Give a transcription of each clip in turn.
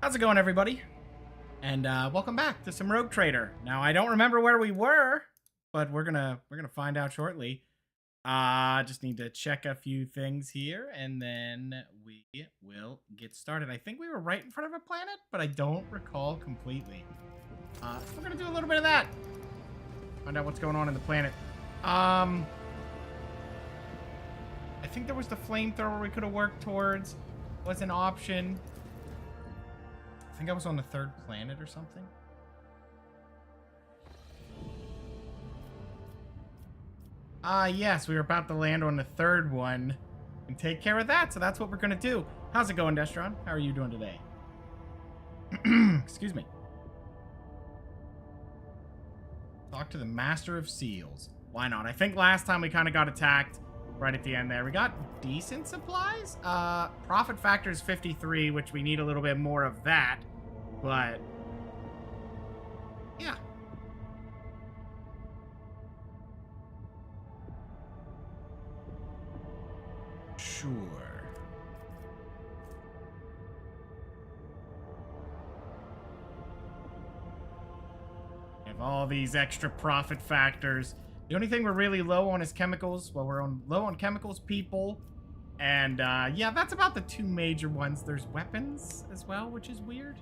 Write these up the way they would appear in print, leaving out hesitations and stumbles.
How's it going, everybody? And welcome back to some Rogue Trader. Now, I don't remember where we were, but we're gonna find out shortly. Just need to check a few things here, and then we will get started. I think we were right in front of a planet, but I don't recall completely. We're gonna do a little bit of that. Find out what's going on in the planet. I think there was the flamethrower we could have worked towards. Was an option. I think I was on the third planet or something. Yes, we were about to land on the third one and take care of that, so that's what we're gonna do. How's it going, Destron? How are you doing today? Excuse me. Talk to the Master of Seals. Why not? I think last time we kind of got attacked right at the end there. We got decent supplies. Profit factor is 53, which we need a little bit more of that. But yeah. Sure. We have all these extra profit factors. The only thing we're really low on is chemicals. Well, we're low on chemicals, people, and yeah, that's about the two major ones. There's weapons as well, which is weird.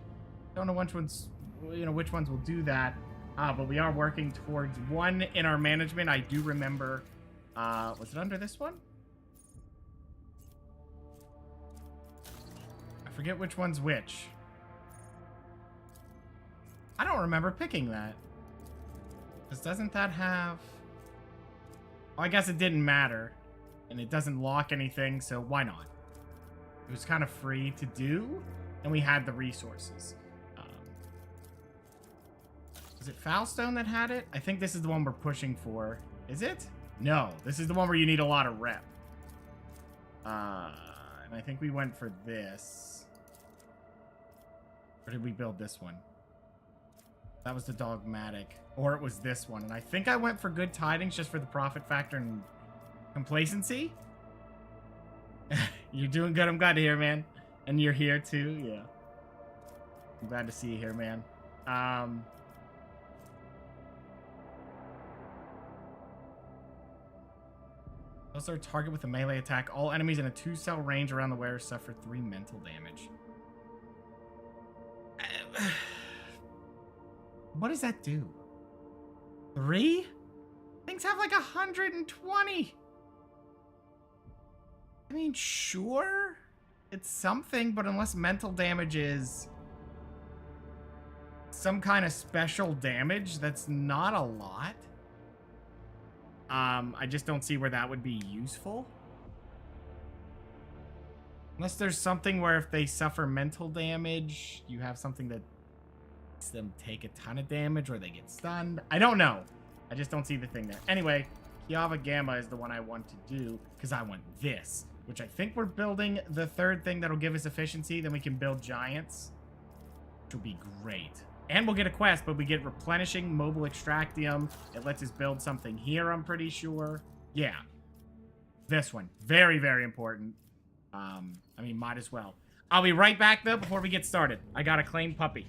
Don't know which ones, which ones will do that. But we are working towards one in our management. I do remember. Was it under this one? I forget which one's which. I don't remember picking that. Because doesn't that have... Oh, I guess it didn't matter. And it doesn't lock anything, so why not? It was kind of free to do, and we had the resources. Was it Foulstone that had it? I think this is the one we're pushing for. Is it? No, this is the one where you need a lot of rep. And I think we went for this. Or did we build this one? That was the dogmatic. Or it was this one. And I think I went for good tidings just for the profit factor and complacency. You're doing good. I'm glad to hear, man. And you're here too. Yeah. I'm glad to see you here, man. Also, a target with a melee attack. All enemies in a 2-cell range around the wearer suffer 3 mental damage. What does that do? 3? Things have like 120. I mean, sure. It's something, but unless mental damage is some kind of special damage, that's not a lot. I just don't see where that would be useful. Unless there's something where if they suffer mental damage, you have something that makes them take a ton of damage or they get stunned. I don't know. I just don't see the thing there. Anyway, Kiava Gamma is the one I want to do because I want this, which I think we're building the third thing that'll give us efficiency. Then we can build giants, which will be great. And we'll get a quest, but we get replenishing mobile extractium. It lets us build something here, I'm pretty sure. Yeah. This one. Very, very important. I mean, might as well. I'll be right back, though, before we get started. I got a claim puppy.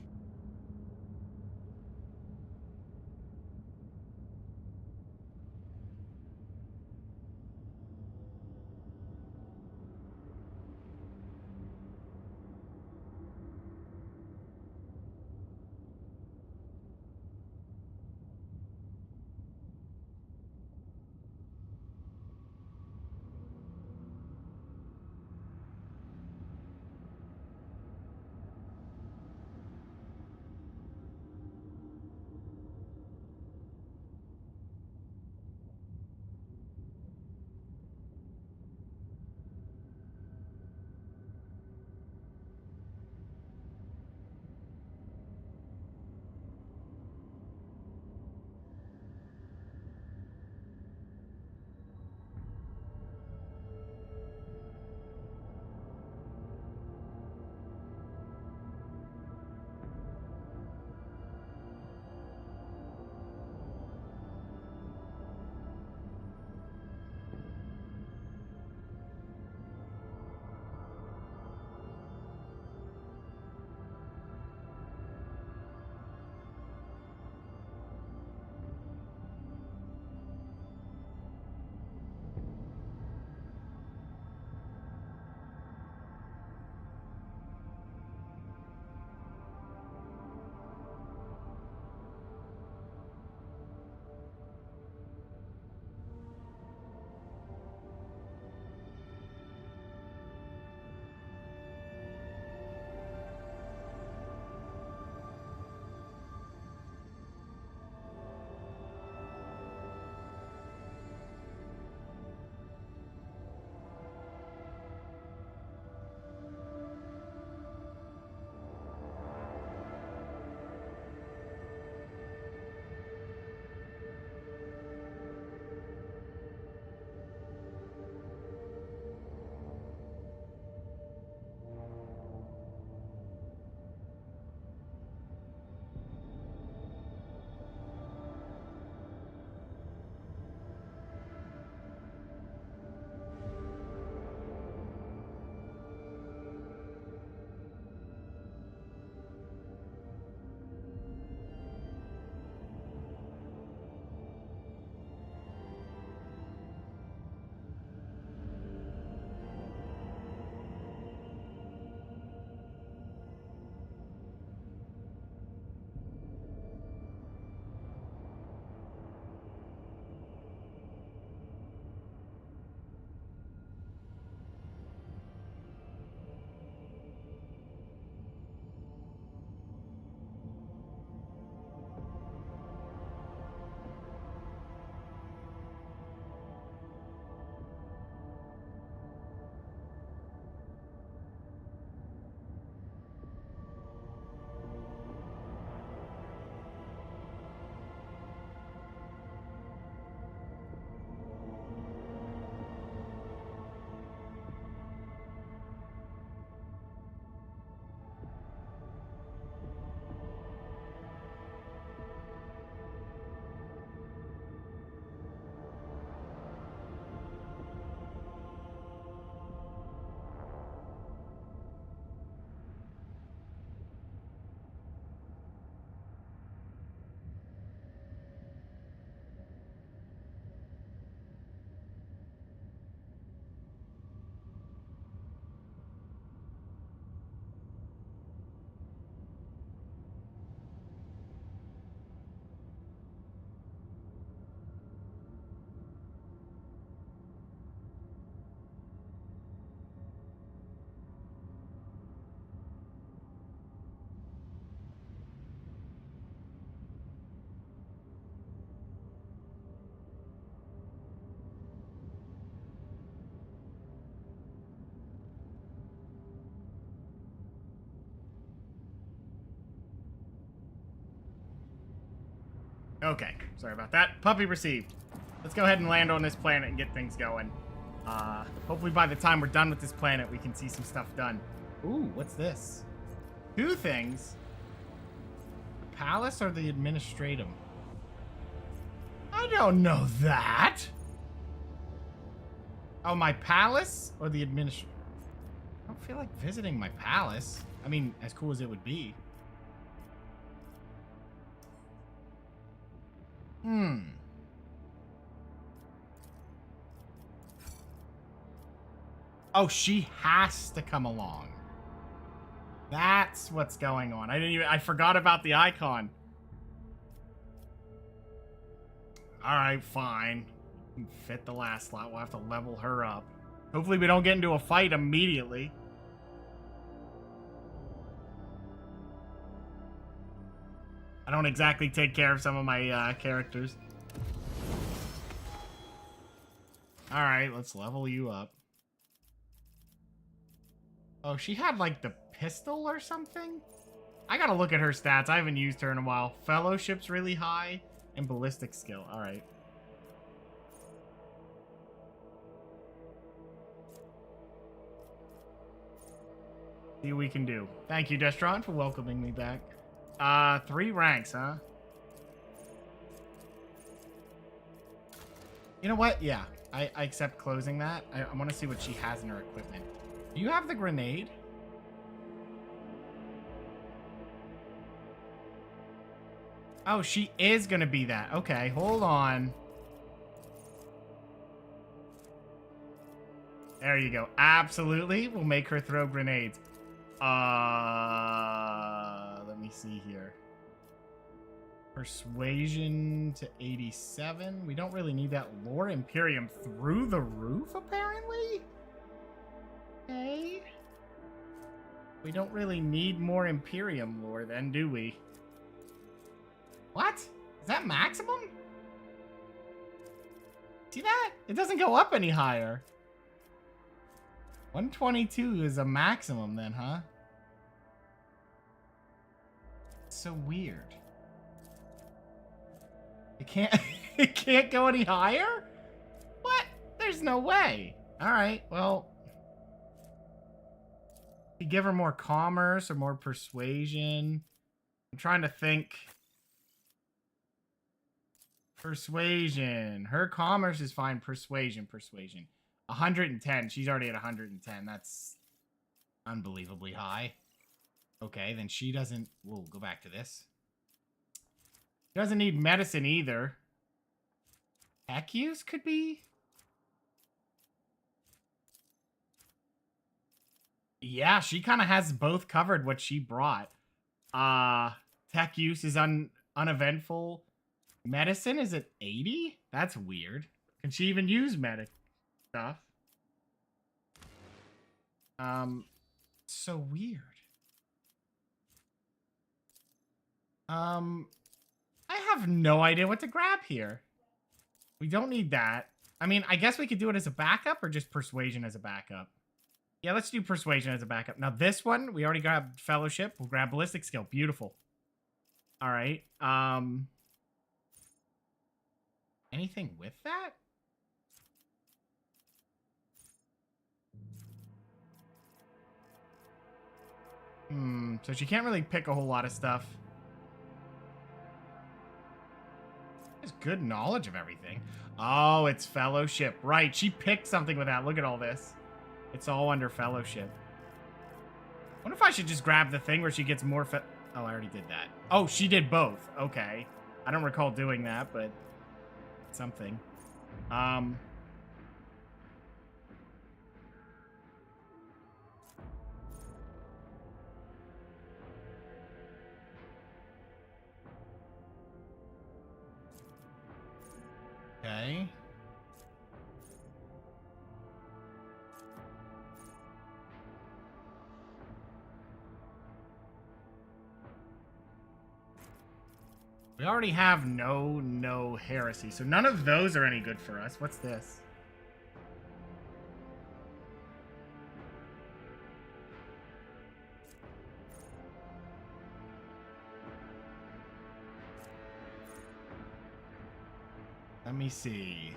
Okay, sorry about that. Puppy received. Let's go ahead and land on this planet and get things going. Hopefully by the time we're done with this planet, we can see some stuff done. Ooh, what's this? 2 things. The palace or the administratum? I don't know that. Oh, my palace or the administratum? I don't feel like visiting my palace. I mean, as cool as it would be. Oh, she has to come along. That's what's going on. I forgot about the icon. Alright, fine. Fit the last slot. We'll have to level her up. Hopefully we don't get into a fight immediately. I don't exactly take care of some of my characters. Alright, let's level you up. Oh, she had like the pistol or something? I gotta look at her stats. I haven't used her in a while. Fellowship's really high and ballistic skill. Alright. See what we can do. Thank you, Destron, for welcoming me back. 3 ranks, huh? You know what? Yeah, I accept closing that. I want to see what she has in her equipment. Do you have the grenade? Oh, she is going to be that. Okay, hold on. There you go. Absolutely. We'll make her throw grenades. Let me see here. Persuasion to 87. We don't really need that. Lore Imperium through the roof, apparently? Okay. We don't really need more Imperium lore then, do we? What? Is that maximum? See that? It doesn't go up any higher. 122 is a maximum then, huh? So weird. It can't it can't go any higher? What? There's no way. Alright, well. You give her more commerce or more persuasion. I'm trying to think. Persuasion. Her commerce is fine. Persuasion. 110. She's already at 110. That's unbelievably high. Okay, then she doesn't... We'll go back to this. She doesn't need medicine either. Tech use could be... Yeah, she kind of has both covered what she brought. Tech use is uneventful. Medicine is at 80? That's weird. Can she even use medic stuff? So weird. I have no idea what to grab here. We don't need that. I mean, I guess we could do it as a backup or just persuasion as a backup. Yeah, let's do persuasion as a backup. Now this one, we already grabbed fellowship. We'll grab ballistic skill. Beautiful. All right. Anything with that? So she can't really pick a whole lot of stuff. She has good knowledge of everything. Oh, it's fellowship. Right, she picked something with that. Look at all this. It's all under fellowship. I wonder if I should just grab the thing where she gets more Oh, I already did that. Oh, she did both. Okay. I don't recall doing that, but something. Okay. We already have no heresy, so none of those are any good for us. What's this? me see.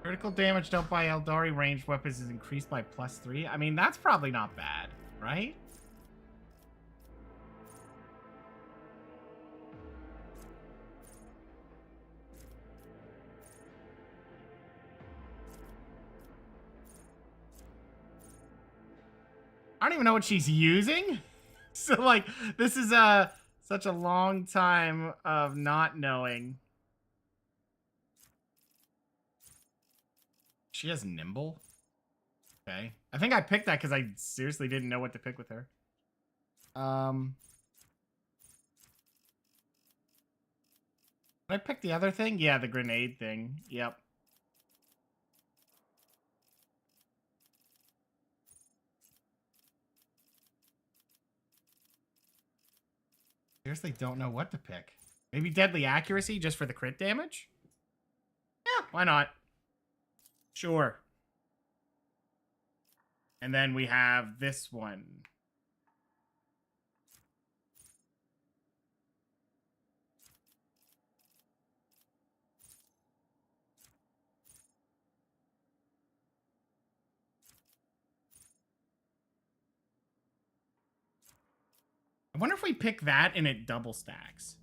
Critical damage dealt by Eldari ranged weapons is increased by +3. I mean, that's probably not bad, right? I don't even know what she's using. So, like, this is such a long time of not knowing. She has nimble. Okay. I think I picked that because I seriously didn't know what to pick with her. Did I pick the other thing? Yeah, the grenade thing. Yep. Seriously don't know what to pick. Maybe deadly accuracy just for the crit damage? Yeah, why not? Sure. And then we have this one. I wonder if we pick that and it double stacks.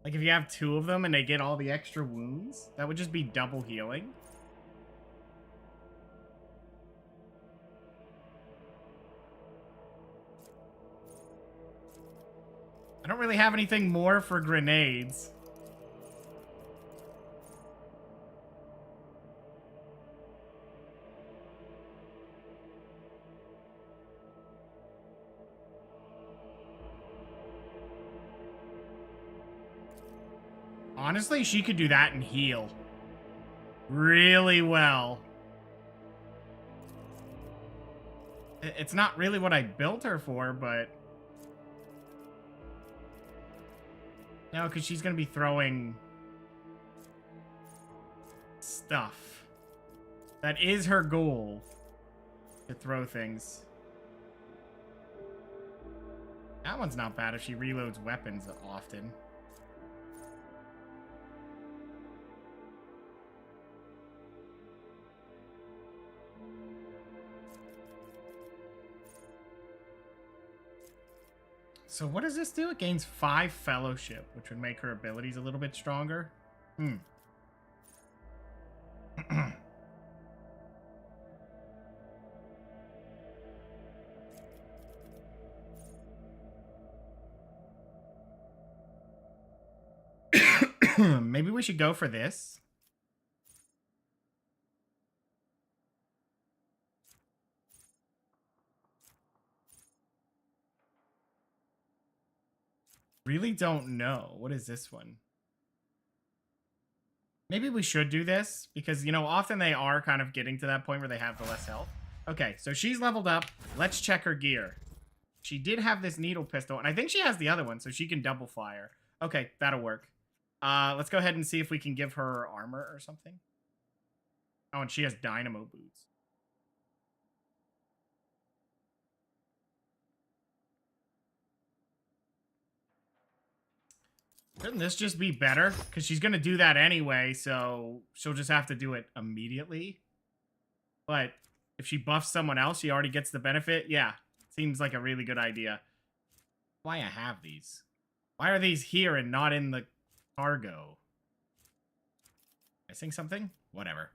Like if you have 2 of them and they get all the extra wounds, that would just be double healing. I don't really have anything more for grenades. Honestly, she could do that and heal really well. It's not really what I built her for, but... No, because she's going to be throwing... stuff. That is her goal. To throw things. That one's not bad if she reloads weapons often. So what does this do? It gains 5 fellowship, which would make her abilities a little bit stronger. Maybe we should go for this. Really don't know. What is this one? Maybe we should do this because, you know, often they are kind of getting to that point where they have the less health. Okay, so she's leveled up. Let's check her gear. She did have this needle pistol, and I think she has the other one, so she can double fire. Okay, that'll work. Let's go ahead and see if we can give her armor or something. Oh, and she has dynamo boots. Shouldn't this just be better? Because she's going to do that anyway, so she'll just have to do it immediately. But if she buffs someone else, she already gets the benefit. Yeah, seems like a really good idea. Why I have these? Why are these here and not in the cargo? Missing something? Whatever.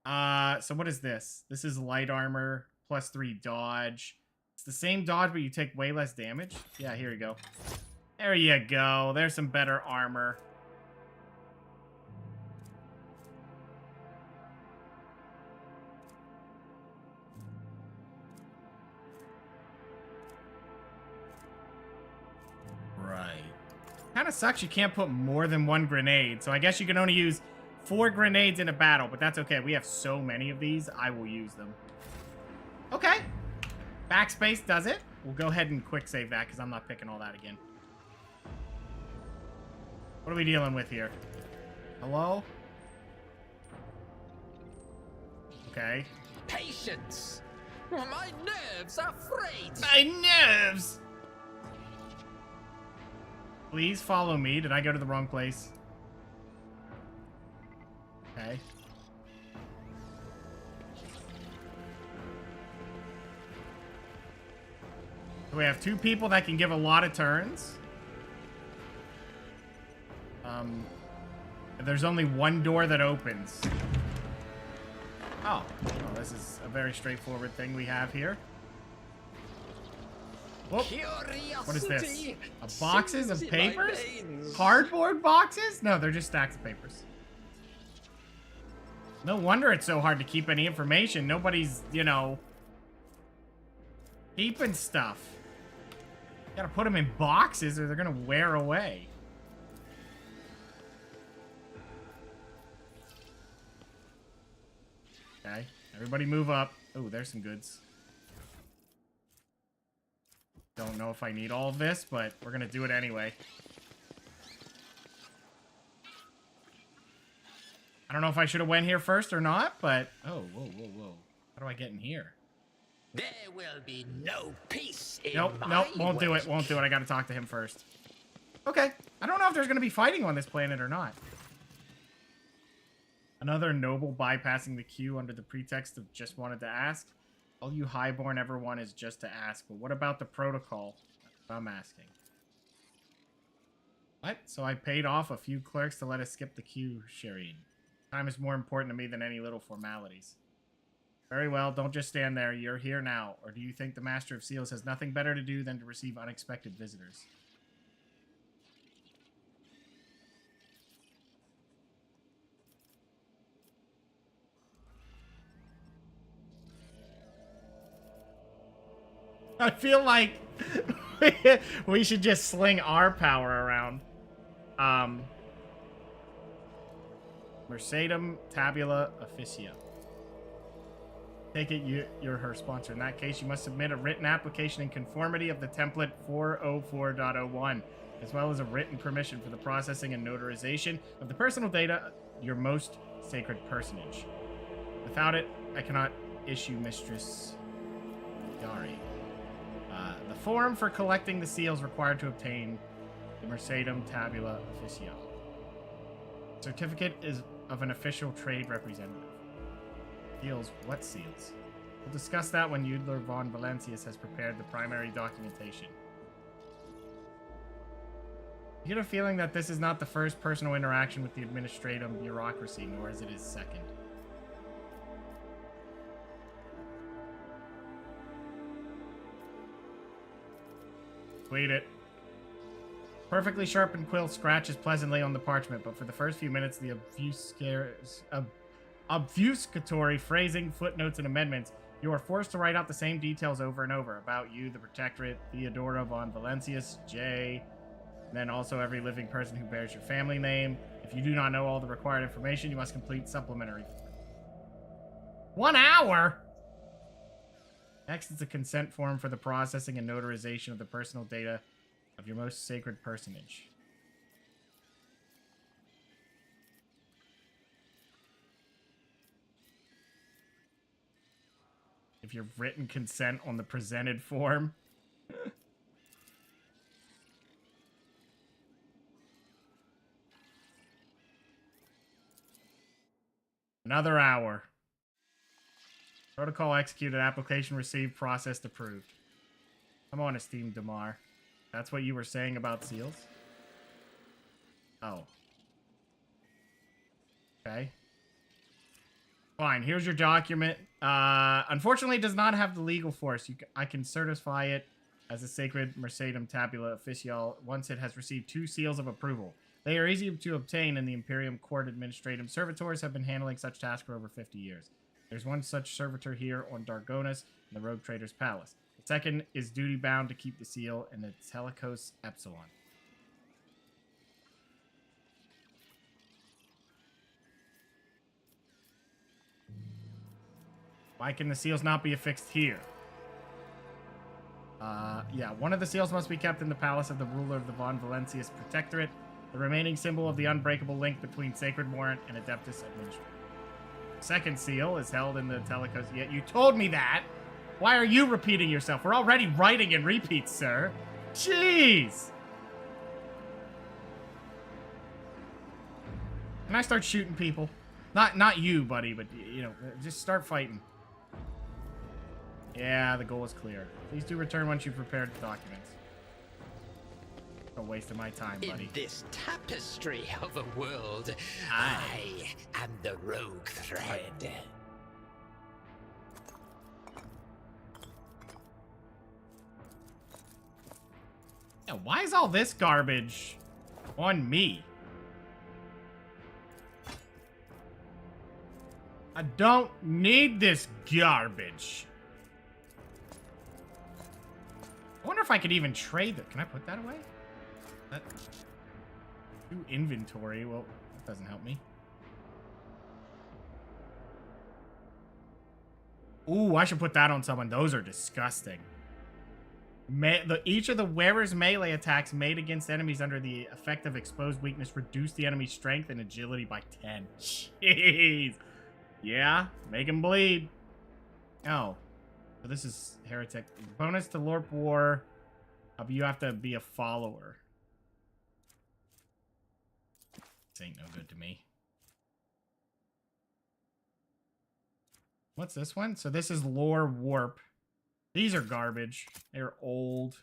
So what is this? This is light armor, +3 dodge. It's the same dodge, but you take way less damage. Yeah, here you go. There you go. There's some better armor. Right. Kind of sucks you can't put more than 1 grenade, so I guess you can only use 4 grenades in a battle, but that's okay. We have so many of these, I will use them. Okay. Backspace does it. We'll go ahead and quick save that because I'm not picking all that again. What are we dealing with here? Hello? Okay. Patience! My nerves are frayed! My nerves! Please follow me. Did I go to the wrong place? Okay. So we have 2 people that can give a lot of turns. There's only 1 door that opens. Oh, well, this is a very straightforward thing we have here. Whoop. What is this? Boxes of papers? Cardboard boxes? No, they're just stacks of papers. No wonder it's so hard to keep any information. Nobody's, you know, keeping stuff. You gotta put them in boxes or they're gonna wear away. Okay, everybody move up. Oh, there's some goods. Don't know if I need all of this, but we're gonna do it anyway. I don't know if I should have went here first or not, but... Oh, whoa, whoa, whoa. How do I get in here? There will be no peace in Nope, won't do it, won't do it. I gotta talk to him first. Okay, I don't know if there's gonna be fighting on this planet or not. Another noble bypassing the queue under the pretext of just wanted to ask. All you highborn ever want is just to ask, but what about the protocol? That's what I'm asking. What? So I paid off a few clerks to let us skip the queue, Shireen. Time is more important to me than any little formalities. Very well, don't just stand there. You're here now. Or do you think the Master of Seals has nothing better to do than to receive unexpected visitors? I feel like we should just sling our power around. Mercedum Tabula Officio. Take it you're her sponsor. In that case, you must submit a written application in conformity of the template 404.01, as well as a written permission for the processing and notarization of the personal data, your most sacred personage. Without it, I cannot issue Mistress Dari. The form for collecting the seals required to obtain the Mercedum Tabula Officio. Certificate is of an official trade representative. Seals? What seals? We'll discuss that when Yoodler von Valencius has prepared the primary documentation. You get a feeling that this is not the first personal interaction with the administrative bureaucracy, nor is it his second. Tweet it. Perfectly sharpened quill scratches pleasantly on the parchment, but for the first few minutes, the obfuscatory phrasing, footnotes, and amendments, you are forced to write out the same details over and over about you, the Protectorate, Theodora von Valencius, J, and then also every living person who bears your family name. If you do not know all the required information, you must complete supplementary. 1 hour? Next is a consent form for the processing and notarization of the personal data of your most sacred personage. If you've written consent on the presented form. Another hour. Protocol executed, application received, processed, approved. Come on, esteemed Damar. That's what you were saying about seals? Oh. Okay. Fine, here's your document. Unfortunately, it does not have the legal force. I can certify it as a sacred Mercedum Tabula Official once it has received 2 seals of approval. They are easy to obtain, and the Imperium Court Administratum Servitors have been handling such tasks for over 50 years. There's one such servitor here on Dargonis in the Rogue Trader's Palace. The second is duty-bound to keep the seal in the Telecos Epsilon. Why can the seals not be affixed here? Yeah, one of the seals must be kept in the palace of the ruler of the Von Valencius Protectorate, the remaining symbol of the unbreakable link between Sacred Warrant and Adeptus Administrator. Second seal is held in the Telecos. Yet you told me that. Why are you repeating yourself? We're already writing in repeats, sir. Jeez. Can I start shooting people? Not you, buddy, but, you know, just start fighting. Yeah, the goal is clear. Please do return once you've prepared the documents. A waste of my time, buddy. In this tapestry of a world, I am the rogue thread. Yeah, why is all this garbage on me? I don't need this garbage. I wonder if I could even trade it. Can I put that away? That... Do inventory. Well, that doesn't help me. Ooh, I should put that on someone. Those are disgusting. Each of the wearer's melee attacks made against enemies under the effect of exposed weakness reduce the enemy's strength and agility by 10. Jeez. Yeah, make him bleed. Oh. So this is heretic. Bonus to Lorp War. But you have to be a follower. This ain't no good to me. What's this one? So this is Lore Warp. These are garbage. They're old.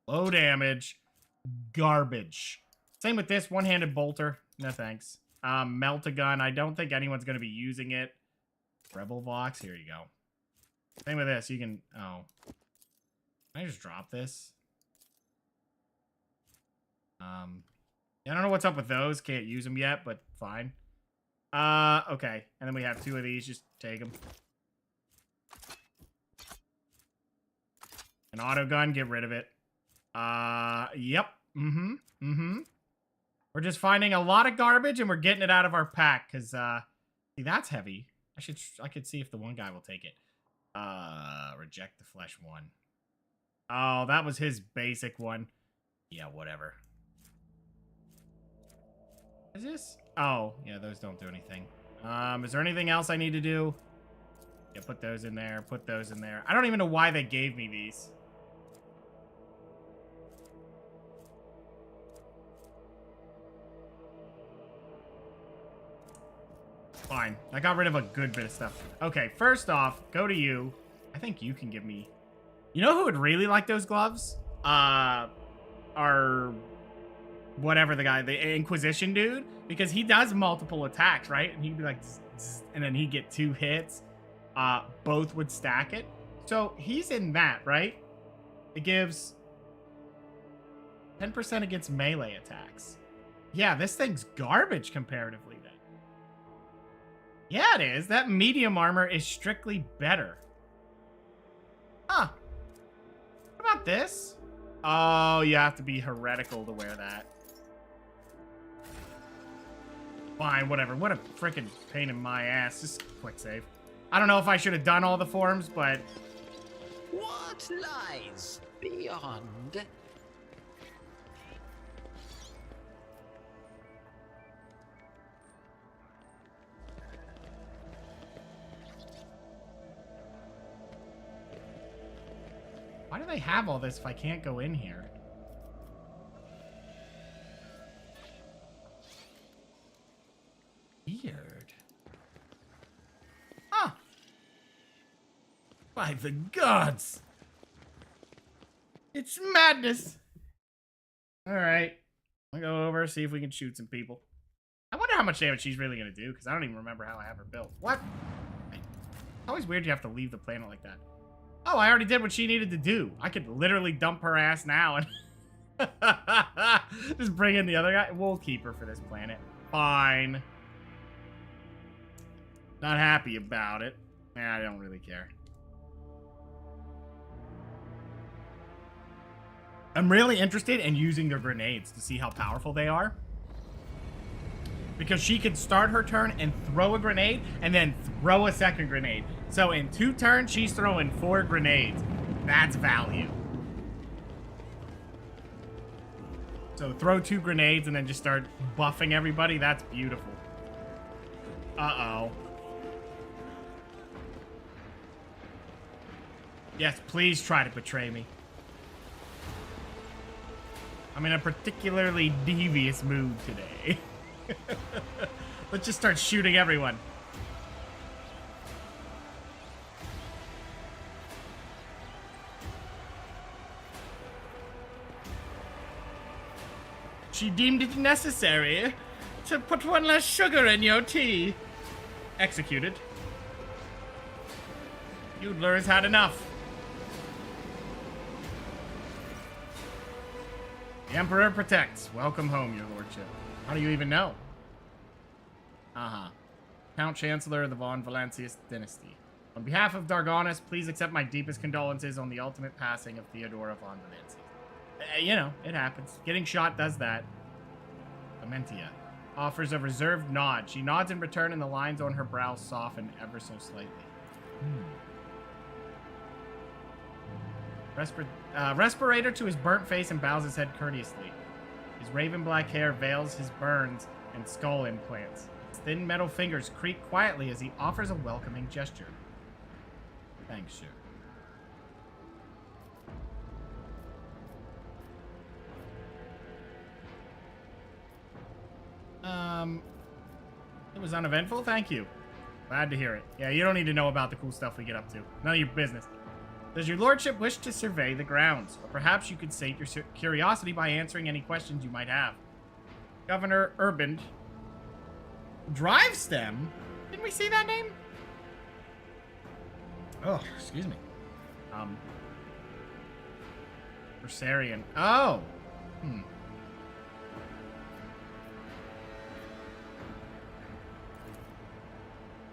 Low damage. Garbage. Same with this. One-handed bolter. No thanks. Melt-a-gun. I don't think anyone's going to be using it. Rebel Vox. Here you go. Same with this. You can... Oh. Can I just drop this? I don't know what's up with those. Can't use them yet, but fine. Okay. And then we have two of these. Just take them. An auto gun, get rid of it. Yep. We're just finding a lot of garbage and we're getting it out of our pack because, see, that's heavy. I could see if the one guy will take it. Reject the flesh one. Oh, that was his basic one. Yeah, whatever. What is this? Oh, yeah, those don't do anything. Is there anything else I need to do? Yeah, put those in there. Put those in there. I don't even know why they gave me these. Fine. I got rid of a good bit of stuff. Okay, first off, go to you. I think you can give me... You know who would really like those gloves? Our... Whatever the guy, the Inquisition dude. Because he does multiple attacks, right? And he'd be like... Zzz, zzz, and then he'd get 2 hits. Both would stack it. So he's in that, right? It gives 10% against melee attacks. Yeah, this thing's garbage comparatively then. Yeah, it is. That medium armor is strictly better. Huh. What about this? Oh, you have to be heretical to wear that. Fine, whatever. What a freaking pain in my ass. Just quick save. I don't know if I should have done all the forms, but... What lies beyond? Why do they have all this if I can't go in here? Weird. Huh. By the gods. It's madness. Alright. I'll go over, see if we can shoot some people. I wonder how much damage she's really going to do, because I don't even remember how I have her built. What? It's always weird you have to leave the planet like that. Oh, I already did what she needed to do. I could literally dump her ass now and just bring in the other guy. We'll keep her for this planet. Fine. Not happy about it. Nah, I don't really care. I'm really interested in using their grenades to see how powerful they are. Because she could start her turn and throw a grenade, and then throw a second grenade. So in 2 turns, she's throwing 4 grenades. That's value. So throw 2 grenades and then just start buffing everybody. That's beautiful. Uh-oh. Yes, please try to betray me. I'm in a particularly devious mood today. Let's just start shooting everyone. She deemed it necessary to put one less sugar in your tea. Executed. Yoodler has had enough. The Emperor protects. Welcome home, your lordship. How do you even know? Count Chancellor of the Von Valancius dynasty. On behalf of Dargonis, please accept my deepest condolences on the ultimate passing of Theodora von Valancius. You know, it happens. Getting shot does that. Amentia offers a reserved nod. She nods in return and the lines on her brow soften ever so slightly. Respirator to his burnt face and bows his head courteously. His raven black hair veils his burns and skull implants. His thin metal fingers creak quietly as he offers a welcoming gesture. Thanks, sir. It was uneventful, thank you. Glad to hear it. Yeah, you don't need to know about the cool stuff we get up to. None of your business. Does your lordship wish to survey the grounds? Or perhaps you could sate your curiosity by answering any questions you might have. Governor Urband. Drivestem? Didn't we see that name? Oh, excuse me. Versarian. Oh!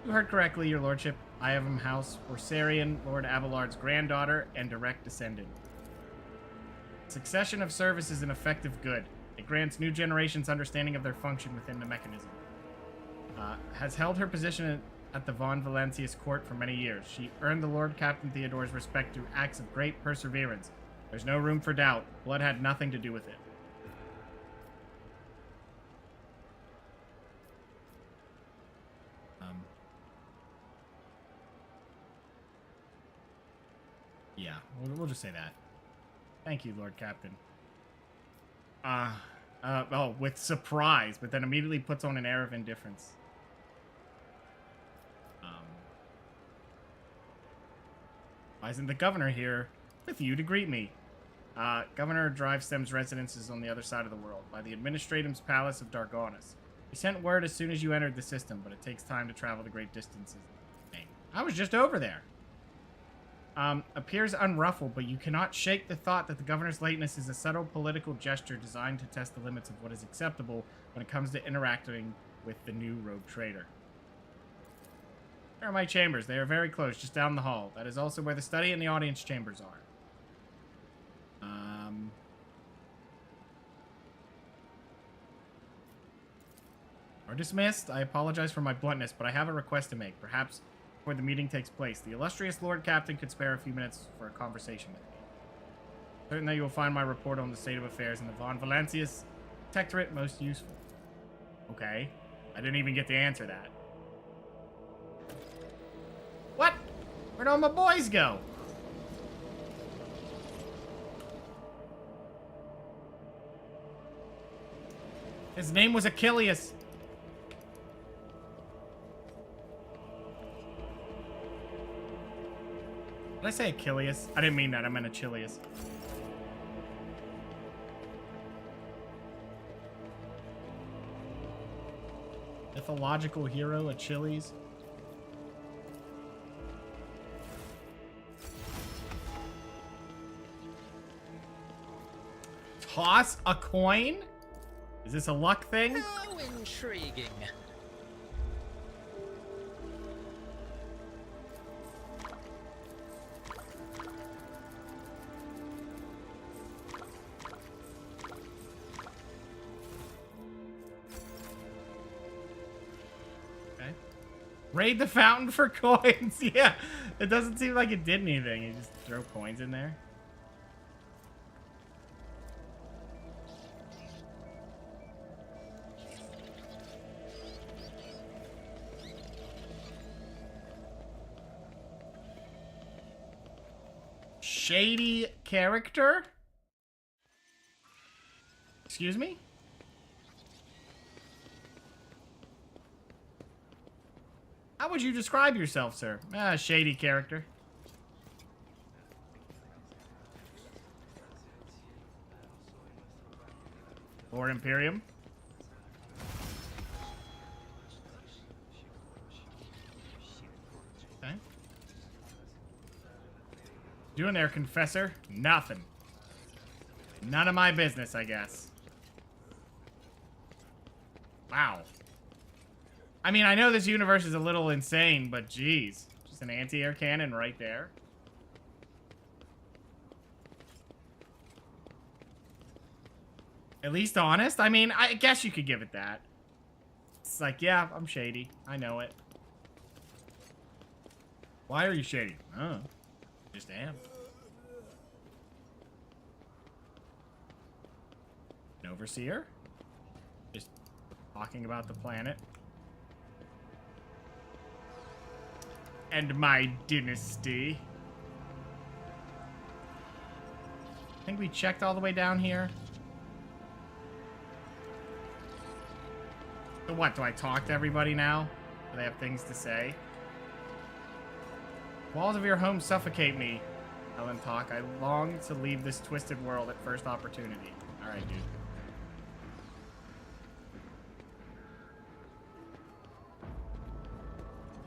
You heard correctly, your lordship. I have him House Versarian, Lord Abelard's granddaughter and direct descendant. Succession of service is an effective good. It grants new generations understanding of their function within the mechanism. Has held her position at the Von Valancius court for many years. She earned the Lord Captain Theodore's respect through acts of great perseverance. There's no room for doubt. Blood had nothing to do with it. Yeah, we'll just say that. Thank you, Lord Captain. With surprise, but then immediately puts on an air of indifference. Why isn't the governor here with you to greet me? Governor Drivestem's residence is on the other side of the world, by the Administratum's Palace of Dargonis. He sent word as soon as you entered the system, but it takes time to travel the great distances. I was just over there. Appears unruffled, but you cannot shake the thought that the governor's lateness is a subtle political gesture designed to test the limits of what is acceptable when it comes to interacting with the new rogue trader. There are my chambers. They are very close, just down the hall. That is also where the study and the audience chambers are. Are dismissed. I apologize for my bluntness, but I have a request to make. Perhaps before the meeting takes place, the illustrious Lord Captain could spare a few minutes for a conversation with me. Certain that you will find my report on the state of affairs in the Von Valancius Protectorate most useful. Okay. I didn't even get to answer that. What? Where'd all my boys go? His name was Achilles. Did I say Achilles? I didn't mean that. I meant Achilles. Mythological hero Achilles. Toss a coin? Is this a luck thing? How intriguing. Raid the fountain for coins. Yeah, it doesn't seem like it did anything. You just throw coins in there. Shady character? Excuse me? would you describe yourself, sir? Shady character. Or Imperium. Okay. Doing there, Confessor? Nothing. None of my business, I guess. Wow. I mean, I know this universe is a little insane, but geez. Just an anti-air cannon right there. At least honest? I mean, I guess you could give it that. It's like, yeah, I'm shady. I know it. Why are you shady? Oh, just am. An overseer? Just talking about the planet. And my dynasty. I think we checked all the way down here. So what, do I talk to everybody now? Do they have things to say? Walls of your home suffocate me, Helen Talk. I long to leave this twisted world at first opportunity. Alright, dude.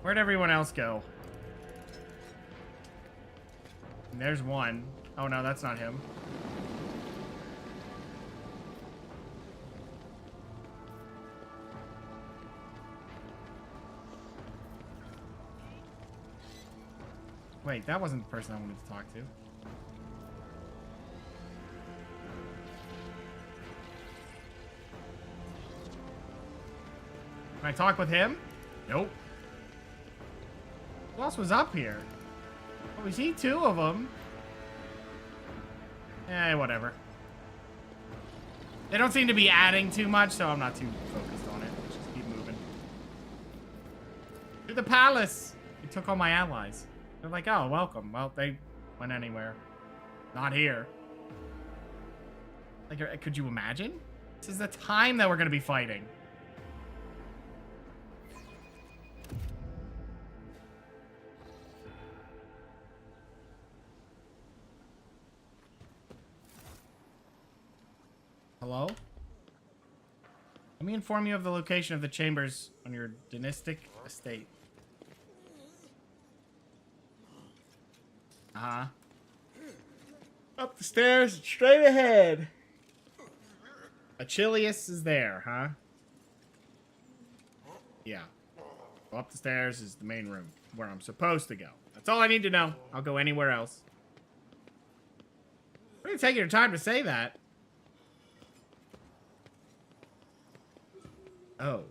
Where'd everyone else go? And there's one. Oh no, that's not him. Wait, that wasn't the person I wanted to talk to. Can I talk with him? Nope. Who else was up here? Oh, we see two of them. Eh, whatever. They don't seem to be adding too much, so I'm not too focused on it. Let's just keep moving. To the palace! They took all my allies. They're like, oh, welcome. Well, they went anywhere. Not here. Like, could you imagine? This is the time that we're going to be fighting. Hello? Let me inform you of the location of the chambers on your dynastic estate. Uh-huh. Up the stairs, straight ahead. Achilles is there, huh? Yeah. Go up the stairs is the main room, where I'm supposed to go. That's all I need to know. I'll go anywhere else. Why are you taking your time to say that? Oh.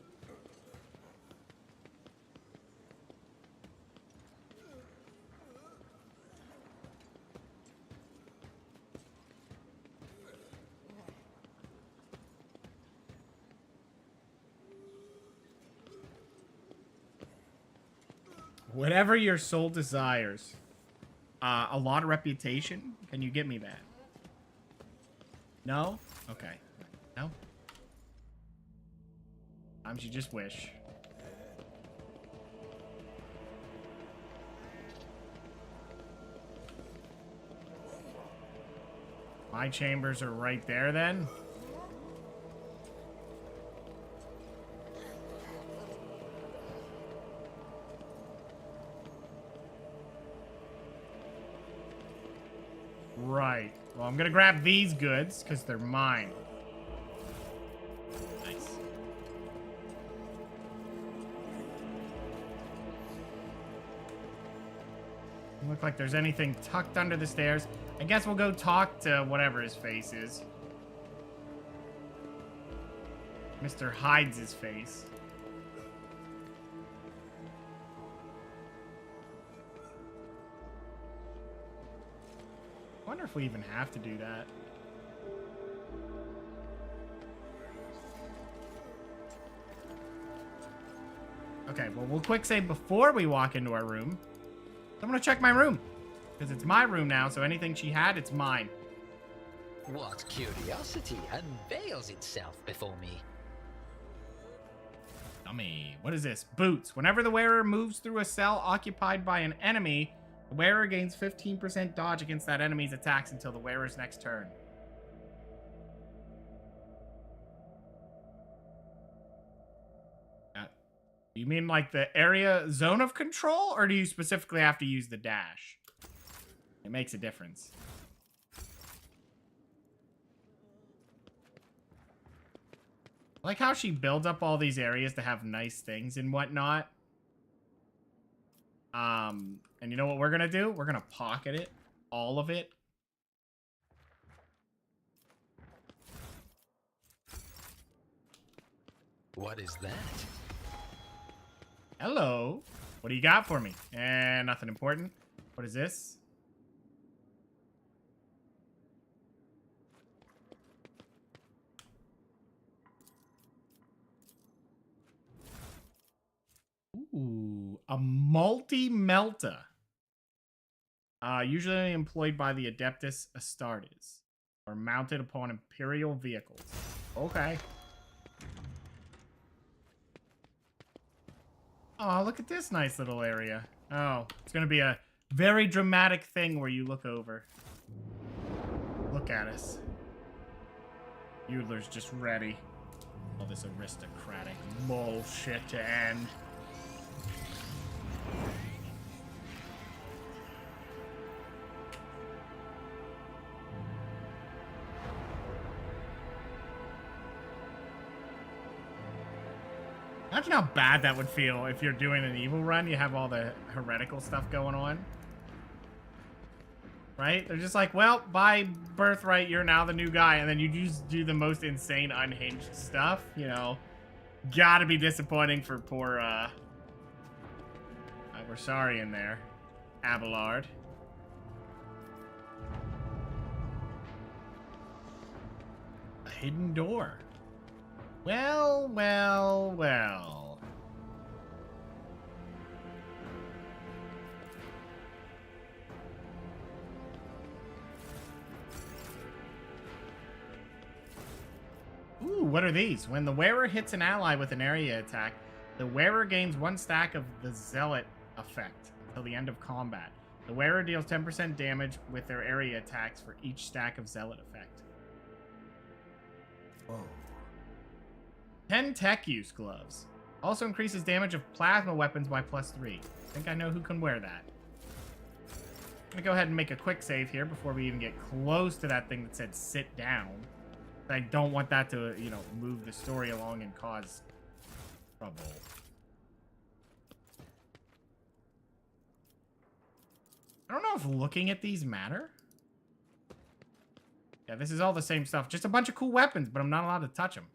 Whatever your soul desires. A lot of reputation? Can you get me that? No? Okay. No? Sometimes you just wish. My chambers are right there then? Right. Well, I'm gonna grab these goods because they're mine. Nice. Doesn't look like there's anything tucked under the stairs. I guess we'll go talk to whatever his face is. Mr. Hides his face. I wonder if we even have to do that. Okay, well, we'll quick save before we walk into our room. I'm gonna check my room. Because it's my room now, so anything she had, it's mine. What curiosity unveils itself before me? Dummy. What is this? Boots. Whenever the wearer moves through a cell occupied by an enemy, the wearer gains 15% dodge against that enemy's attacks until the wearer's next turn. Do you mean like the area zone of control, or do you specifically have to use the dash? It makes a difference. I like how she builds up all these areas to have nice things and whatnot. And you know what we're gonna do? We're gonna pocket it, all of it. What is that? Hello. What do you got for me? Nothing important. What is this? Ooh, a multi-melta. Usually employed by the Adeptus Astartes, or mounted upon Imperial vehicles. Okay. Oh, look at this nice little area. Oh, it's gonna be a very dramatic thing where you look over. Look at us. Yoodler's just ready. All this aristocratic bullshit to end. Imagine how bad that would feel if you're doing an evil run. You have all the heretical stuff going on. Right? They're just like, well, by birthright, you're now the new guy. And then you just do the most insane, unhinged stuff. You know, gotta be disappointing for poor, we're sorry in there. Abelard. A hidden door. Well, well, well. Ooh, what are these? When the wearer hits an ally with an area attack, the wearer gains 1 stack of the Zealot effect until the end of combat. The wearer deals 10% damage with their area attacks for each stack of Zealot effect. Whoa. 10 tech use gloves. Also increases damage of plasma weapons by +3. I think I know who can wear that. I'm gonna go ahead and make a quick save here before we even get close to that thing that said sit down. I don't want that to, you know, move the story along and cause trouble. I don't know if looking at these matter. Yeah, this is all the same stuff. Just a bunch of cool weapons, but I'm not allowed to touch them.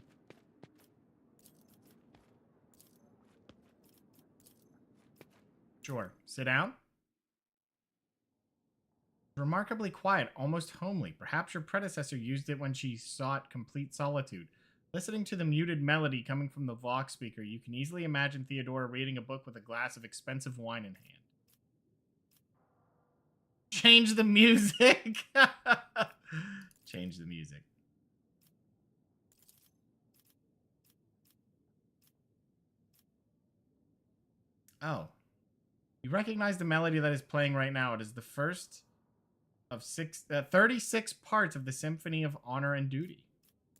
Sure. Sit down. Remarkably quiet, almost homely. Perhaps your predecessor used it when she sought complete solitude. Listening to the muted melody coming from the Vox speaker, you can easily imagine Theodora reading a book with a glass of expensive wine in hand. Change the music! Change the music. Oh. You recognize the melody that is playing right now. It is the first of 36 parts of the Symphony of Honor and Duty.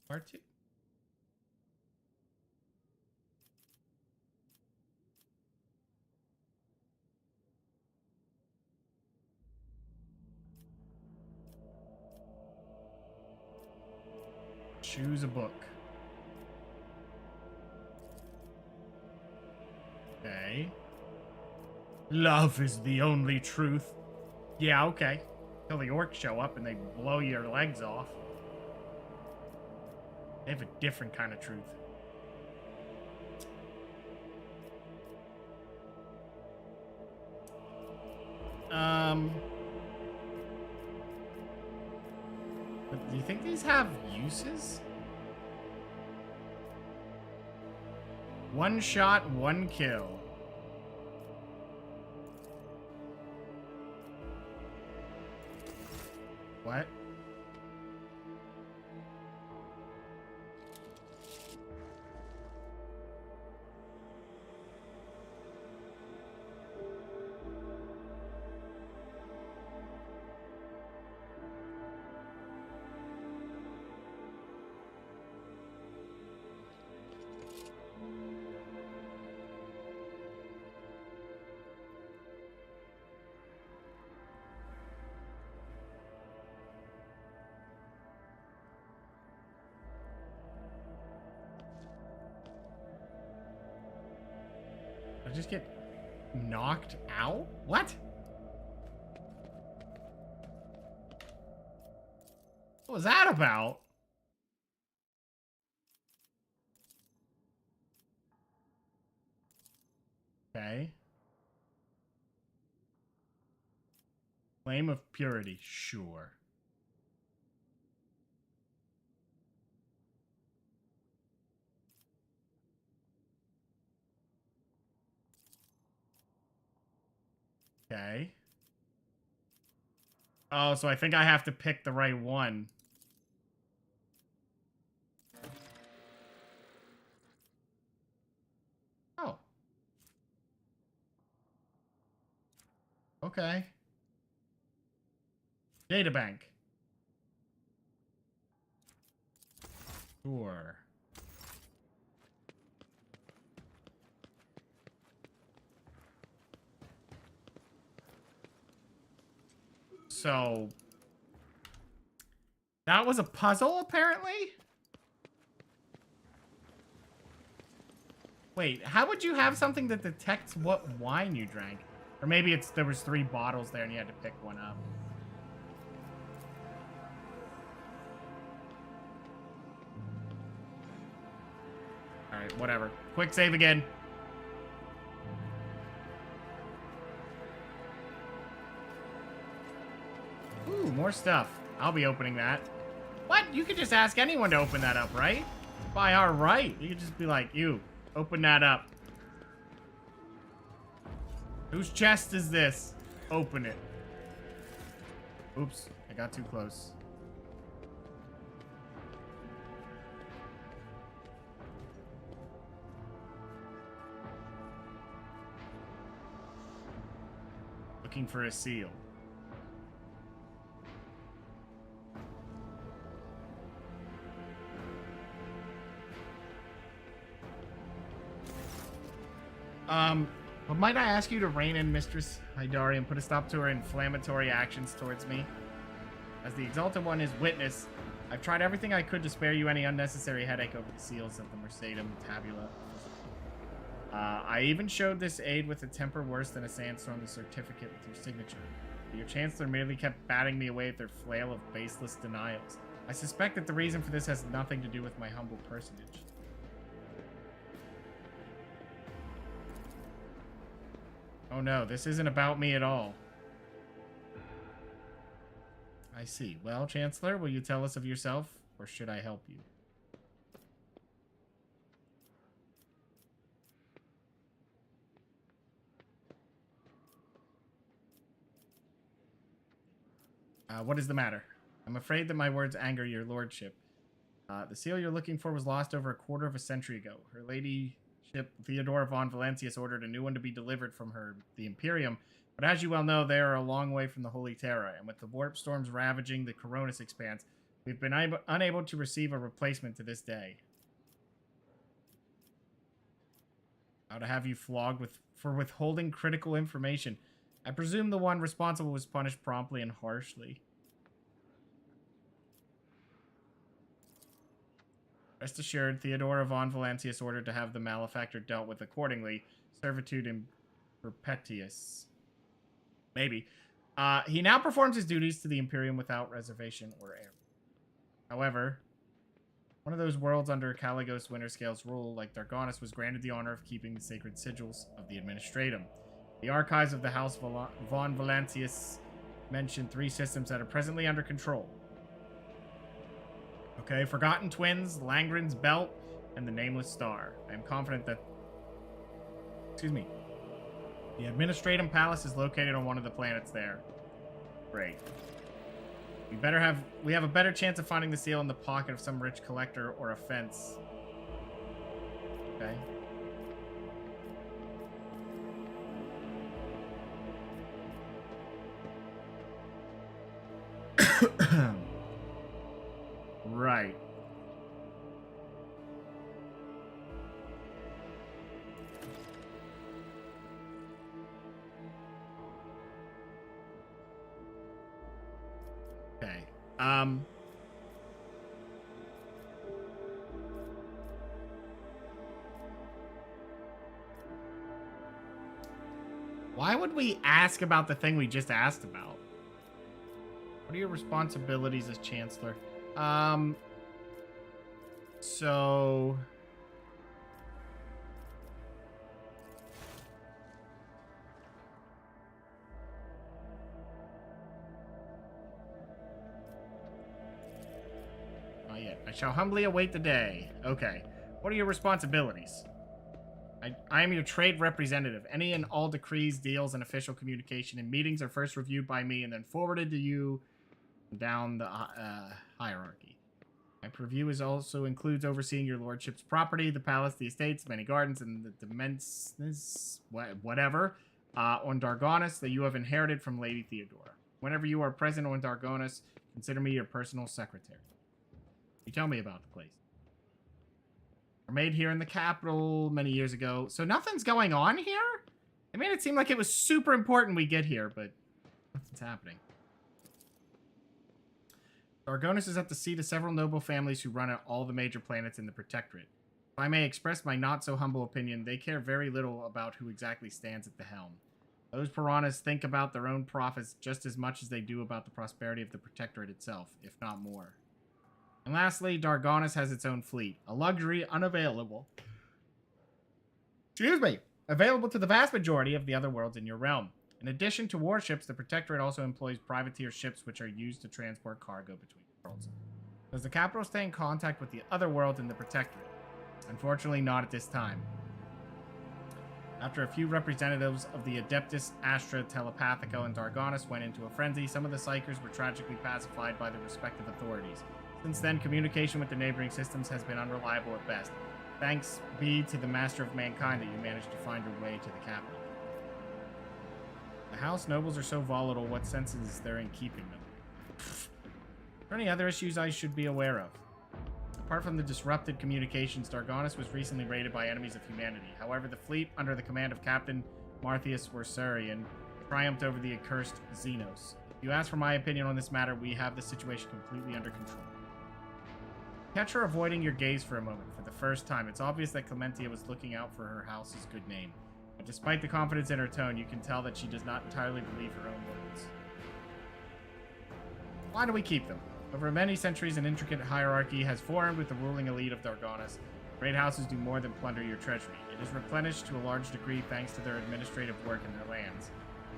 Part 2. Choose a book. Okay. Love is the only truth. Yeah, okay. Till the orcs show up and they blow your legs off. They have a different kind of truth. But do you think these have uses? 1 shot, 1 kill. What? I just get knocked out? What? What was that about? Okay. Flame of purity, sure. Okay. Oh, so I think I have to pick the right one. Oh. Okay. Databank. Sure. So that was a puzzle, apparently? Wait, how would you have something that detects what wine you drank? Or maybe there was 3 bottles there and you had to pick one up. Alright, whatever. Quick save again. Ooh, more stuff. I'll be opening that. What? You could just ask anyone to open that up, right? By our right. You could just be like, you, open that up. Whose chest is this? Open it. Oops, I got too close. Looking for a seal. But might I ask you to rein in Mistress Hidari and put a stop to her inflammatory actions towards me? As the Exalted One is witness, I've tried everything I could to spare you any unnecessary headache over the seals of the Mercetum Tabula. I even showed this aid with a temper worse than a sandstorm the certificate with your signature. But your Chancellor merely kept batting me away with their flail of baseless denials. I suspect that the reason for this has nothing to do with my humble personage. Oh no, this isn't about me at all. I see. Well, Chancellor, will you tell us of yourself, or should I help you? What is the matter? I'm afraid that my words anger your lordship. The seal you're looking for was lost over a quarter of a century ago. Her ladyship, Theodora von Valentius, ordered a new one to be delivered from her, the Imperium, but as you well know, they are a long way from the Holy Terra, and with the warp storms ravaging the Coronis expanse, we've been unable to receive a replacement to this day. How to have you flogged for withholding critical information. I presume the one responsible was punished promptly and harshly. Rest assured, Theodora von Valentius ordered to have the malefactor dealt with accordingly. Servitude in perpetuis. Maybe. He now performs his duties to the Imperium without reservation or error. However, one of those worlds under Caligos Winterscale's rule, like Dargonis, was granted the honor of keeping the sacred sigils of the Administratum. The archives of the House von Valentius mention 3 systems that are presently under control. Okay, Forgotten Twins, Langren's Belt, and the Nameless Star. I am confident that... Excuse me. The Administratum Palace is located on one of the planets there. Great. We have a better chance of finding the seal in the pocket of some rich collector or a fence. Okay. Right. Okay. Why would we ask about the thing we just asked about? What are your responsibilities as Chancellor? So... Not yet. I shall humbly await the day. Okay. What are your responsibilities? I am your trade representative. Any and all decrees, deals, and official communication in meetings are first reviewed by me and then forwarded to you down the hierarchy. My purview also includes overseeing your lordship's property, the palace, the estates, many gardens, and the immenseness, whatever, on Dargonis that you have inherited from Lady Theodora. Whenever you are present on Dargonis, consider me your personal secretary. You tell me about the place. Were made here in the capital many years ago. So nothing's going on here? It made it seem like it was super important we get here, but nothing's happening. Dargonis is at the seat of several noble families who run all the major planets in the Protectorate. If I may express my not-so-humble opinion, they care very little about who exactly stands at the helm. Those piranhas think about their own profits just as much as they do about the prosperity of the Protectorate itself, if not more. And lastly, Dargonis has its own fleet, a luxury unavailable. Available to the vast majority of the other worlds in your realm. In addition to warships, the Protectorate also employs privateer ships which are used to transport cargo between worlds. Does the capital stay in contact with the other worlds in the Protectorate? Unfortunately, not at this time. After a few representatives of the Adeptus Astra Telepathico and Dargonis went into a frenzy, some of the Psychers were tragically pacified by the respective authorities. Since then, communication with the neighboring systems has been unreliable at best. Thanks be to the Master of Mankind that you managed to find your way to the capital. The House Nobles are so volatile, what sense is there in keeping them? Are there any other issues I should be aware of? Apart from the disrupted communications, Dargonis was recently raided by enemies of humanity. However, the fleet, under the command of Captain Marthius Worsarian, triumphed over the accursed Xenos. If you ask for my opinion on this matter, we have the situation completely under control. Catch her avoiding your gaze for a moment. For the first time, it's obvious that Clementia was looking out for her house's good name. But despite the confidence in her tone, you can tell that she does not entirely believe her own words. Why do we keep them? Over many centuries, an intricate hierarchy has formed with the ruling elite of Dargonis. Great houses do more than plunder your treasury. It is replenished to a large degree thanks to their administrative work in their lands.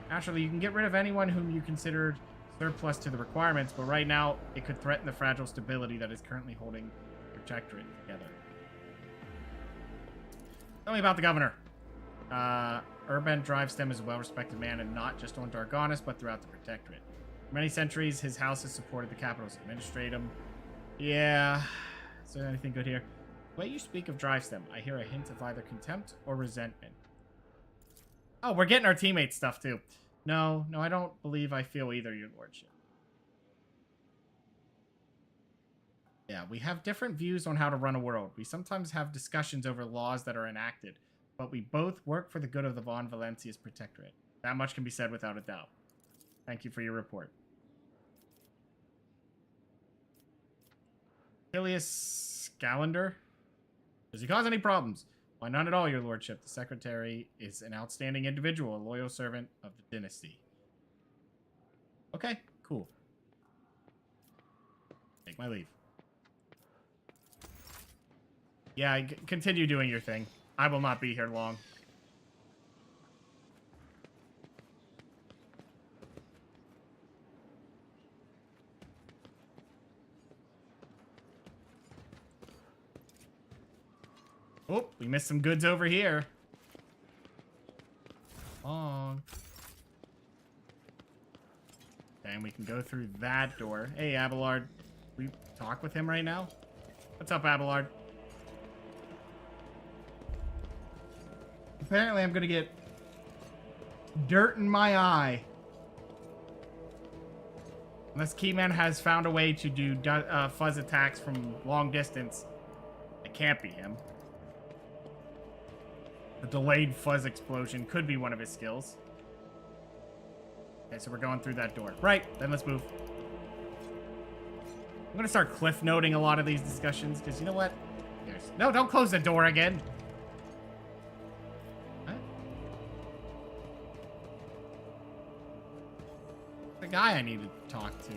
Naturally, you can get rid of anyone whom you considered surplus to the requirements, but right now, it could threaten the fragile stability that is currently holding the Protectorate together. Tell me about the governor. Urban Drivestem is a well-respected man, and not just on Dargonis, but throughout the Protectorate. For many centuries, his house has supported the capital's administratum. Yeah, is there anything good here? The way you speak of Drivestem, I hear a hint of either contempt or resentment. Oh, we're getting our teammates stuff, too. No, I don't believe I feel either, your lordship. Yeah, we have different views on how to run a world. We sometimes have discussions over laws that are enacted, but we both work for the good of the Von Valencia's Protectorate. That much can be said without a doubt. Thank you for your report. Ilias Scalander? Does he cause any problems? Why, none at all, your lordship. The secretary is an outstanding individual, a loyal servant of the dynasty. Okay, cool. Take my leave. Yeah, continue doing your thing. I will not be here long. Oh, we missed some goods over here. Long. And we can go through that door. Hey, Abelard. Can we talk with him right now? What's up, Abelard? Apparently, I'm gonna get dirt in my eye. Unless Keyman has found a way to do fuzz attacks from long distance. It can't be him. The delayed fuzz explosion could be one of his skills. Okay, so we're going through that door. Right, then let's move. I'm gonna start cliff noting a lot of these discussions, because you know what? No, don't close the door again. What? The guy I need to talk to.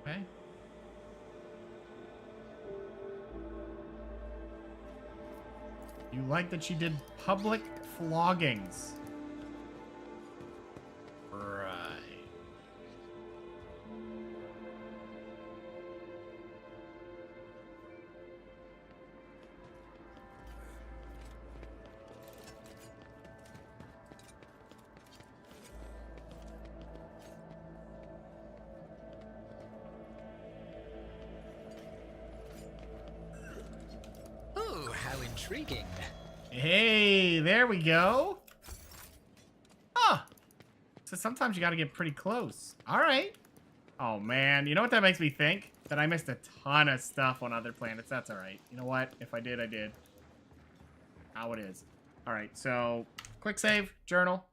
Okay. You like that she did public floggings. Right. Oh, how intriguing. Hey, there we go. Huh. So sometimes you gotta get pretty close. All right. Oh, man. You know what that makes me think? That I missed a ton of stuff on other planets. That's all right. You know what? If I did, I did. How it is. All right, so quick save, journal.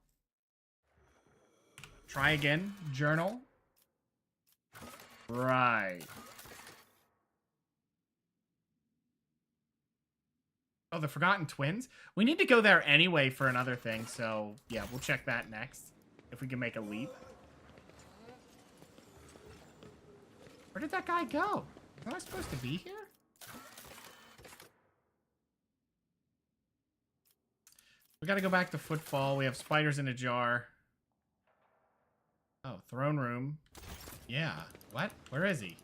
Try again, journal. Right. Oh, the Forgotten Twins? We need to go there anyway for another thing, so yeah, we'll check that next. If we can make a leap. Where did that guy go? Am I supposed to be here? We gotta go back to Footfall. We have spiders in a jar. Oh, throne room. Yeah. What? Where is he?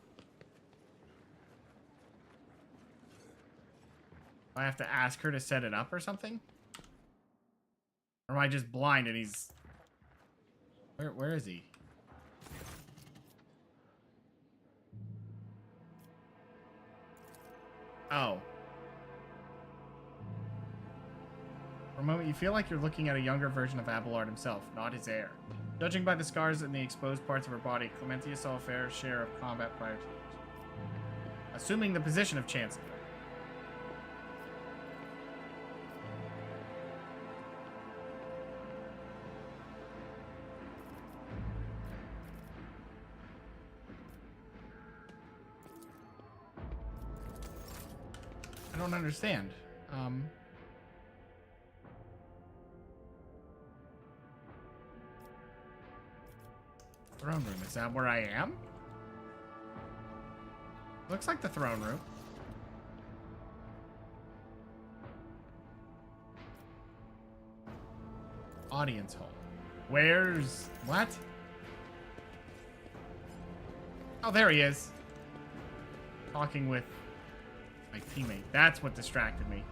Do I have to ask her to set it up or something? Or am I just blind and he's... Where is he? Oh. For a moment, you feel like you're looking at a younger version of Abelard himself, not his heir. Judging by the scars and the exposed parts of her body, Clementia saw a fair share of combat prior to it. Assuming the position of Chancellor. I don't understand. Throne room. Is that where I am? Looks like the throne room. Audience hall. Where's... What? Oh, there he is. Talking with my teammate. That's what distracted me.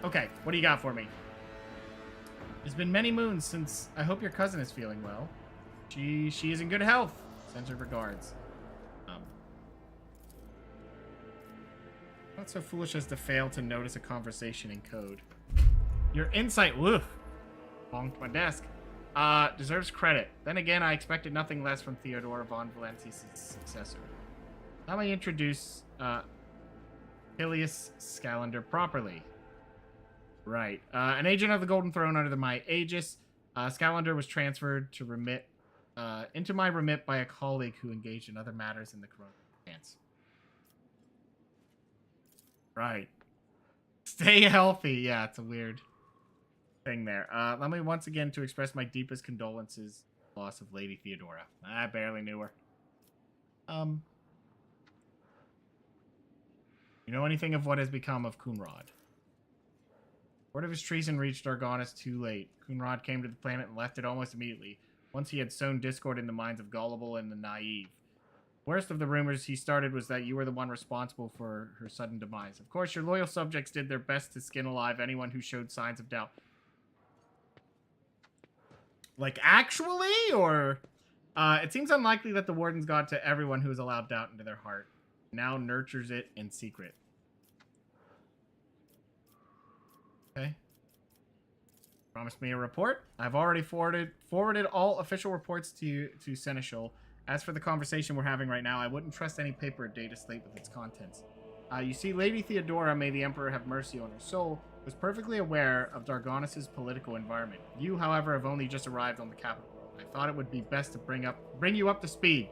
Okay. What do you got for me? It's been many moons since... I hope your cousin is feeling well. She is in good health. Sends her regards. Not so foolish as to fail to notice a conversation in code. Your insight, woof, bonked my desk. Deserves credit. Then again, I expected nothing less from Theodora von Valentius' successor. Let me introduce Hilius Scalander properly. Right. An agent of the Golden Throne under my aegis, Scalander was transferred to into my remit by a colleague who engaged in other matters in the Corona dance. Right. Stay healthy. Yeah, it's a weird thing there. Let me once again to express my deepest condolences for the loss of Lady Theodora. I barely knew her. You know anything of what has become of Coonrod? Word of his treason reached Dargonis too late. Coonrod came to the planet and left it almost immediately, once he had sown discord in the minds of gullible and the naive. Worst of the rumors he started was that you were the one responsible for her sudden demise. Of course, your loyal subjects did their best to skin alive anyone who showed signs of doubt. Like, actually? Or... it seems unlikely that the Wardens got to everyone who has allowed doubt into their heart. Now nurtures it in secret. Okay. Promised me a report. I've already forwarded all official reports to Seneschal. As for the conversation we're having right now, I wouldn't trust any paper or data slate with its contents. You see, Lady Theodora, may the Emperor have mercy on her soul, was perfectly aware of Dargonis' political environment. You, however, have only just arrived on the capital. I thought it would be best to bring you up to speed.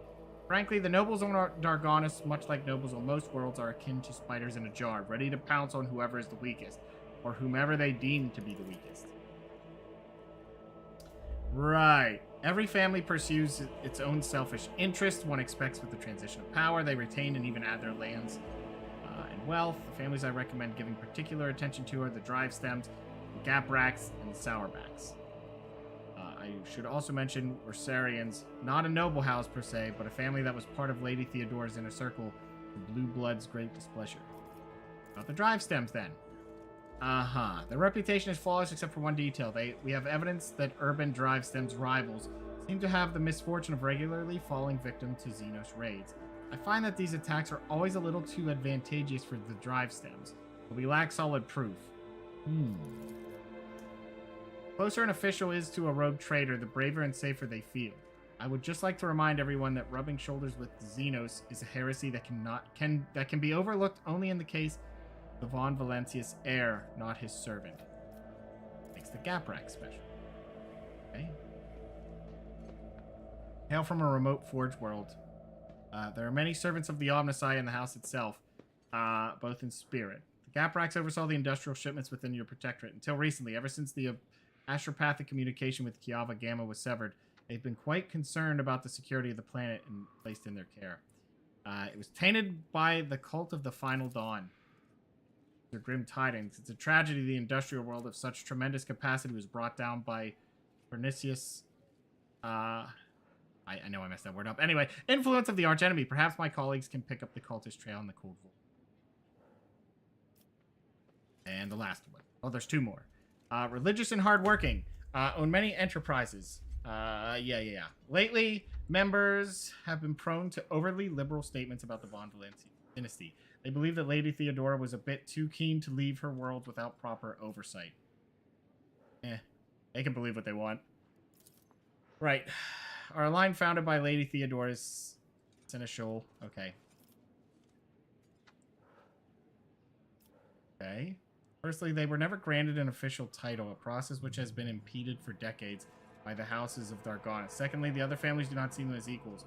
Frankly, the nobles on Dargonis, much like nobles on most worlds, are akin to spiders in a jar, ready to pounce on whoever is the weakest, or whomever they deem to be the weakest. Right. Every family pursues its own selfish interest. One expects with the transition of power, they retain and even add their lands and wealth. The families I recommend giving particular attention to are the drive stems, the gapraks, and the sourbacks. I should also mention Ursarians, not a noble house per se, but a family that was part of Lady Theodora's inner circle, the Blue Blood's great displeasure. About the drive stems, then. Their reputation is flawless except for one detail. We have evidence that urban drive stems rivals seem to have the misfortune of regularly falling victim to Xenos raids. I find that these attacks are always a little too advantageous for the drive stems, but we lack solid proof. Closer an official is to a rogue trader, the braver and safer they feel. I would just like to remind everyone that rubbing shoulders with Xenos is a heresy that can be overlooked only in the case of the Von Valentius heir, not his servant. Makes the Gaprak special. Okay. Hail from a remote forge world. There are many servants of the Omnisci in the house itself, both in spirit. The Gapraks oversaw the industrial shipments within your protectorate. Until recently, ever since the astropathic communication with Kiava Gamma was severed, they've been quite concerned about the security of the planet and placed in their care. It was tainted by the cult of the Final Dawn. Their grim tidings. It's a tragedy the industrial world of such tremendous capacity was brought down by Pernicious. I know I messed that word up. Anyway, influence of the archenemy. Perhaps my colleagues can pick up the cultist trail in the Cold War. And the last one. Oh, there's two more. Religious and hardworking. Own many enterprises. Yeah. Lately, members have been prone to overly liberal statements about the Von Valentius dynasty. They believe that Lady Theodora was a bit too keen to leave her world without proper oversight. They can believe what they want. Right. Our line founded by Lady Theodora's seneschal. Okay. Firstly, they were never granted an official title, a process which has been impeded for decades by the houses of Dargonis. Secondly, the other families do not see them as equals.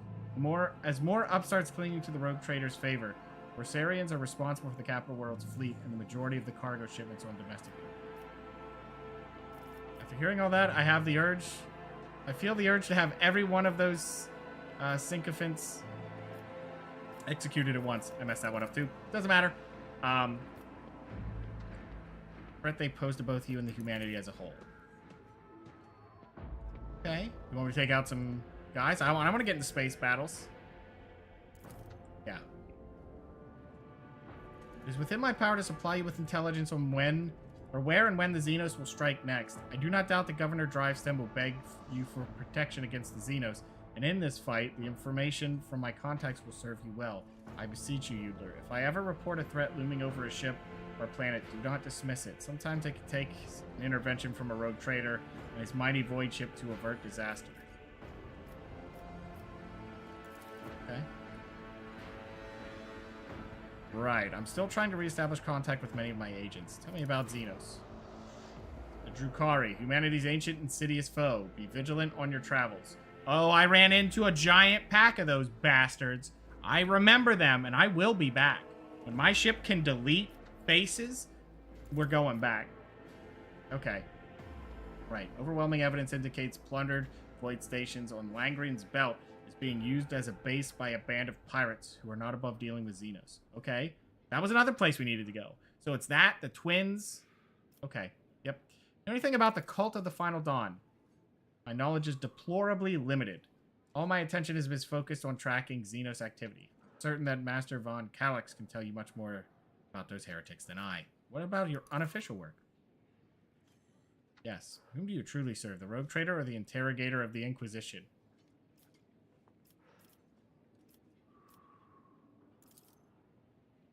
As more upstarts clinging to the rogue trader's favor, Ursarians are responsible for the capital world's fleet and the majority of the cargo shipments on domestic. After hearing all that, I feel the urge to have every one of those sycophants executed at once. I messed that one up too. Doesn't matter. Threat they pose to both you and the humanity as a whole. Okay. You want me to take out some guys? I want to get into space battles. Yeah. It is within my power to supply you with intelligence on where and when the Xenos will strike next. I do not doubt that Governor Drivestem will beg you for protection against the Xenos, and in this fight, the information from my contacts will serve you well. I beseech you, Yoodler. If I ever report a threat looming over a ship or planet, do not dismiss it. Sometimes it can take an intervention from a rogue trader and his mighty void ship to avert disaster. Okay. Right. I'm still trying to reestablish contact with many of my agents. Tell me about Xenos. The Drukari, humanity's ancient insidious foe. Be vigilant on your travels. Oh, I ran into a giant pack of those bastards. I remember them, and I will be back. When my ship can delete faces, we're going back. Okay. Right. Overwhelming evidence indicates plundered void stations on Langren's belt is being used as a base by a band of pirates who are not above dealing with Xenos. Okay. That was another place we needed to go. So it's that, the twins. Okay. Yep. Anything about the cult of the Final Dawn? My knowledge is deplorably limited. All my attention has been focused on tracking Xenos activity. I'm certain that Master Von Calyx can tell you much more about those heretics than I. What about your unofficial work? Yes. Whom do you truly serve? The rogue trader or the interrogator of the Inquisition?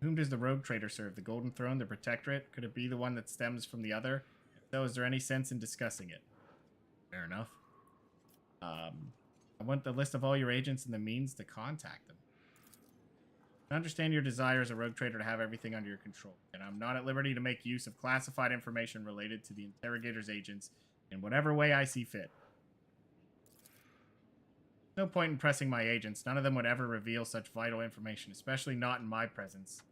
Whom does the rogue trader serve? The Golden Throne, the Protectorate? Could it be the one that stems from the other? If so, is there any sense in discussing it? Fair enough. I want the list of all your agents and the means to contact them. I understand your desire as a rogue trader to have everything under your control, and I'm not at liberty to make use of classified information related to the interrogator's agents in whatever way I see fit. No point in pressing my agents. None of them would ever reveal such vital information, especially not in my presence.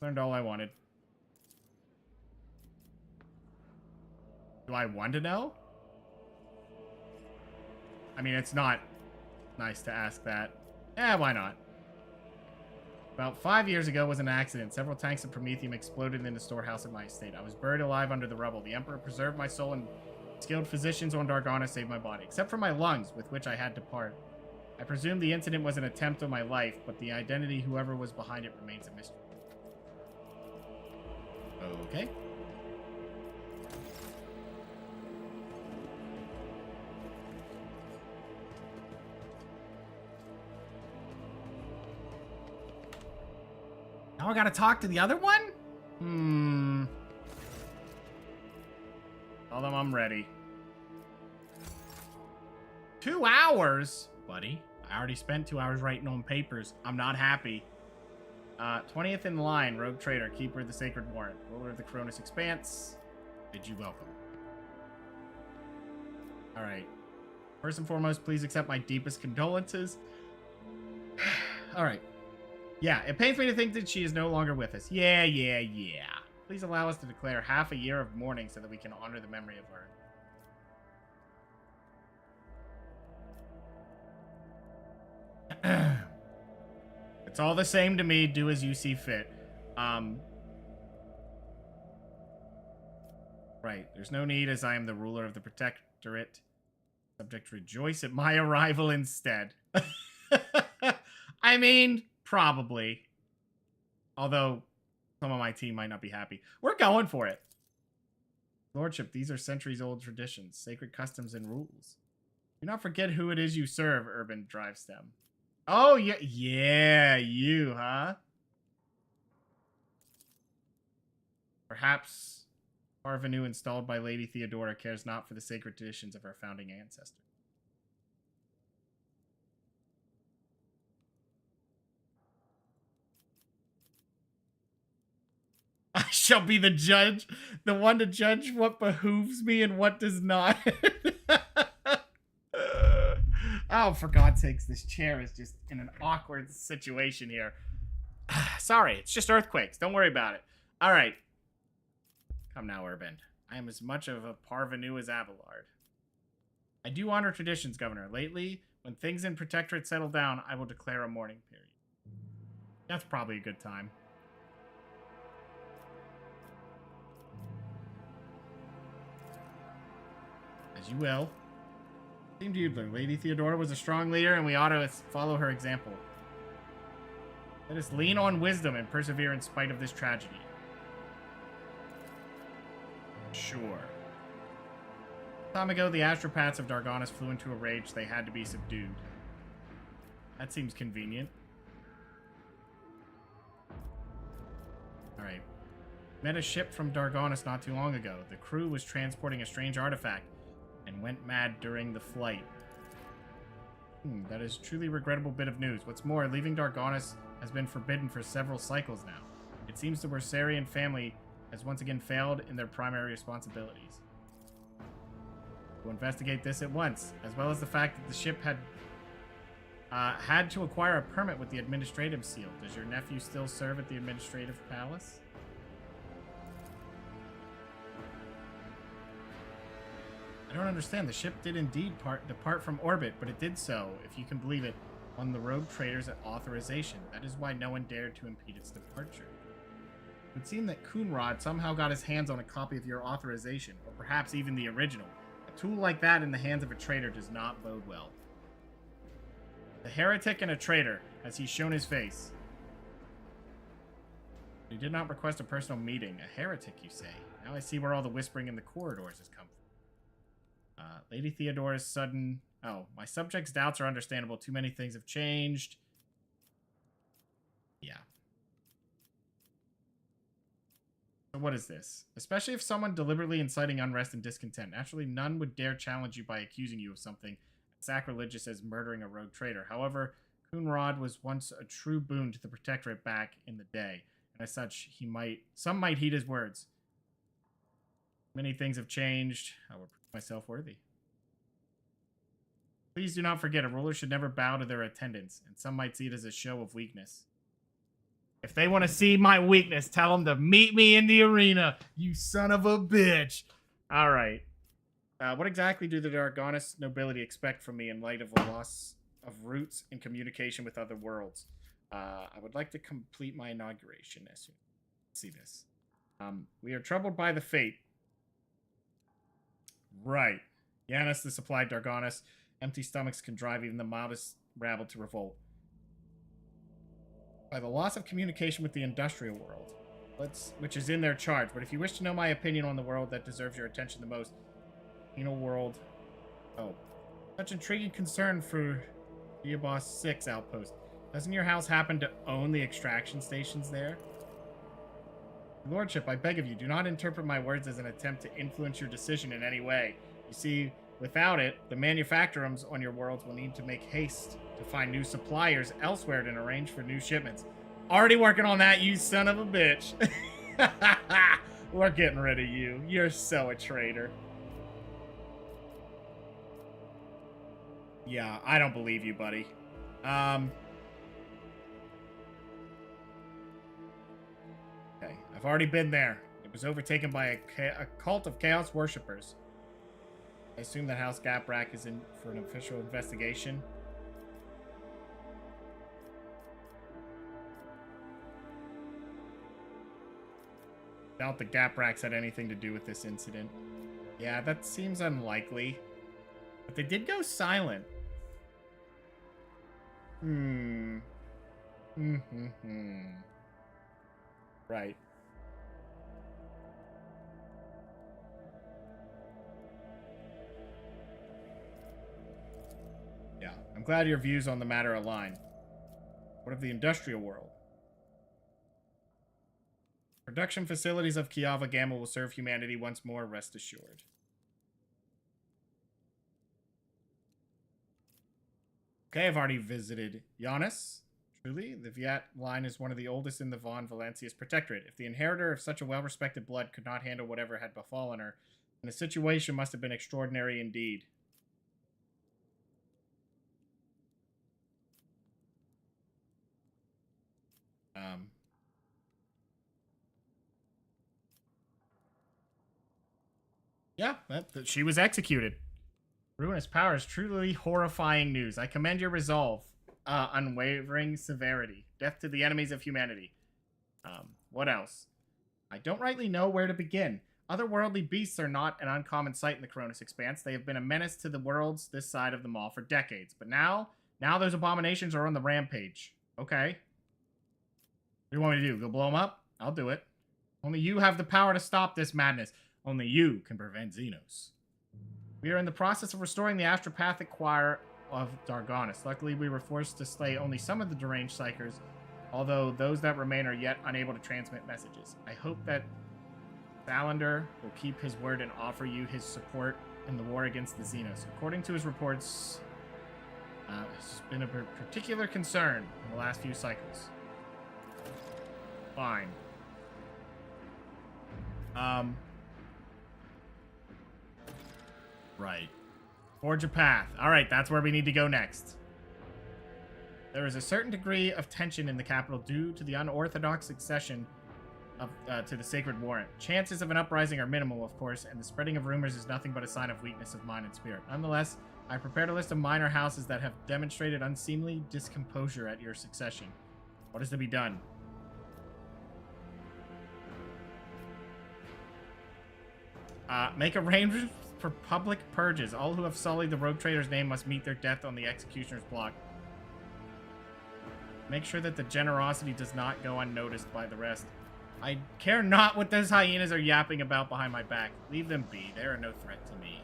Learned all I wanted. Do I want to know? I mean, it's not nice to ask that. Why not? About 5 years ago was an accident. Several tanks of promethium exploded in the storehouse at my estate. I was buried alive under the rubble. The Emperor preserved my soul, and skilled physicians on Dargana saved my body, except for my lungs, with which I had to part. I presume the incident was an attempt on my life, but the identity whoever was behind it remains a mystery. Okay. Now I gotta talk to the other one? Tell them I'm ready. 2 hours? Buddy, I already spent 2 hours writing on papers. I'm not happy. 20th in line, Rogue Trader, Keeper of the Sacred Warrant, Ruler of the Cronus Expanse. Bid you welcome. Alright. First and foremost, please accept my deepest condolences. Alright. Yeah, it pains me to think that she is no longer with us. Yeah. Please allow us to declare half a year of mourning so that we can honor the memory of her. It's all the same to me. Do as you see fit. Right. There's no need, as I am the ruler of the Protectorate. Subject rejoice at my arrival instead. I mean, probably. Although, some of my team might not be happy. We're going for it. Lordship, these are centuries-old traditions, sacred customs and rules. Do not forget who it is you serve, Urban Drivestem. Oh, yeah, you, huh? Perhaps Parvenu installed by Lady Theodora cares not for the sacred traditions of her founding ancestor. I shall be the judge, the one to judge what behooves me and what does not. Oh, for God's sakes, this chair is just in an awkward situation here. Sorry, it's just earthquakes. Don't worry about it. All right. Come now, Urban. I am as much of a parvenu as Abelard. I do honor traditions, Governor. Lately, when things in Protectorate settle down, I will declare a mourning period. That's probably a good time. As you will. Team Yoodler. Lady Theodora was a strong leader, and we ought to follow her example. Let us lean on wisdom and persevere in spite of this tragedy. Sure. Time ago, the astropaths of Darganas flew into a rage. They had to be subdued. That seems convenient. Alright. Met a ship from Darganas not too long ago. The crew was transporting a strange artifact and went mad during the flight. That is a truly regrettable bit of news. What's more, leaving Darganas has been forbidden for several cycles now. It seems the Wersarian family has once again failed in their primary responsibilities. We'll investigate this at once, as well as the fact that the ship had to acquire a permit with the administrative seal. Does your nephew still serve at the administrative palace? I don't understand. The ship did indeed depart from orbit, but it did so, if you can believe it, on the rogue trader's authorization. That is why no one dared to impede its departure. It would seem that Coonrod somehow got his hands on a copy of your authorization, or perhaps even the original. A tool like that in the hands of a traitor does not bode well. The heretic and a traitor, has he shown his face? He did not request a personal meeting. A heretic, you say? Now I see where all the whispering in the corridors has come from. Lady Theodora's sudden... Oh, my subject's doubts are understandable. Too many things have changed. Yeah. So what is this? Especially if someone deliberately inciting unrest and discontent. Naturally, none would dare challenge you by accusing you of something as sacrilegious as murdering a rogue traitor. However, Coonrod was once a true boon to the Protectorate back in the day. And as such, some might heed his words. Many things have changed. I will prove myself worthy. Please do not forget, a ruler should never bow to their attendants, and some might see it as a show of weakness. If they want to see my weakness, tell them to meet me in the arena, you son of a bitch. All right. What exactly do the Dargonis nobility expect from me in light of the loss of roots and communication with other worlds? I would like to complete my inauguration as soon as see this. We are troubled by the fate. Right. Yanis, the supplied Dargonis. Empty stomachs can drive even the mildest rabble to revolt. By the loss of communication with the industrial world, which is in their charge. But if you wish to know my opinion on the world that deserves your attention the most, penal world. Oh, such intriguing concern for Diabos 6 outpost. Doesn't your house happen to own the extraction stations there? Lordship, I beg of you, do not interpret my words as an attempt to influence your decision in any way. You see, without it, the manufacturers on your worlds will need to make haste to find new suppliers elsewhere and arrange for new shipments. Already working on that, you son of a bitch. We're getting rid of you. You're so a traitor. Yeah, I don't believe you, buddy. Okay, I've already been there. It was overtaken by a cult of chaos worshippers. I assume that House Gaprak is in for an official investigation. Doubt the Gapraks had anything to do with this incident. Yeah, that seems unlikely. But they did go silent. Right. Yeah, I'm glad your views on the matter align. What of the industrial world? Production facilities of Kiava Gamma will serve humanity once more, rest assured. Okay, I've already visited Giannis. Truly, the Viat line is one of the oldest in the Von Valencia's protectorate. If the inheritor of such a well-respected blood could not handle whatever had befallen her, then the situation must have been extraordinary indeed. Yeah, she was executed. Ruinous power is truly horrifying news. I commend your resolve. Unwavering severity. Death to the enemies of humanity. What else? I don't rightly know where to begin. Otherworldly beasts are not an uncommon sight in the Cronus Expanse. They have been a menace to the worlds this side of the Maw for decades. But now those abominations are on the rampage. Okay. What do you want me to do? Go blow them up? I'll do it. Only you have the power to stop this madness. Only you can prevent Xenos. We are in the process of restoring the astropathic choir of Dargonis. Luckily, we were forced to slay only some of the deranged psychers, although those that remain are yet unable to transmit messages. I hope that Salander will keep his word and offer you his support in the war against the Xenos. According to his reports, it's been a particular concern in the last few cycles. Fine. Right. Forge a path. Alright, that's where we need to go next. There is a certain degree of tension in the capital due to the unorthodox succession of, to the Sacred Warrant. Chances of an uprising are minimal, of course, and the spreading of rumors is nothing but a sign of weakness of mind and spirit. Nonetheless, I prepared a list of minor houses that have demonstrated unseemly discomposure at your succession. What is to be done? Make arrangements for public purges. All who have sullied the rogue trader's name must meet their death on the executioner's block. Make sure that the generosity does not go unnoticed by the rest. I care not what those hyenas are yapping about behind my back. Leave them be. They are no threat to me.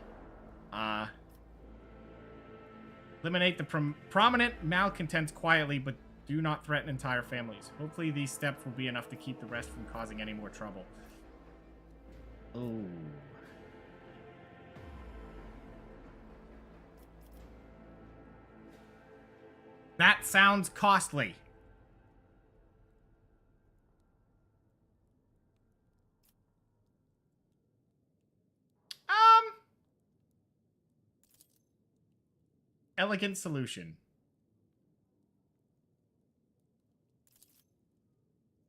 Eliminate the prominent malcontents quietly, but do not threaten entire families. Hopefully these steps will be enough to keep the rest from causing any more trouble. Ooh. That sounds costly. elegant solution.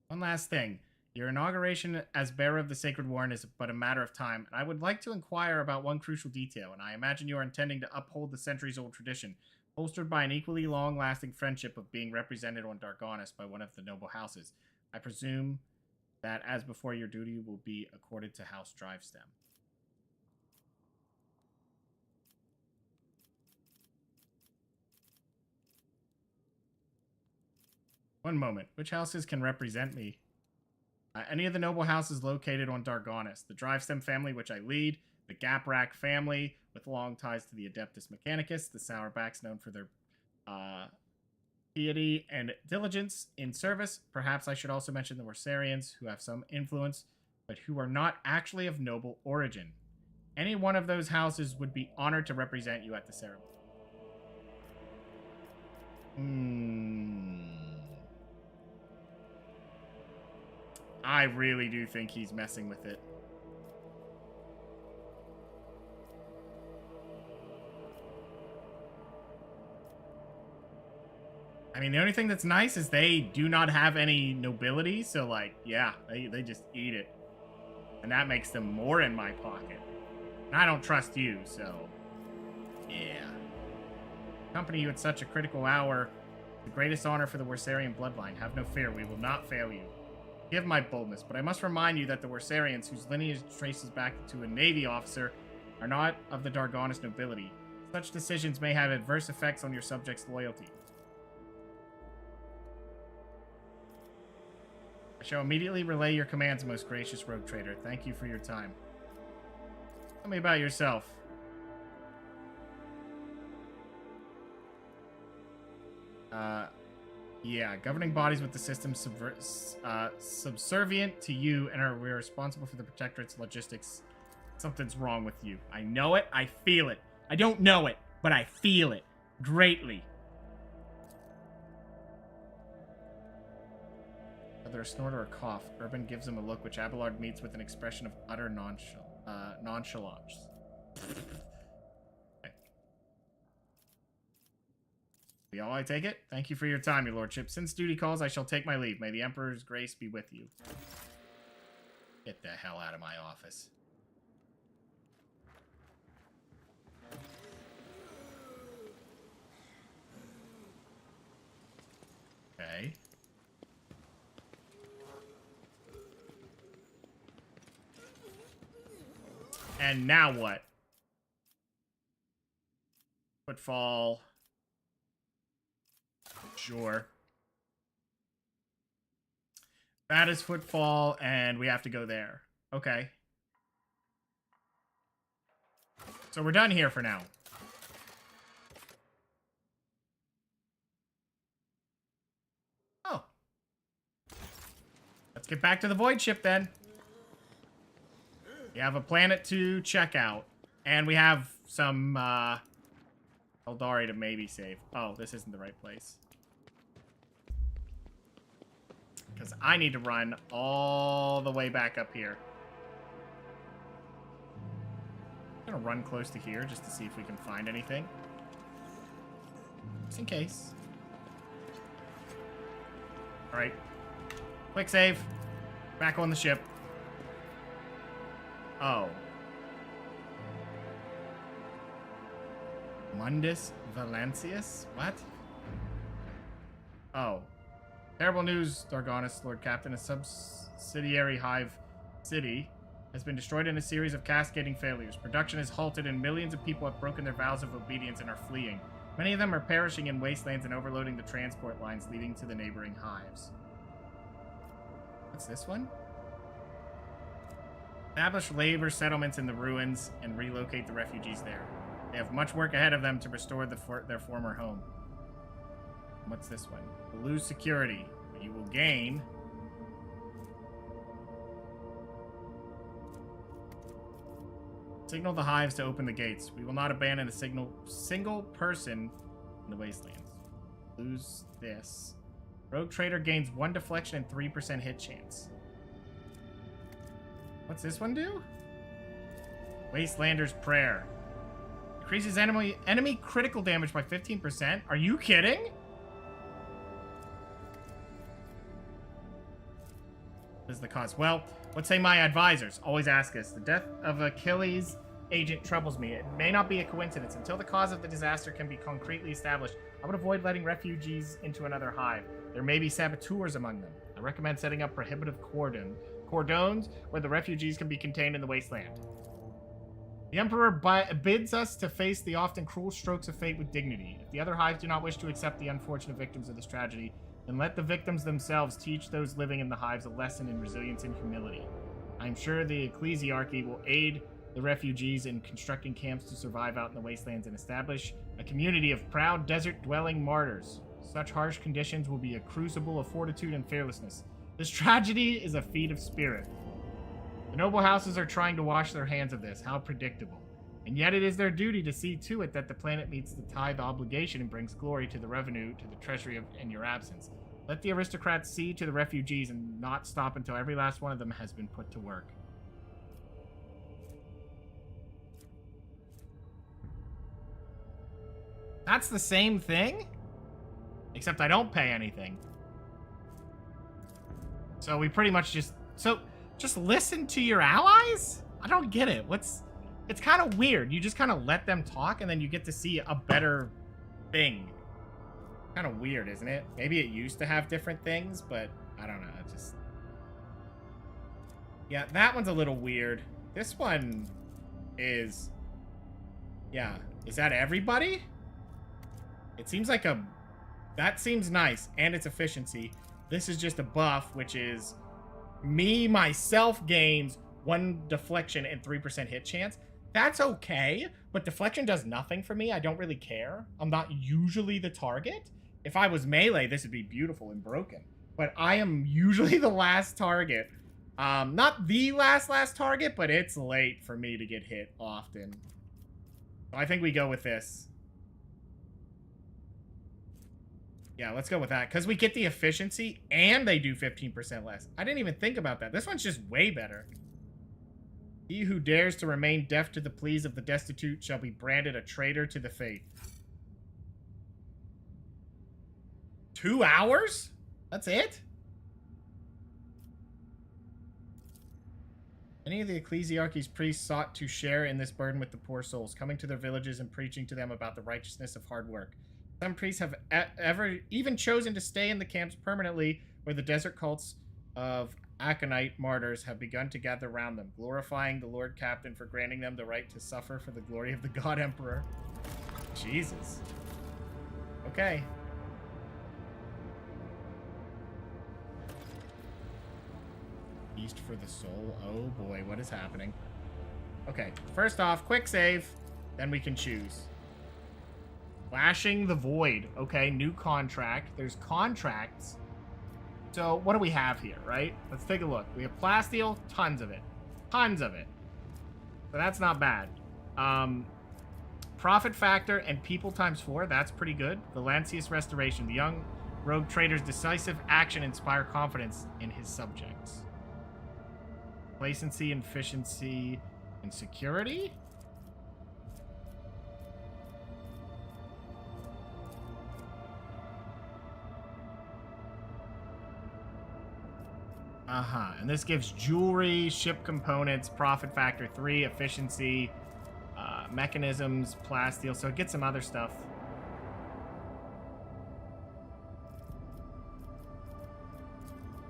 One last thing. Your inauguration as bearer of the Sacred Warren is but a matter of time, and I would like to inquire about one crucial detail, and I imagine you are intending to uphold the centuries-old tradition, bolstered by an equally long-lasting friendship of being represented on Dargonis by one of the noble houses. I presume that, as before, your duty will be accorded to House Drivestem. One moment. Which houses can represent me? Any of the noble houses located on Dargonis. The Drivestem family, which I lead. The Gaprak family, with long ties to the Adeptus Mechanicus. The Sourbacks, known for their piety and diligence in service. Perhaps I should also mention the Worsarians, who have some influence, but who are not actually of noble origin. Any one of those houses would be honored to represent you at the ceremony. I really do think he's messing with it. I mean, the only thing that's nice is they do not have any nobility, so, like, yeah, they just eat it. And that makes them more in my pocket. And I don't trust you, so, yeah. Accompany you at such a critical hour. The greatest honor for the Worsarian bloodline. Have no fear, we will not fail you. Forgive my boldness, but I must remind you that the Worsarians, whose lineage traces back to a Navy officer, are not of the Dargonis nobility. Such decisions may have adverse effects on your subjects' loyalty. I shall immediately relay your commands, most gracious rogue trader. Thank you for your time. Tell me about yourself. Yeah, governing bodies with the system subservient to you and are responsible for the protectorate's logistics. Something's wrong with you. I know it. I feel it. I don't know it, but I feel it greatly. Whether a snort or a cough, Urban gives him a look which Abelard meets with an expression of utter nonchalance. Be all I take it? Thank you for your time, your lordship. Since duty calls, I shall take my leave. May the Emperor's grace be with you. Get the hell out of my office. Okay. And now what? Footfall. Sure. That is footfall, and we have to go there. Okay. So we're done here for now. Oh. Let's get back to the Void Ship, then. We have a planet to check out. And we have some, Eldari to maybe save. Oh, this isn't the right place. Because I need to run all the way back up here. I'm going to run close to here just to see if we can find anything. Just in case. Alright. Quick save. Back on the ship. Oh. Mundus Valancius? What? Oh. Terrible news, Dargonis, Lord Captain. A subsidiary Hive city has been destroyed in a series of cascading failures. Production is halted and millions of people have broken their vows of obedience and are fleeing. Many of them are perishing in wastelands and overloading the transport lines leading to the neighboring hives. What's this one? Establish labor settlements in the ruins and relocate the refugees there. They have much work ahead of them to restore their former home. What's this one? You'll lose security, but you will gain... Signal the hives to open the gates. We will not abandon a single person in the wastelands. Lose this. Rogue Trader gains 1 deflection and 3% hit chance. What's this one do? Wastelander's Prayer. Increases enemy critical damage by 15%. Are you kidding? What is the cause? Well, what say my advisors? Always ask us. The death of Achilles' agent troubles me. It may not be a coincidence. Until the cause of the disaster can be concretely established, I would avoid letting refugees into another hive. There may be saboteurs among them. I recommend setting up prohibitive cordons where the refugees can be contained in the wasteland. The Emperor bids us to face the often cruel strokes of fate with dignity. If the other hives do not wish to accept the unfortunate victims of this tragedy, then let the victims themselves teach those living in the hives a lesson in resilience and humility. I am sure the ecclesiarchy will aid the refugees in constructing camps to survive out in the wastelands and establish a community of proud desert-dwelling martyrs. Such harsh conditions will be a crucible of fortitude and fearlessness. This tragedy is a feat of spirit. The noble houses are trying to wash their hands of this. How predictable. And yet it is their duty to see to it that the planet meets the tithe obligation and brings glory to the revenue to the treasury in your absence. Let the aristocrats see to the refugees and not stop until every last one of them has been put to work. That's the same thing? Except I don't pay anything. So we pretty much just... So, just listen to your allies? I don't get it. It's kind of weird. You just kind of let them talk and then you get to see a better thing. Kind of weird, isn't it? Maybe it used to have different things, but I don't know. It just... Yeah, that one's a little weird. This one is... Yeah. Is that everybody? It seems like a... That seems nice, and it's efficiency. This is just a buff, which is myself gains 1 deflection and 3% hit chance. That's okay, but deflection does nothing for me. I don't really care. I'm not usually the target. If I was melee, this would be beautiful and broken. But I am usually the last target. Not the last target, but it's late for me to get hit often. So I think we go with this. Yeah, let's go with that. Because we get the efficiency and they do 15% less. I didn't even think about that. This one's just way better. He who dares to remain deaf to the pleas of the destitute shall be branded a traitor to the faith. 2 hours? That's it? Many of the ecclesiarchy's priests sought to share in this burden with the poor souls, coming to their villages and preaching to them about the righteousness of hard work. Some priests have ever even chosen to stay in the camps permanently, where the desert cults of Aconite martyrs have begun to gather around them, glorifying the Lord Captain for granting them the right to suffer for the glory of the God Emperor. Jesus. Okay. Feast for the soul. Oh boy, what is happening? Okay, first off, quick save. Then we can choose. Flashing the Void. Okay, new contract. There's contracts. So, what do we have here, right? Let's take a look. We have plasteel, tons of it. Tons of it. So that's not bad. Profit factor and people times 4. That's pretty good. The Lancius Restoration. The young rogue trader's decisive action inspire confidence in his subjects. Complacency, efficiency, and security? And this gives jewelry, ship components, profit factor 3, efficiency, mechanisms, plasteel. So it gets some other stuff.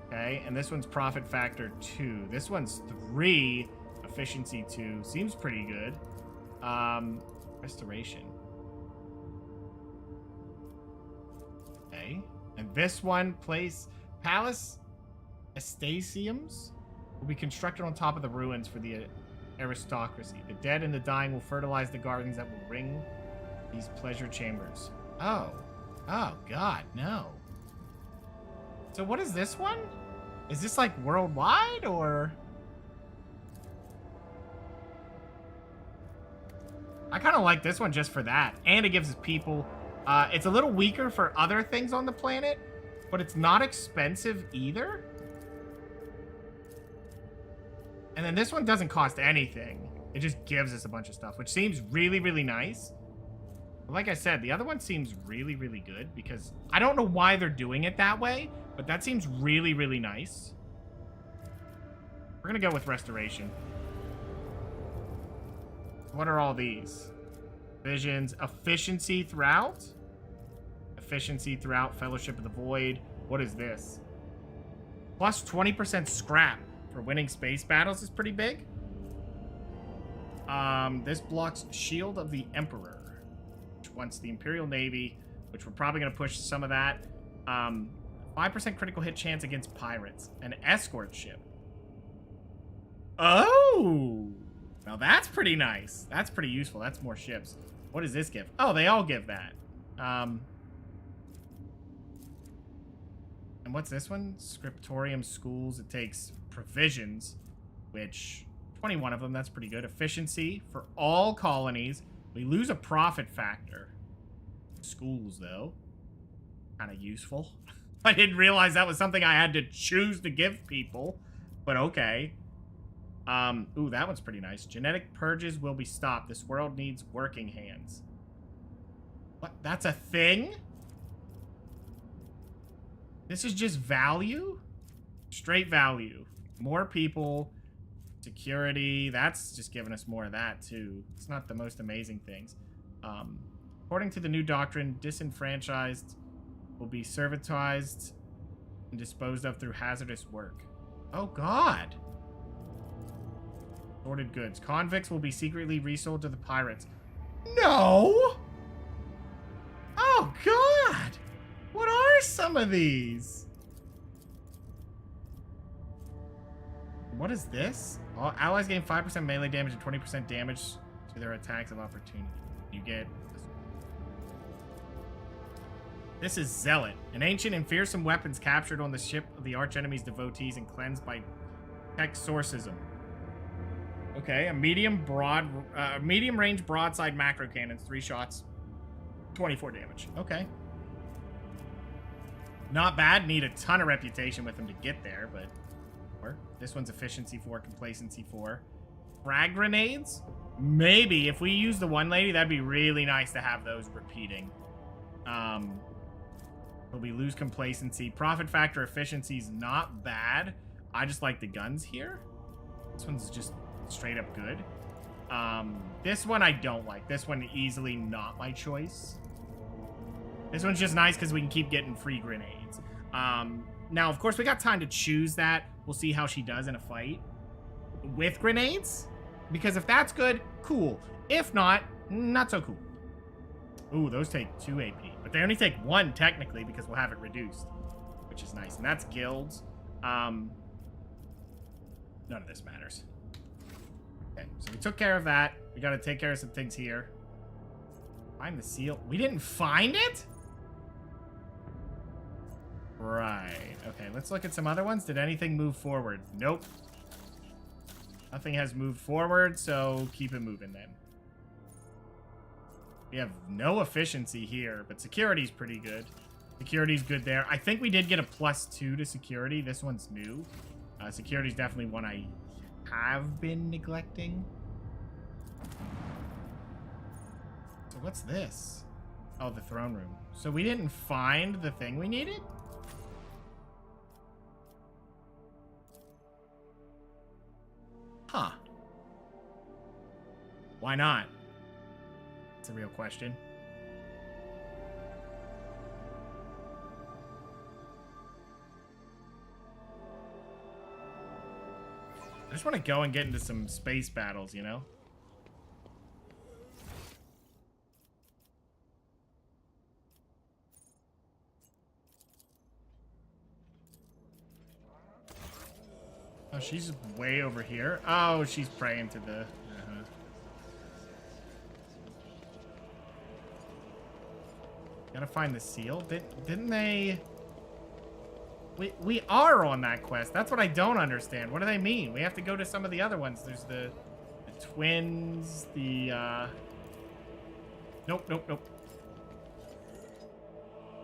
Okay, and this one's profit factor 2. This one's 3, efficiency 2. Seems pretty good. Restoration. Okay, and this one, Palace Astasiums will be constructed on top of the ruins for the aristocracy. The dead and the dying will fertilize the gardens that will ring these pleasure chambers. Oh God, no. So what is this one? Is this like worldwide or? I kind of like this one just for that. And it gives people, it's a little weaker for other things on the planet, but it's not expensive either. And then this one doesn't cost anything. It just gives us a bunch of stuff, which seems really, really nice. But like I said, the other one seems really, really good because I don't know why they're doing it that way, but that seems really, really nice. We're going to go with restoration. What are all these? Visions, efficiency throughout. Efficiency throughout, Fellowship of the Void. What is this? Plus 20% scrap for winning space battles is pretty big. This blocks Shield of the Emperor, which wants the Imperial Navy, which we're probably going to push some of that. 5% critical hit chance against pirates. An escort ship. Oh! Now that's pretty nice. That's pretty useful. That's more ships. What does this give? Oh, they all give that. And what's this one? Scriptorium schools. It takes provisions, which 21 of them. That's pretty good. Efficiency for all colonies. We lose a profit factor. Schools, though. Kind of useful. I didn't realize that was something I had to choose to give people. But okay. Ooh, that one's pretty nice. Genetic purges will be stopped. This world needs working hands. What? That's a thing? This is just value? Straight value. More people. Security. That's just giving us more of that, too. It's not the most amazing things. According to the new doctrine, disenfranchised will be servitized and disposed of through hazardous work. Oh, God. Sorted goods. Convicts will be secretly resold to the pirates. No! Oh, God! What are some of these? What is this? All allies gain 5% melee damage and 20% damage to their attacks of opportunity. You get this. This is Zealot, an ancient and fearsome weapons captured on the ship of the archenemy's devotees and cleansed by exorcism. Okay, a medium range broadside macro cannons, 3 shots, 24 damage. Okay. Not bad. Need a ton of reputation with them to get there, but this one's efficiency 4, complacency 4. Frag grenades? Maybe. If we use the one lady, that'd be really nice to have those repeating. But we lose complacency. Profit factor efficiency is not bad. I just like the guns here. This one's just straight up good. This one I don't like. This one easily not my choice. This one's just nice because we can keep getting free grenades. Now, of course, we got time to choose that. We'll see how she does in a fight with grenades. Because if that's good, cool. If not, not so cool. Ooh, those take 2 AP. But they only take 1, technically, because we'll have it reduced. Which is nice. And that's guilds. None of this matters. Okay, so we took care of that. We got to take care of some things here. Find the seal. We didn't find it? Right. Okay, let's look at some other ones. Did anything move forward? Nope. Nothing has moved forward, so keep it moving then. We have no efficiency here, but security's pretty good. Security's good there. I think we did get a +2 to security. This one's new. Security's definitely one I have been neglecting. So what's this? Oh, the throne room. So we didn't find the thing we needed? Huh. Why not? It's a real question. I just want to go and get into some space battles, you know? Oh, she's way over here. Oh, she's praying to the... Gotta find the seal. Didn't they... We are on that quest. That's what I don't understand. What do they mean? We have to go to some of the other ones. There's the twins, the... Nope, nope, nope.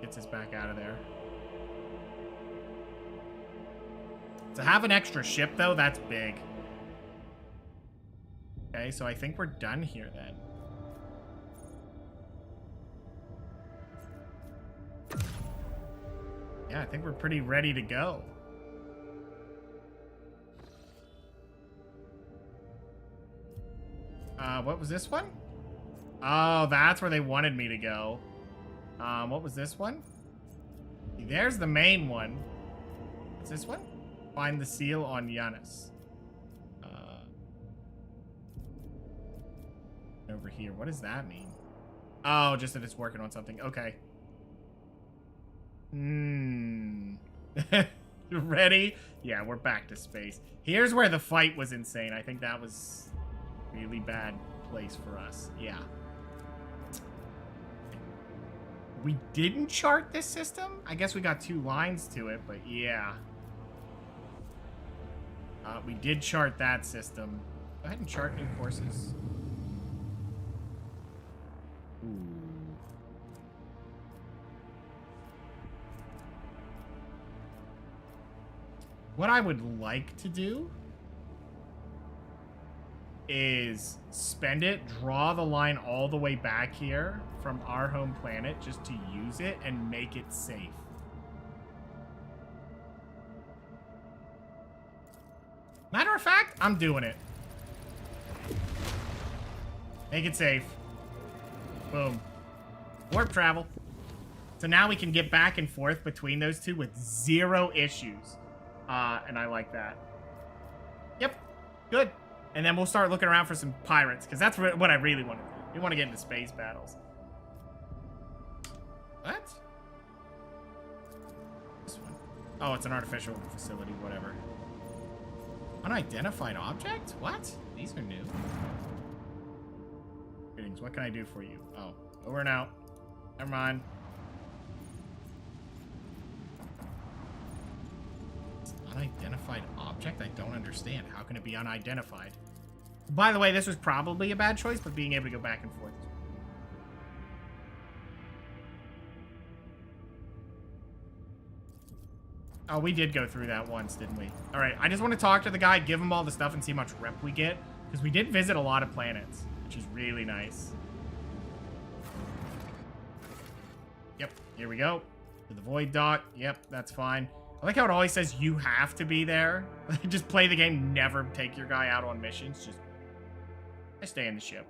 Gets us back out of there. To have an extra ship, though, that's big. Okay, so I think we're done here then. Yeah, I think we're pretty ready to go. What was this one? Oh, that's where they wanted me to go. What was this one? There's the main one. What's this one? Find the seal on Giannis. Over here. What does that mean? Oh, just that it's working on something. Okay. Ready? Yeah, we're back to space. Here's where the fight was insane. I think that was a really bad place for us. Yeah. We didn't chart this system? I guess we got 2 lines to it, but yeah. We did chart that system. Go ahead and chart new courses. Ooh. What I would like to do is spend it, draw the line all the way back here from our home planet just to use it and make it safe. Matter of fact, I'm doing it. Make it safe. Boom. Warp travel. So now we can get back and forth between those two with 0 issues. And I like that. Yep. Good. And then we'll start looking around for some pirates, because that's what I really want to do. We want to get into space battles. What? This one. Oh, it's an artificial facility, whatever. Unidentified object? What? These are new. Greetings, what can I do for you? Oh, over and out. Never mind. Unidentified object? I don't understand. How can it be unidentified? By the way, this was probably a bad choice, but being able to go back and forth. Oh, we did go through that once, didn't we? All right, I just want to talk to the guy, give him all the stuff, and see how much rep we get. Because we did visit a lot of planets, which is really nice. Yep, here we go. To the Void Dock. Yep, that's fine. I like how it always says you have to be there. Just play the game, never take your guy out on missions. Just stay in the ship.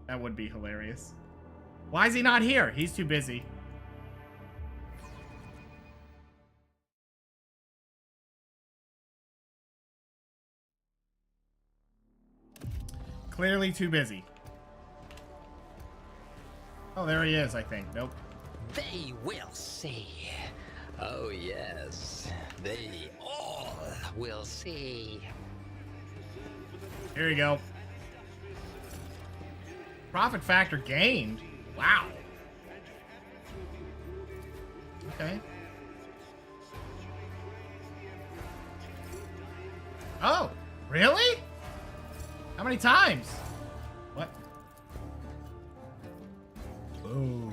That would be hilarious. Why is he not here? He's too busy. Clearly too busy. Oh, there he is, I think. Nope. They will see. Oh, yes. They all will see. Here you go. Profit factor gained. Wow. Okay. Oh, really? How many times? What? Oh.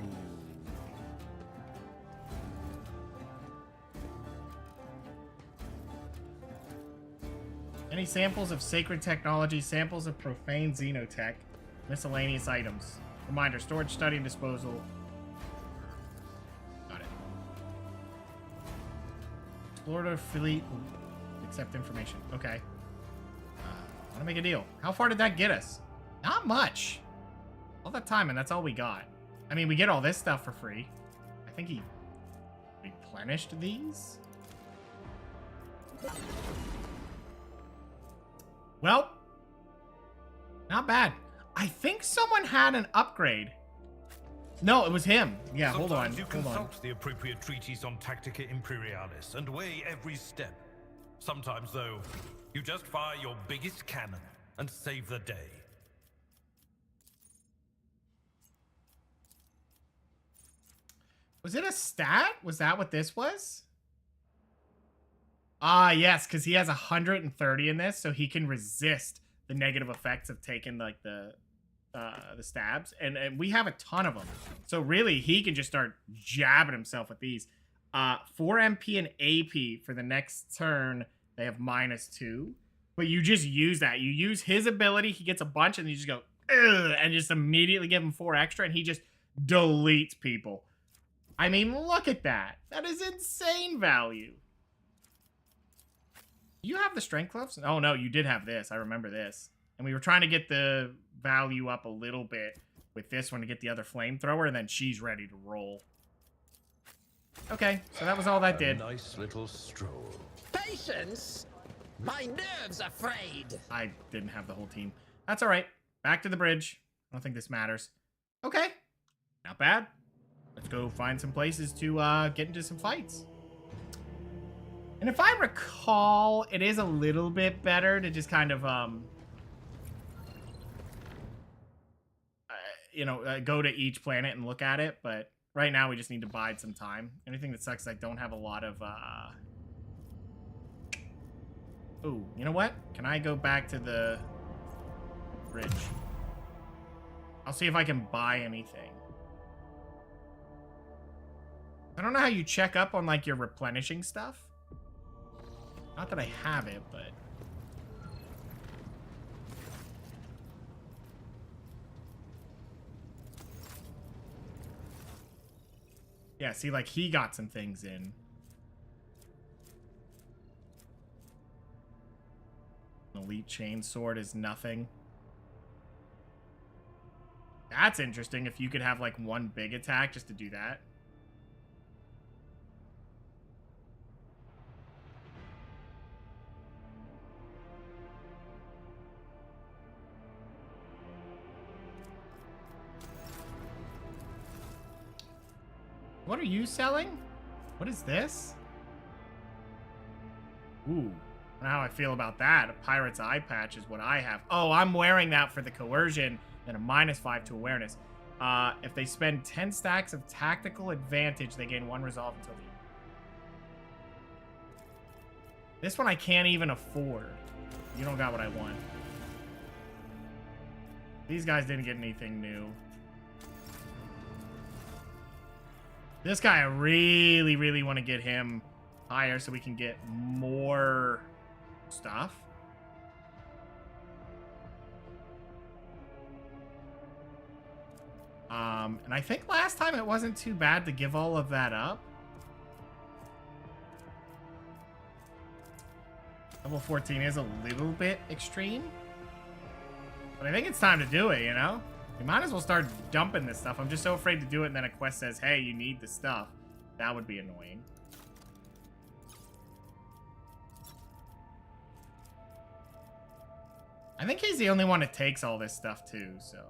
Any samples of sacred technology, samples of profane xenotech, miscellaneous items. Reminder, storage, study, and disposal. Got it. Florida fleet. Accept information. Okay. I want to make a deal. How far did that get us? Not much. All that time, and that's all we got. I mean, we get all this stuff for free. I think he replenished these. Well, not bad. I think someone had an upgrade. No, it was him. Yeah, Sometimes hold on. You Hold on. consult the appropriate treatise on Tactica Imperialis and weigh every step. Sometimes, though, you just fire your biggest cannon and save the day. Was it a stat? Was that what this was? Ah, yes, because he has 130 in this, so he can resist the negative effects of taking like the stabs, and we have a ton of them. So really, he can just start jabbing himself with these. 4 MP and AP for the next turn. They have -2. But you just use that. You use his ability. He gets a bunch, and you just go, ugh, and just immediately give him 4 extra, and he just deletes people. I mean, look at that. That is insane value. You have the strength gloves? Oh, no, you did have this. I remember this. And we were trying to get the value up a little bit with this one to get the other flamethrower, and then she's ready to roll. Okay, so that was all that did. Nice little stroll. Patience? My nerves are frayed. I didn't have the whole team. That's all right. Back to the bridge. I don't think this matters. Okay, not bad. Let's go find some places to get into some fights. And if I recall, it is a little bit better to just kind of, go to each planet and look at it. But right now, we just need to bide some time. Anything that sucks is I don't have a lot of, Ooh, you know what? Can I go back to the bridge? I'll see if I can buy anything. I don't know how you check up on, like, your replenishing stuff. Not that I have it, but... Yeah, see, like, he got some things in. Elite chainsword is nothing. That's interesting if you could have, like, one big attack just to do that. What are you selling? What is this? Ooh. I don't know how I feel about that. A pirate's eye patch is what I have. Oh, I'm wearing that for the coercion and a -5 to awareness. If they spend 10 stacks of tactical advantage, they gain 1 resolve until the end. This one I can't even afford. You don't got what I want. These guys didn't get anything new. This guy, I really, really want to get him higher so we can get more stuff. And I think last time it wasn't too bad to give all of that up. Level 14 is a little bit extreme. But I think it's time to do it, you know? We might as well start dumping this stuff. I'm just so afraid to do it and then a quest says, hey, you need the stuff. That would be annoying. I think he's the only one that takes all this stuff too, so...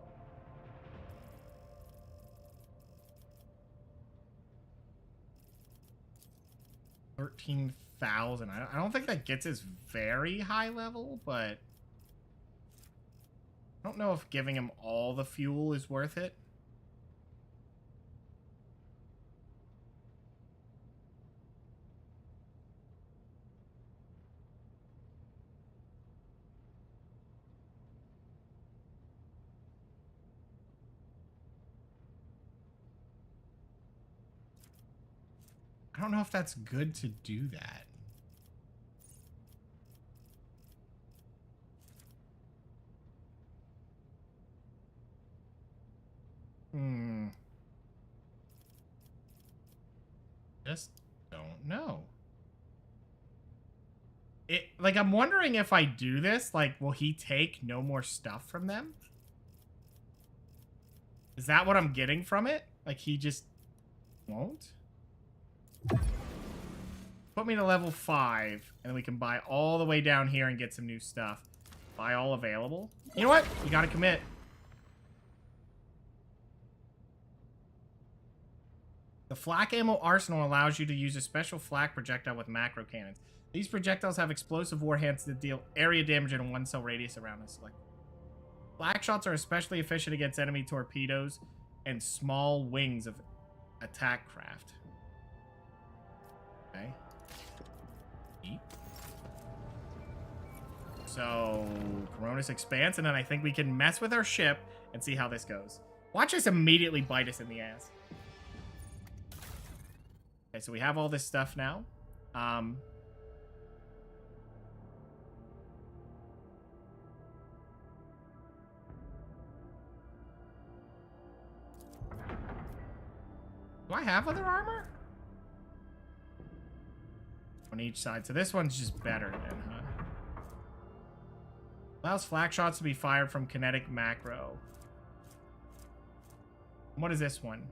13,000. I don't think that gets us very high level, but... I don't know if giving him all the fuel is worth it. I don't know if that's good to do that. Just don't know. Like, I'm wondering if I do this, like, will he take no more stuff from them? Is that what I'm getting from it? Like, he just won't? Put me to level 5, and then we can buy all the way down here and get some new stuff. Buy all available. You know what? You gotta commit. The flak ammo arsenal allows you to use a special flak projectile with macro cannons. These projectiles have explosive warheads that deal area damage in a 1-cell radius around a select. Flak shots are especially efficient against enemy torpedoes and small wings of attack craft. Okay. Eat. So, Coronis expands, and then I think we can mess with our ship and see how this goes. Watch us immediately bite us in the ass. Okay, so we have all this stuff now. Do I have other armor? On each side. So this one's just better then, huh? Allows flak shots to be fired from kinetic macro. What is this one?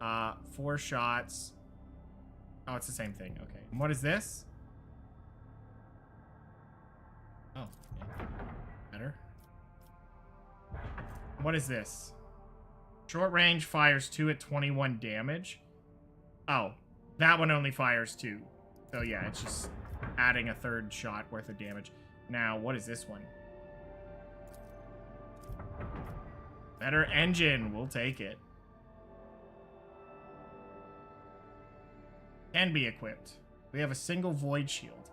4 shots. Oh, it's the same thing. Okay. And what is this? Oh, yeah. Better. What is this? Short range fires 2 at 21 damage. Oh, that one only fires 2. So yeah, it's just adding a 3rd shot worth of damage. Now, what is this one? Better engine. We'll take it. Can be equipped. We have a single void shield.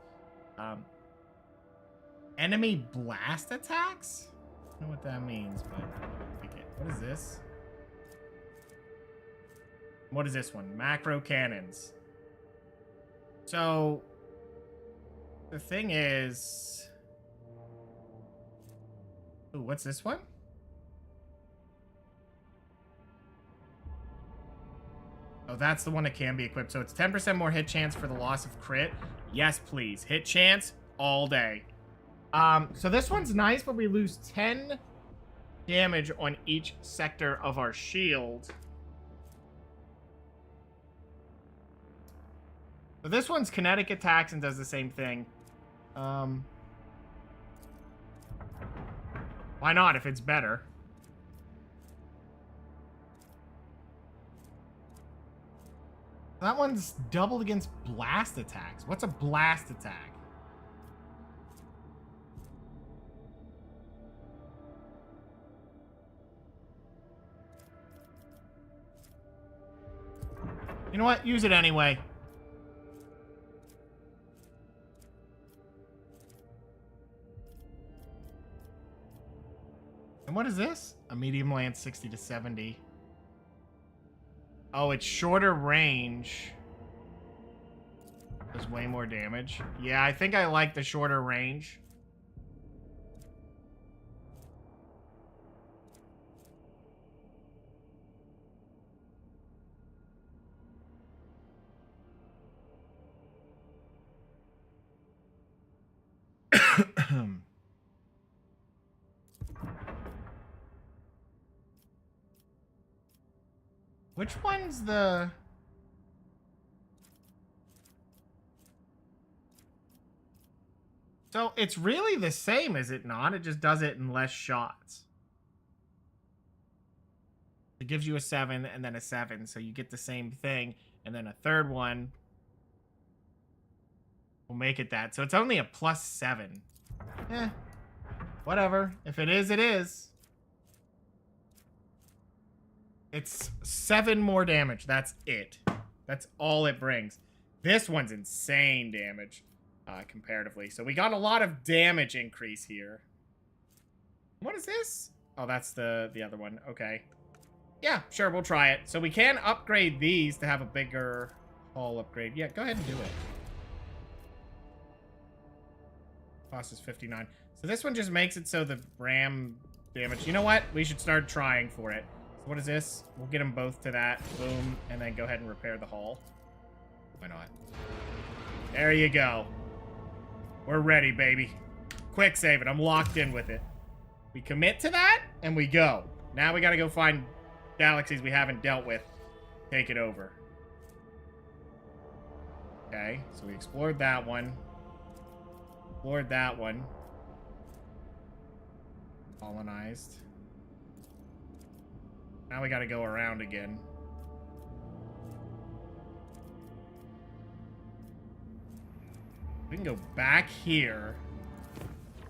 Enemy blast attacks? I don't know what that means, but I'll take it. What is this? What is this one? Macro cannons. So, the thing is... Ooh, what's this one? Oh, that's the one that can be equipped. So it's 10% more hit chance for the loss of crit. Yes, please. Hit chance all day. So this one's nice, but we lose 10 damage on each sector of our shield. So this one's kinetic attacks and does the same thing. Why not if it's better? That one's doubled against blast attacks. What's a blast attack? You know what? Use it anyway. And what is this? A medium lance 60 to 70. Oh, it's shorter range. Does way more damage. Yeah, I think I like the shorter range. Which one's the... So it's really the same, is it not? It just does it in less shots. It gives you a 7 and then a 7, so you get the same thing. And then a third one will make it that. So it's only a +7. Eh, whatever. If it is, it is. It's 7 more damage. That's it. That's all it brings. This one's insane damage, comparatively. So we got a lot of damage increase here. What is this? Oh, that's the other one. Okay. Yeah, sure, we'll try it. So we can upgrade these to have a bigger hull upgrade. Yeah, go ahead and do it. Cost is 59. So this one just makes it so the ram damage... You know what? We should start trying for it. What is this? We'll get them both to that. Boom. And then go ahead and repair the hull. Why not? There you go. We're ready, baby. Quick save it. I'm locked in with it. We commit to that, and we go. Now we gotta go find galaxies we haven't dealt with. Take it over. Okay, so we explored that one. Explored that one. Colonized. Now we gotta go around again. We can go back here.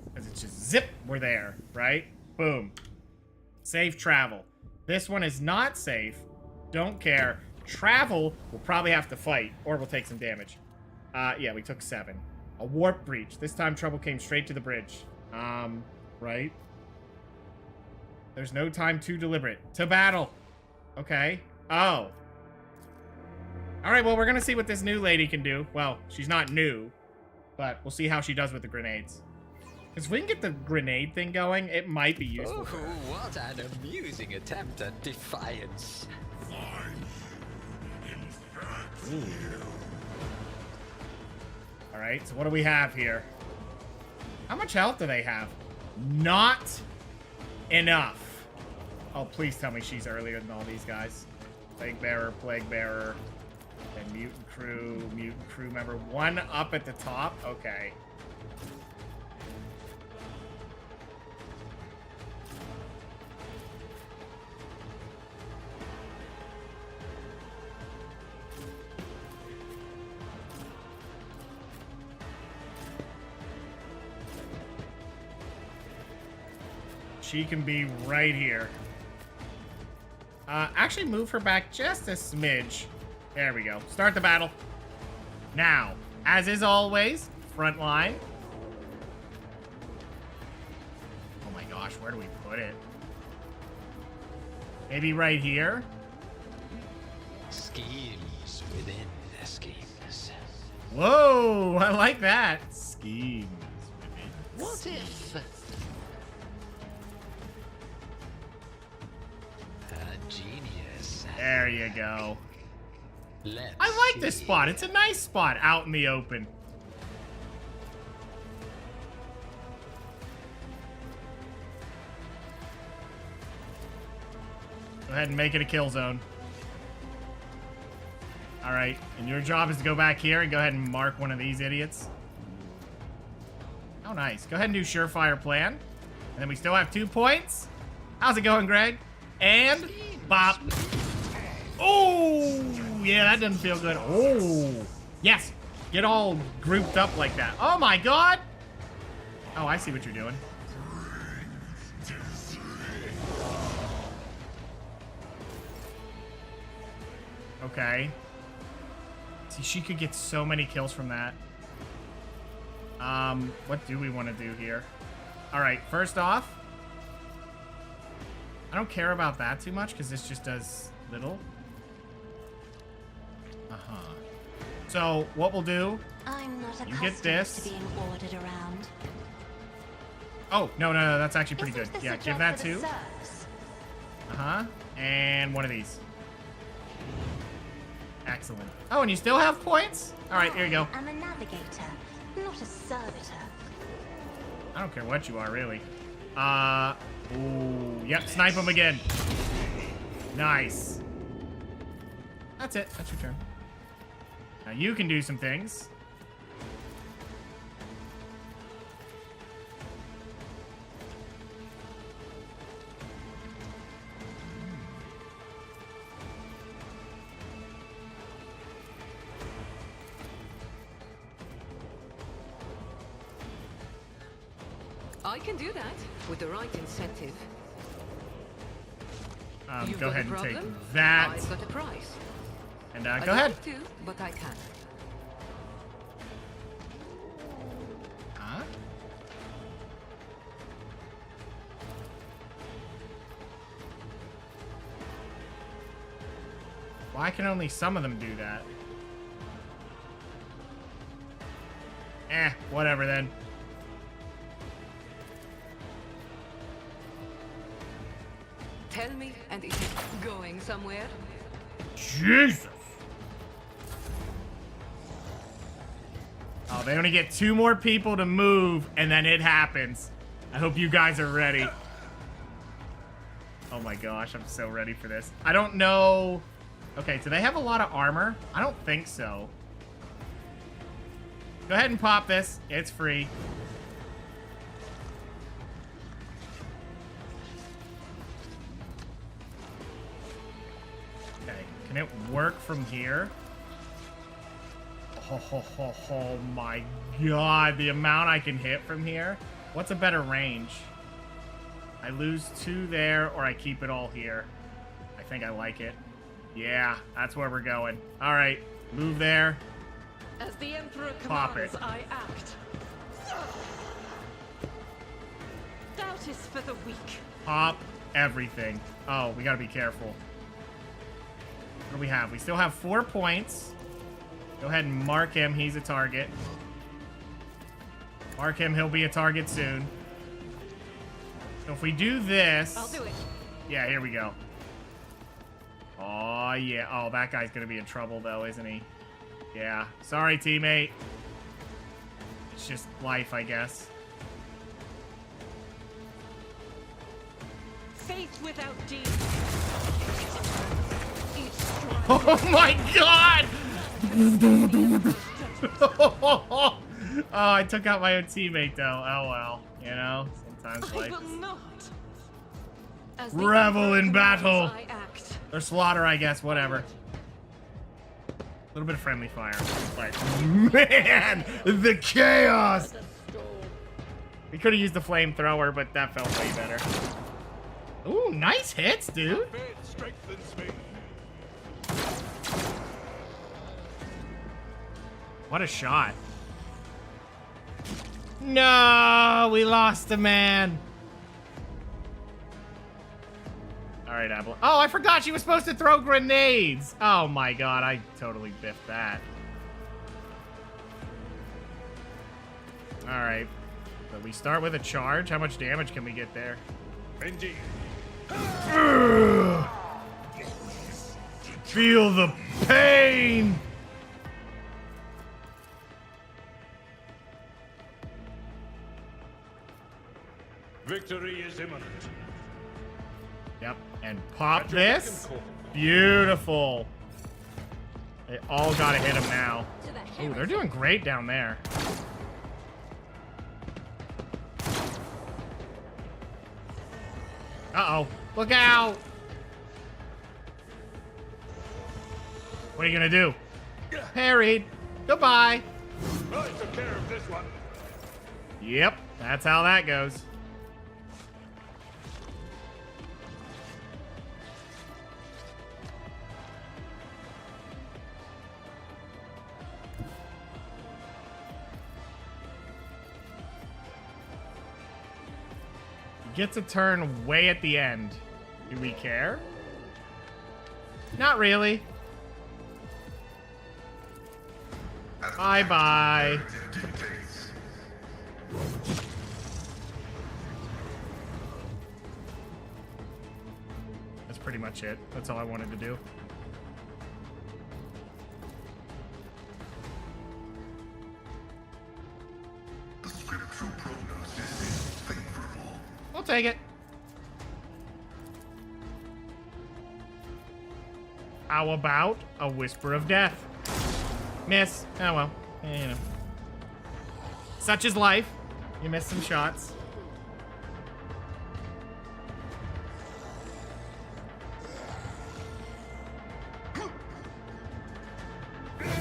Because it's just zip, we're there, right? Boom. Safe travel. This one is not safe. Don't care. Travel, we'll probably have to fight, or we'll take some damage. Yeah, we took 7. A warp breach. This time trouble came straight to the bridge. Right? There's no time to deliberate. To battle. Okay. Oh. Alright, well, we're gonna see what this new lady can do. Well, she's not new, but we'll see how she does with the grenades. Because if we can get the grenade thing going, it might be useful. Oh, what an amusing attempt at defiance. Fine. In All right, so what do we have here? How much health do they have? Not enough. Oh, please tell me she's earlier than all these guys. Plague Bearer, and Mutant Crew member. One up at the top? Okay. She can be right here. Actually move her back just a smidge. There we go. Start the battle. Now, as is always, front line. Oh my gosh, where do we put it? Maybe right here? Schemes within the schemes. Whoa, I like that. Schemes within. What if a genius? There you go. Let's I like this see. spot. It's a nice spot out in the open. Go ahead and make it a kill zone. All right, and your job is to go back here and go ahead and mark one of these idiots. Oh, nice. Go ahead and do surefire plan. And then we still have 2 points. How's it going, Greg? And bop. Oh, yeah, that doesn't feel good. Oh, yes. Get all grouped up like that. Oh, my God. Oh, I see what you're doing. Okay. See, she could get so many kills from that. What do we want to do here? All right, first off, I don't care about that too much because this just does little. So what we'll do? I'm not You get this. to being ordered around. Oh no, that's actually pretty Isn't good. this Yeah, a give job that for the too. serfs? And one of these. Excellent. Oh, and you still have points? All right, here you go. I'm a navigator, not a servitor. I don't care what you are, really. Ooh, yep, snipe him again. Nice. That's it. That's your turn. Now you can do some things. I can do that with the right incentive. You've Go got a ahead and take problem? that. I've got a price. And I go don't ahead. like to, but I can. Huh? Why can only some of them do that? Whatever then. Tell me, and it is going somewhere. Jesus! Oh, they only get 2 more people to move, and then it happens. I hope you guys are ready. Oh my gosh, I'm so ready for this. I don't know... Okay, so they have a lot of armor? I don't think so. Go ahead and pop this. It's free. Okay, can it work from here? Oh my god, the amount I can hit from here. What's a better range? I lose 2 there, or I keep it all here. I think I like it. Yeah, that's where we're going. All right, move there. As the Emperor Pop commands, it. I act. Doubt is for the weak. Pop everything. Oh, we gotta be careful. What do we have? We still have 4 points. Go ahead and mark him. He's a target. Mark him. He'll be a target soon. So if we do this... I'll do it. Yeah, here we go. Oh, yeah. Oh, that guy's gonna be in trouble, though, isn't he? Yeah. Sorry, teammate. It's just life, I guess. Faith without deeds. Each stride Oh my god! Oh, I took out my own teammate, though. Oh well. You know, sometimes I life will is... not. As the Revel Emperor in battle. commands, I act. Or slaughter, I guess. Whatever. A little bit of friendly fire. But, man! The chaos! We could have used the flamethrower, but that felt way better. Ooh, nice hits, dude. What a shot. No, we lost a man. All right, Apple. Oh, I forgot she was supposed to throw grenades. Oh my god, I totally biffed that. All right. So we start with a charge. How much damage can we get there? Benji. Feel the pain. Victory is imminent. Yep, and pop this. Beautiful. They all gotta hit him now. Ooh, they're doing great down there. Uh-oh. Look out! What are you gonna do? Parried. Goodbye. I took care of this one. Yep, that's how that goes. Gets a turn way at the end. Do we care? Not really. Bye-bye. That's pretty much it. That's all I wanted to do. The scriptural prognosis is favorable. We'll take it. How about a whisper of death? Miss. Oh well. You know. Such is life. You missed some shots.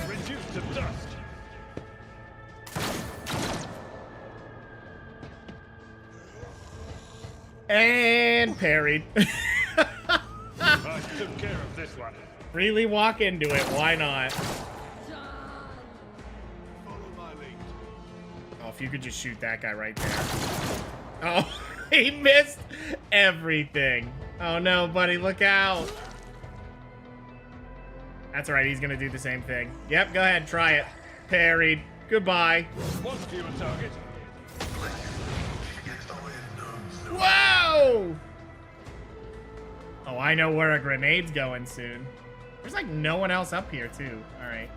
Reduced to dust. And parried. I took care of this one. Freely walk into it. Why not? Follow my lead. Oh, if you could just shoot that guy right there. Oh, he missed everything. Oh no, buddy, look out. That's right, he's gonna do the same thing. Yep, go ahead, try it. Parried. Goodbye. What's to your target? Whoa! Oh, I know where a grenade's going soon. There's like no one else up here, too. All right.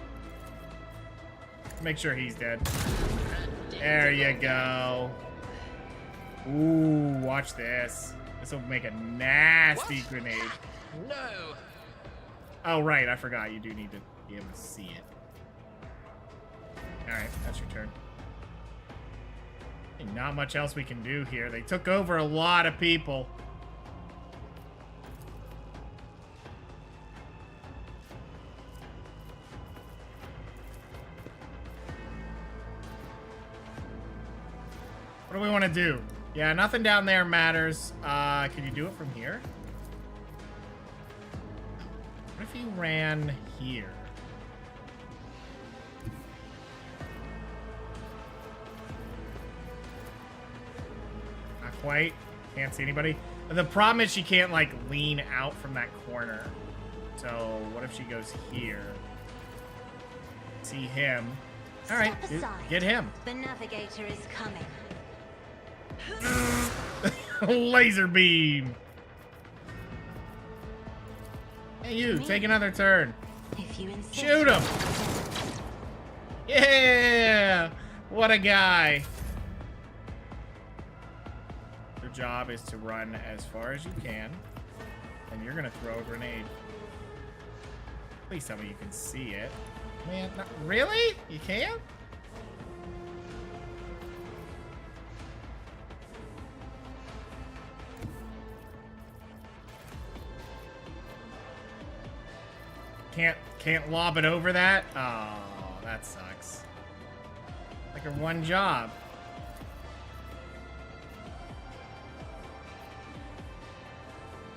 Make sure he's dead. There you go. Ooh, watch this. This will make a nasty grenade. No. Oh, right. I forgot. You do need to be able to see it. All right. That's your turn. And not much else we can do here. They took over a lot of people. What do we want to do? Yeah, nothing down there matters. Can you do it from here? What if you ran here? Not quite. Can't see anybody. The problem is she can't, like, lean out from that corner. So, what if she goes here? See him. All right, Step aside. get him. The navigator is coming. Laser beam. Hey, you, take another turn. If you insist. Shoot him. Yeah! What a guy. Your job is to run as far as you can. And you're gonna throw a grenade. Please tell me you can see it. Man, really? You can't? Can't lob it over that? Oh, that sucks. Like her one job.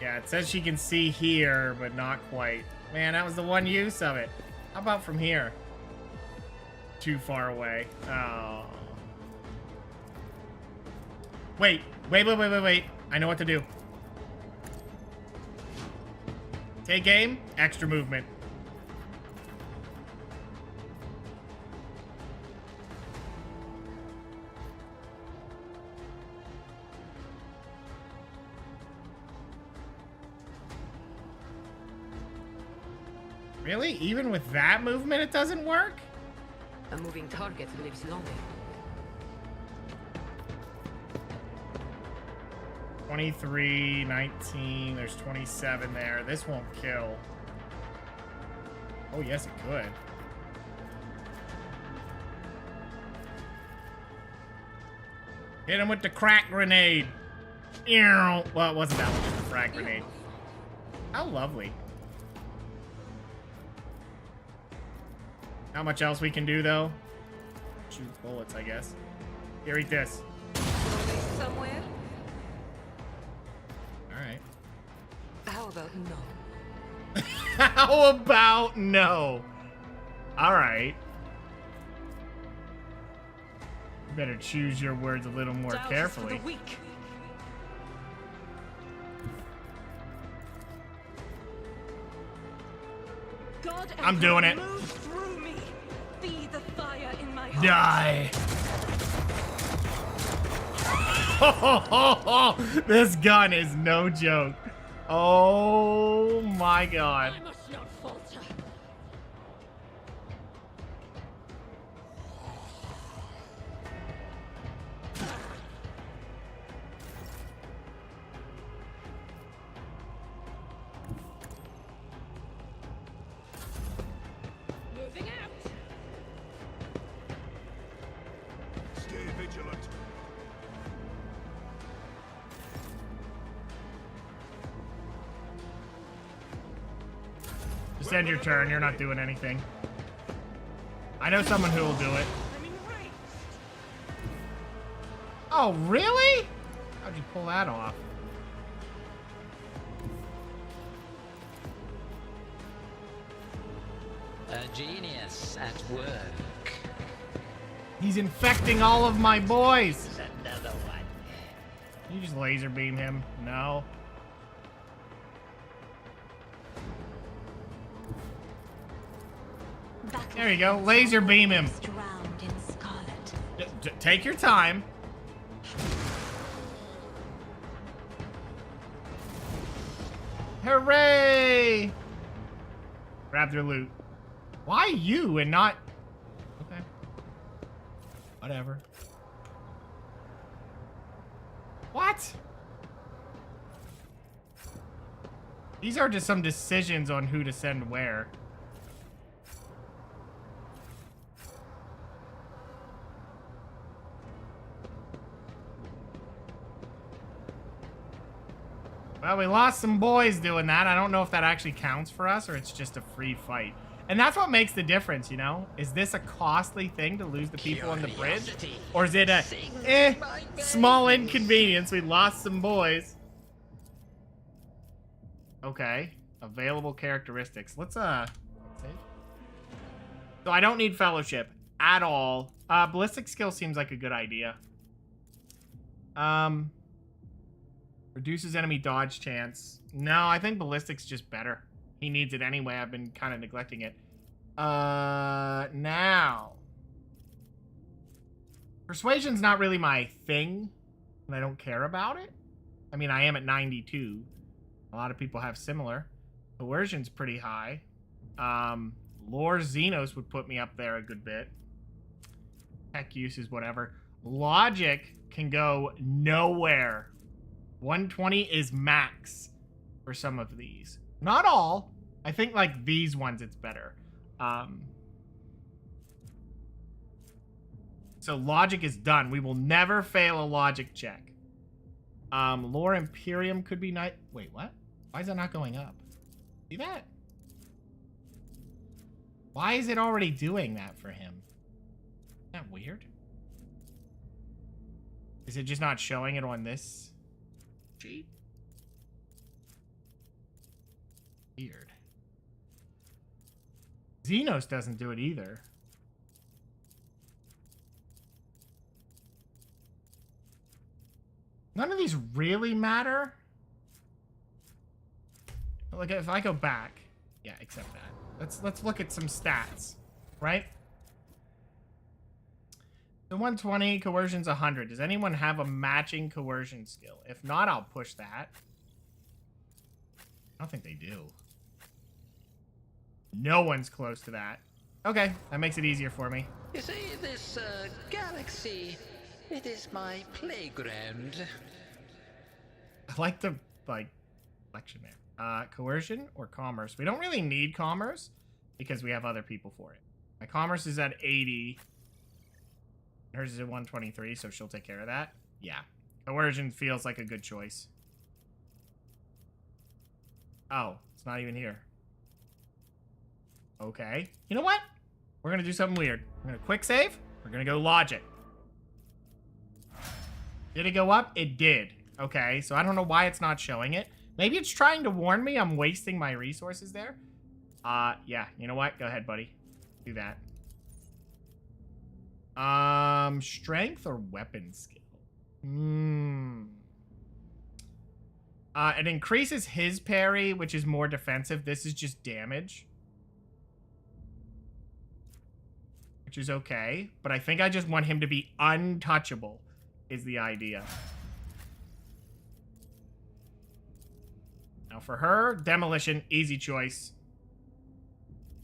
Yeah, it says she can see here, but not quite. Man, that was the one use of it. How about from here? Too far away. Oh. Wait. I know what to do. Take aim, extra movement. Really? Even with that movement, it doesn't work? A moving target lives longer. 23, 19, there's 27 there. This won't kill. Oh, yes, it could. Hit him with the crack grenade. Well, it wasn't that one, just a frag grenade. How lovely. How much else we can do, though? Shoot bullets, I guess. Here, eat this. Somewhere? Alright. How about no? How about no? Alright. You better choose your words a little more Doubt is carefully. for the weak. God I'm doing it. move through me. Be the fire in my heart. Die. This gun is no joke. Oh my god. I must not falter. Moving out. Stay vigilant. Just end your turn. You're not doing anything. I know someone who will do it. I'm enraged. Oh, really? How'd you pull that off? A genius at work. He's infecting all of my boys. Another one. You just laser beam him. No. There you go. Laser beam him. Drowned in scarlet. Take your time. Hooray! Grab their loot. Why you and not... Okay. Whatever. What? These are just some decisions on who to send where. Well, we lost some boys doing that. I don't know if that actually counts for us or it's just a free fight. And that's what makes the difference, you know? Is this a costly thing to lose the people on the bridge? Or is it a, small inconvenience? We lost some boys. Okay. Available characteristics. Let's, save. So I don't need fellowship at all. Ballistic skill seems like a good idea. Reduces enemy dodge chance. No, I think ballistic's just better. He needs it anyway. I've been kind of neglecting it. Now. Persuasion's not really my thing, and I don't care about it. I mean, I am at 92. A lot of people have similar. Coercion's pretty high. Lore Xenos would put me up there a good bit. Tech uses, whatever. Logic can go nowhere. 120 is max for some of these. Not all. I think like these ones it's better. So logic is done. We will never fail a logic check. Lore Imperium could be nice. Wait, what? Why is that not going up? See that? Why is it already doing that for him? Isn't that weird? Is it just not showing it on this sheet? Weird. Xenos doesn't do it either. None of these really matter. Like if I go back, yeah, except that. Let's look at some stats, right? The 120 coercion's 100. Does anyone have a matching coercion skill? If not, I'll push that. I don't think they do. No one's close to that. Okay, that makes it easier for me. You see, this galaxy, it is my playground. I like the selection there. Coercion or commerce? We don't really need commerce because we have other people for it. My commerce is at 80. Hers is at 123, so she'll take care of that. Yeah. Coercion feels like a good choice. Oh, it's not even here. Okay. You know what? We're going to do something weird. We're going to quick save. We're going to go logic. Did it go up? It did. Okay, so I don't know why it's not showing it. Maybe it's trying to warn me I'm wasting my resources there. Yeah. You know what? Go ahead, buddy. Do that. Strength or weapon skill? It increases his parry, which is more defensive. This is just damage. Which is okay. But I think I just want him to be untouchable, is the idea. Now for her, demolition, easy choice.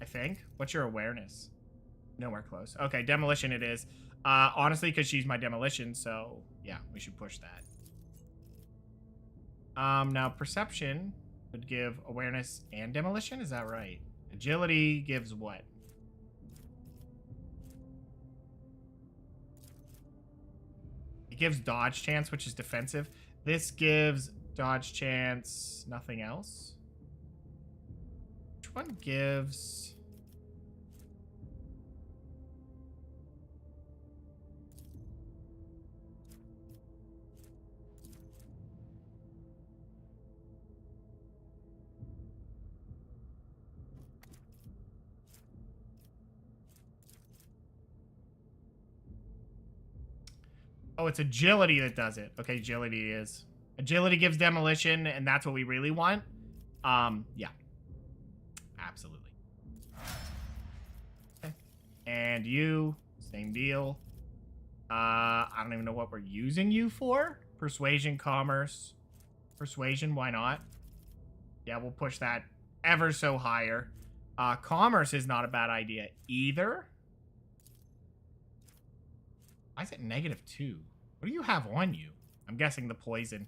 I think. What's your awareness? Nowhere close. Okay, demolition it is. Honestly, because she's my demolition, so yeah, we should push that. Now perception would give awareness and demolition, is that right? Agility gives what? It gives dodge chance, which is defensive. This gives dodge chance, nothing else. Which one gives... Oh, it's agility that does it. Okay, agility is. Agility gives demolition, and that's what we really want. Yeah. Absolutely. Okay. And you, same deal. I don't even know what we're using you for. Persuasion, commerce. Persuasion, why not? Yeah, we'll push that ever so higher. Commerce is not a bad idea either. Why is it -2? What do you have on you? I'm guessing the poison.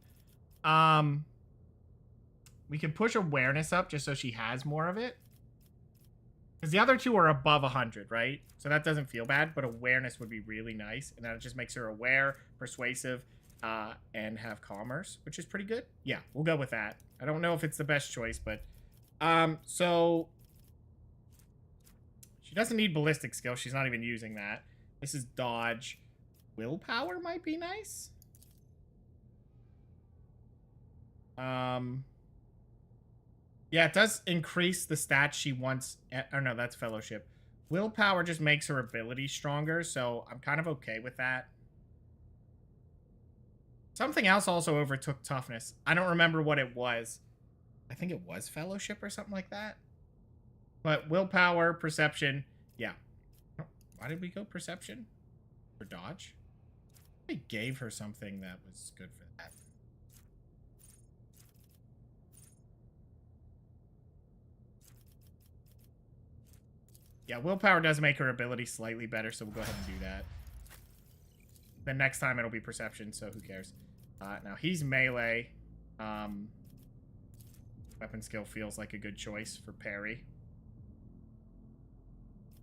We can push awareness up just so she has more of it. Because the other two are above 100, right? So that doesn't feel bad, but awareness would be really nice. And that just makes her aware, persuasive, and have commerce, which is pretty good. Yeah, we'll go with that. I don't know if it's the best choice, but... so... She doesn't need ballistic skill. She's not even using that. This is dodge. Willpower might be nice. Yeah, it does increase the stats she wants. Oh, no, that's fellowship. Willpower just makes her ability stronger, so I'm kind of okay with that. Something else also overtook toughness. I don't remember what it was. I think it was fellowship or something like that. But willpower, perception, yeah. Why did we go perception? For dodge? I gave her something that was good for that. Yeah, willpower does make her ability slightly better, so we'll go ahead and do that. the next time it'll be perception, so who cares? Now he's melee. Weapon skill feels like a good choice for parry.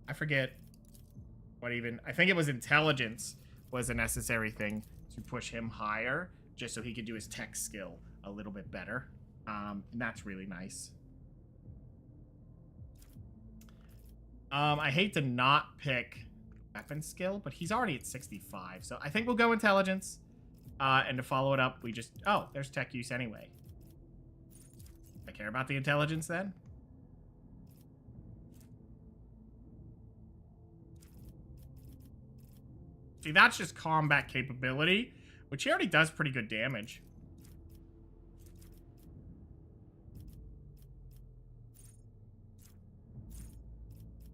I forget what even... I think it was intelligence was a necessary thing to push him higher, just so he could do his tech skill a little bit better. And that's really nice. I hate to not pick weapon skill, but he's already at 65, so I think we'll go intelligence. And to follow it up, we just... Oh, there's tech use anyway. I care about the intelligence then? See, that's just combat capability, which he already does pretty good damage.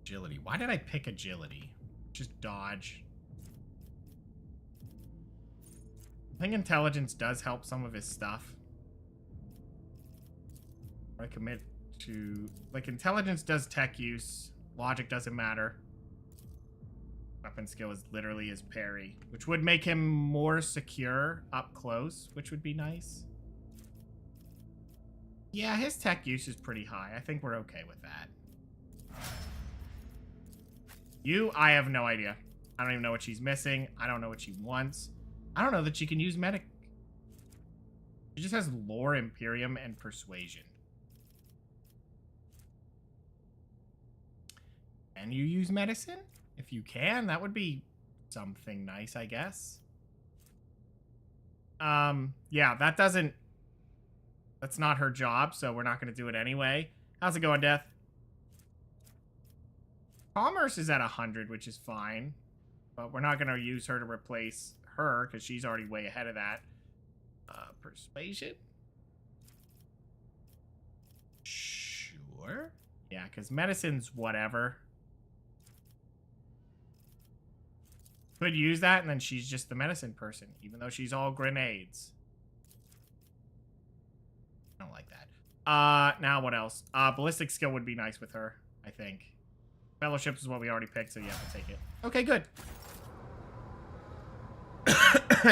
Agility. Why did I pick agility? Just dodge. I think intelligence does help some of his stuff. I commit to... Like, intelligence does tech use. Logic doesn't matter. Weapon skill is literally his parry, which would make him more secure up close, which would be nice. Yeah, his tech use is pretty high. I think we're okay with that. You, I have no idea. I don't even know what she's missing. I don't know what she wants. I don't know that she can use medic. She just has lore, Imperium, and persuasion. Can you use medicine? If you can, that would be something nice, I guess. Yeah, that doesn't... That's not her job, so we're not going to do it anyway. How's it going, Death? Commerce is at 100, which is fine. But we're not going to use her to replace her, because she's already way ahead of that. Persuasion? Sure. Yeah, because medicine's whatever. Could use that, and then she's just the medicine person, even though she's all grenades. I don't like that. Now what else? Ballistic skill would be nice with her, I think. Fellowships is what we already picked, so yeah, we'll take it. Okay, good.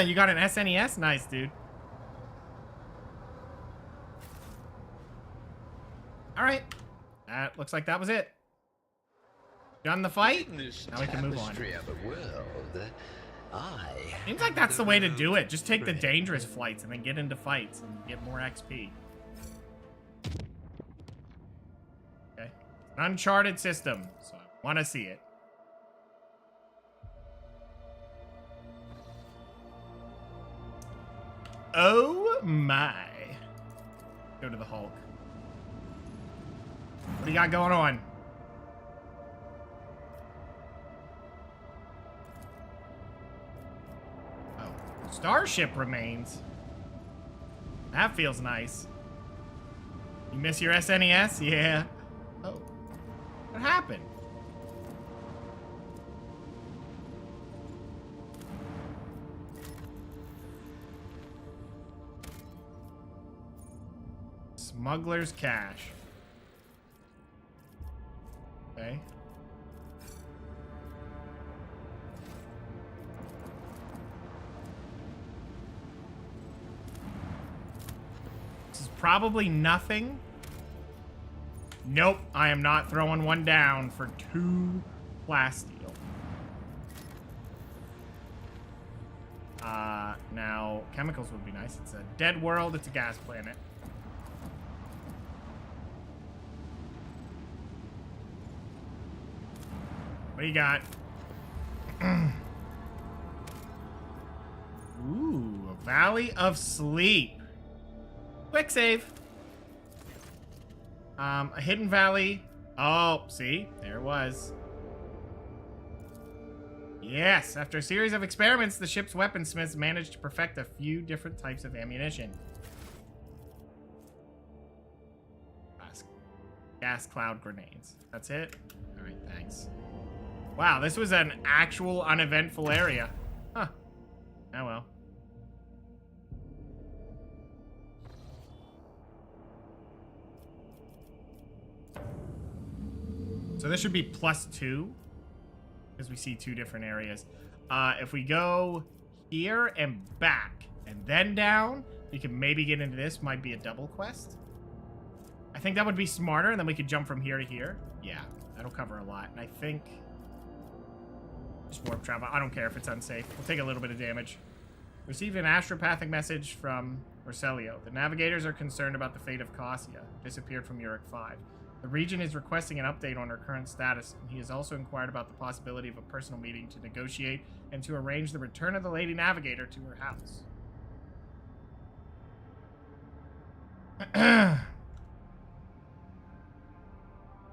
You got an SNES? Nice, dude. Alright. That looks like that was it. Done the fight? Now we can move on. Seems like that's the way to do it. Just take the dangerous flights and then get into fights and get more XP. Okay. Uncharted system, so I want to see it. Oh my. Go to the Hulk. What do you got going on? Oh, Starship remains. That feels nice. You miss your SNES? Yeah. Oh. What happened? Smuggler's cache. Okay. This is probably nothing. Nope, I am not throwing one down for 2 plasteel. Now, chemicals would be nice. It's a dead world, it's a gas planet. What do you got? Ooh, a Valley of Sleep. Quick save. A hidden valley. Oh, see? There it was. Yes, after a series of experiments, the ship's weaponsmiths managed to perfect a few different types of ammunition. Gas cloud grenades. That's it? Alright, thanks. Wow, this was an actual uneventful area. Huh. Oh well. So this should be +2. Because we see 2 different areas. If we go here and back, and then down. We can maybe get into this. Might be a double quest. I think that would be smarter, and then we could jump from here to here. Yeah, that'll cover a lot. And I think just warp travel. I don't care if it's unsafe. We'll take a little bit of damage. Received an astropathic message from Orselio. The navigators are concerned about the fate of Cassia, disappeared from Uric 5. The region is requesting an update on her current status, and he has also inquired about the possibility of a personal meeting to negotiate and to arrange the return of the Lady Navigator to her house.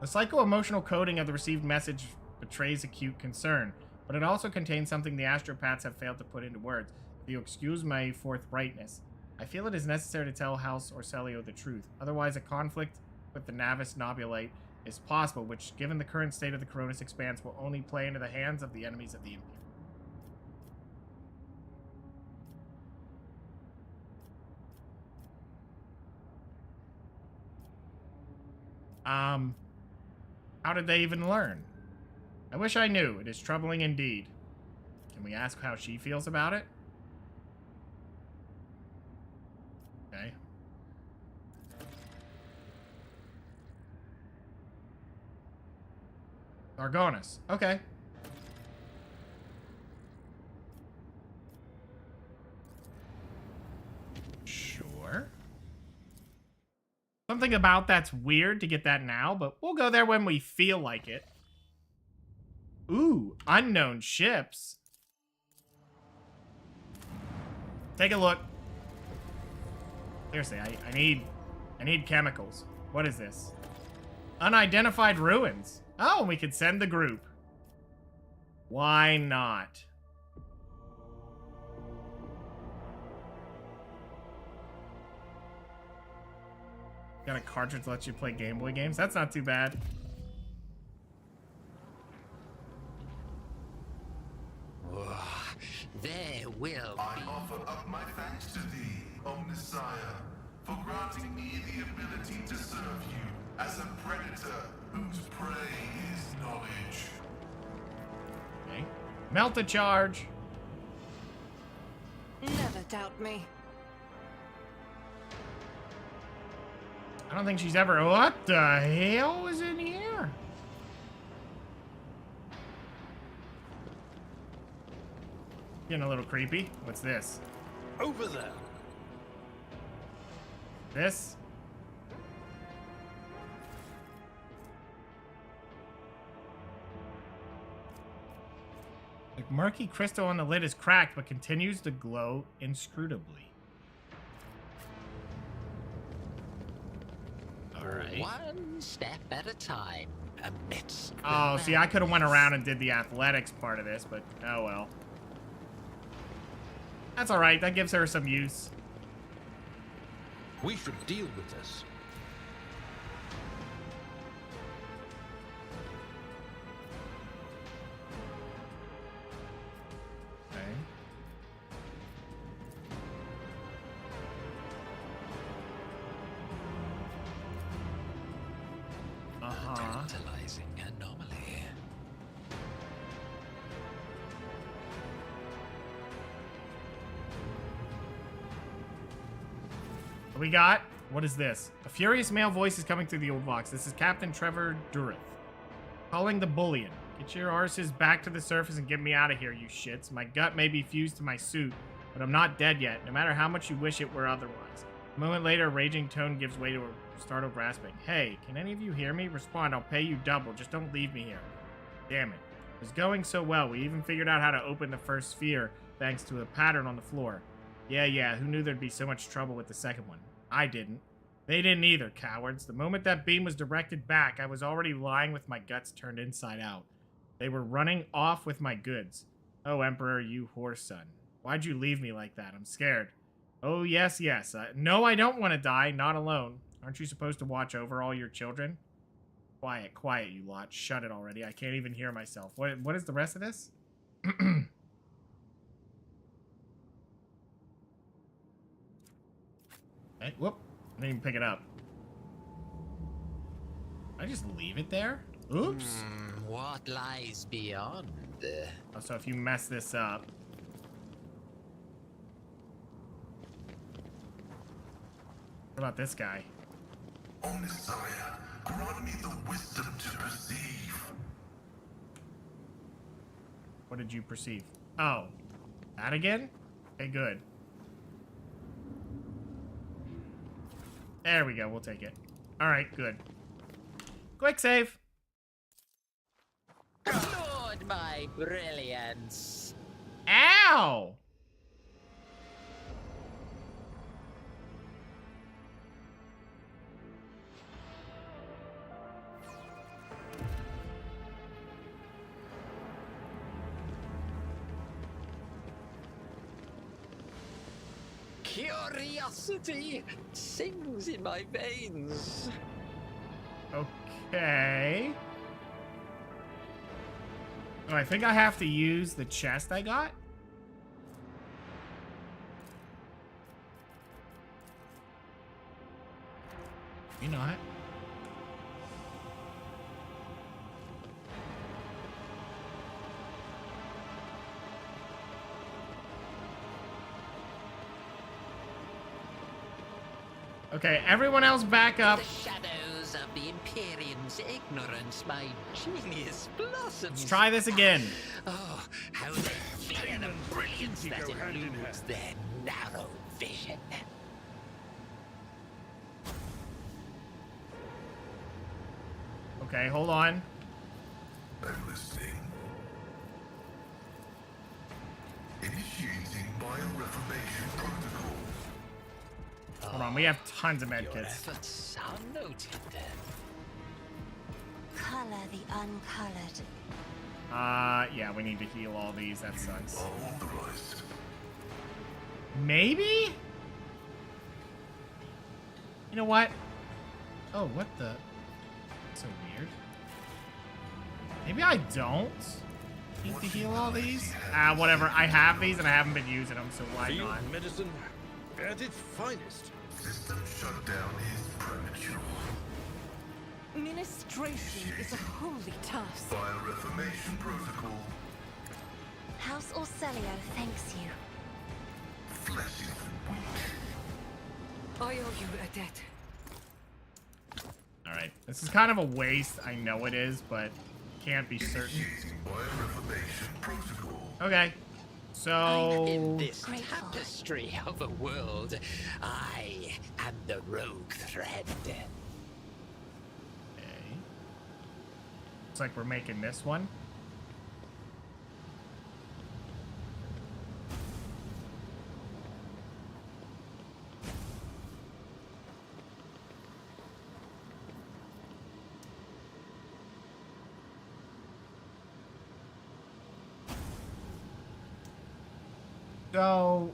The psycho-emotional coding of the received message betrays acute concern, but it also contains something the astropaths have failed to put into words. If you excuse my forthrightness, I feel it is necessary to tell House Orselio the truth. Otherwise, a conflict with the Navis Nobulite is possible, which, given the current state of the Coronis Expanse, will only play into the hands of the enemies of the Imperium. How did they even learn? I wish I knew. It is troubling indeed. Can we ask how she feels about it? Okay. Argonis. Okay. Sure. Something about that's weird to get that now, but we'll go there when we feel like it. Ooh, unknown ships. Take a look. Seriously, I need chemicals. What is this? Unidentified ruins. Oh, we could send the group. Why not? Got a cartridge that lets you play Game Boy games? That's not too bad. There will I be. offer up my thanks to thee, O Messiah, for granting me the ability to serve you as a predator whose prey is knowledge. Okay. Melt a charge. Never doubt me. I don't think she's ever... What the hell is in here? Getting a little creepy. What's this? Over there. This? The murky crystal on the lid is cracked, but continues to glow inscrutably. Alright. One step at a time. Amidst the Oh, see, I could have went around and did the athletics part of this, but oh well. That's alright, that gives her some use. We should deal with this. Okay. Uh-huh. tantalizing anomaly. What we got? What is this? A furious male voice is coming through the old box. This is Captain Trevor Durith. Calling the bullion. Get your arses back to the surface and get me out of here, you shits. My gut may be fused to my suit, but I'm not dead yet, no matter how much you wish it were otherwise. A moment later, a raging tone gives way to a startled rasping. Hey, can any of you hear me? Respond, I'll pay you double. Just don't leave me here. Damn it. It was going so well. We even figured out how to open the first sphere, thanks to a pattern on the floor. Yeah, who knew there'd be so much trouble with the second one? I didn't. They didn't either, cowards. The moment that beam was directed back, I was already lying with my guts turned inside out. They were running off with my goods. Oh, Emperor, you whore son. Why'd you leave me like that? I'm scared. Oh, yes. No, I don't want to die. Not alone. Aren't you supposed to watch over all your children? Quiet, you lot. Shut it already. I can't even hear myself. What is the rest of this? Hey, whoop. I didn't even pick it up. I just leave it there? Oops. What lies beyond? Oh, so if you mess this up... What about this guy? O Messiah, grant me the wisdom to perceive. What did you perceive? Oh. That again? Okay, good. There we go. We'll take it. Alright, good. Quick save. Lord, my brilliance. Ow! Curiosity sings in my veins. Okay. Oh, I think I have to use the chest I got. You know it. Okay, everyone else back up. The shadows of the Imperium's ignorance, my genius blossoms. Let's try this again. Oh, how they fear the brilliance that eludes their narrow vision. Okay, hold on. I'm listening. Initiating bioreformation protocol. Hold on, we have tons of Your medkits. efforts are noted. Color the uncolored. Yeah, we need to heal all these. That sucks. Authorized. Maybe? You know what? Oh, what the? So weird. Maybe I don't need to heal all these? Whatever. I have these and I haven't been using them, so why Field not? medicine at its finest. System shutdown is premature. Ministration is a holy task. Bioreformation protocol. House Orcelio thanks you. Flesh is weak. I owe you a debt. Alright. This is kind of a waste. I know it is, but can't be certain. Initiating bioreformation protocol. Okay. So... In this Grateful. tapestry of a world, I am the rogue thread. Okay. Looks like we're making this one. So,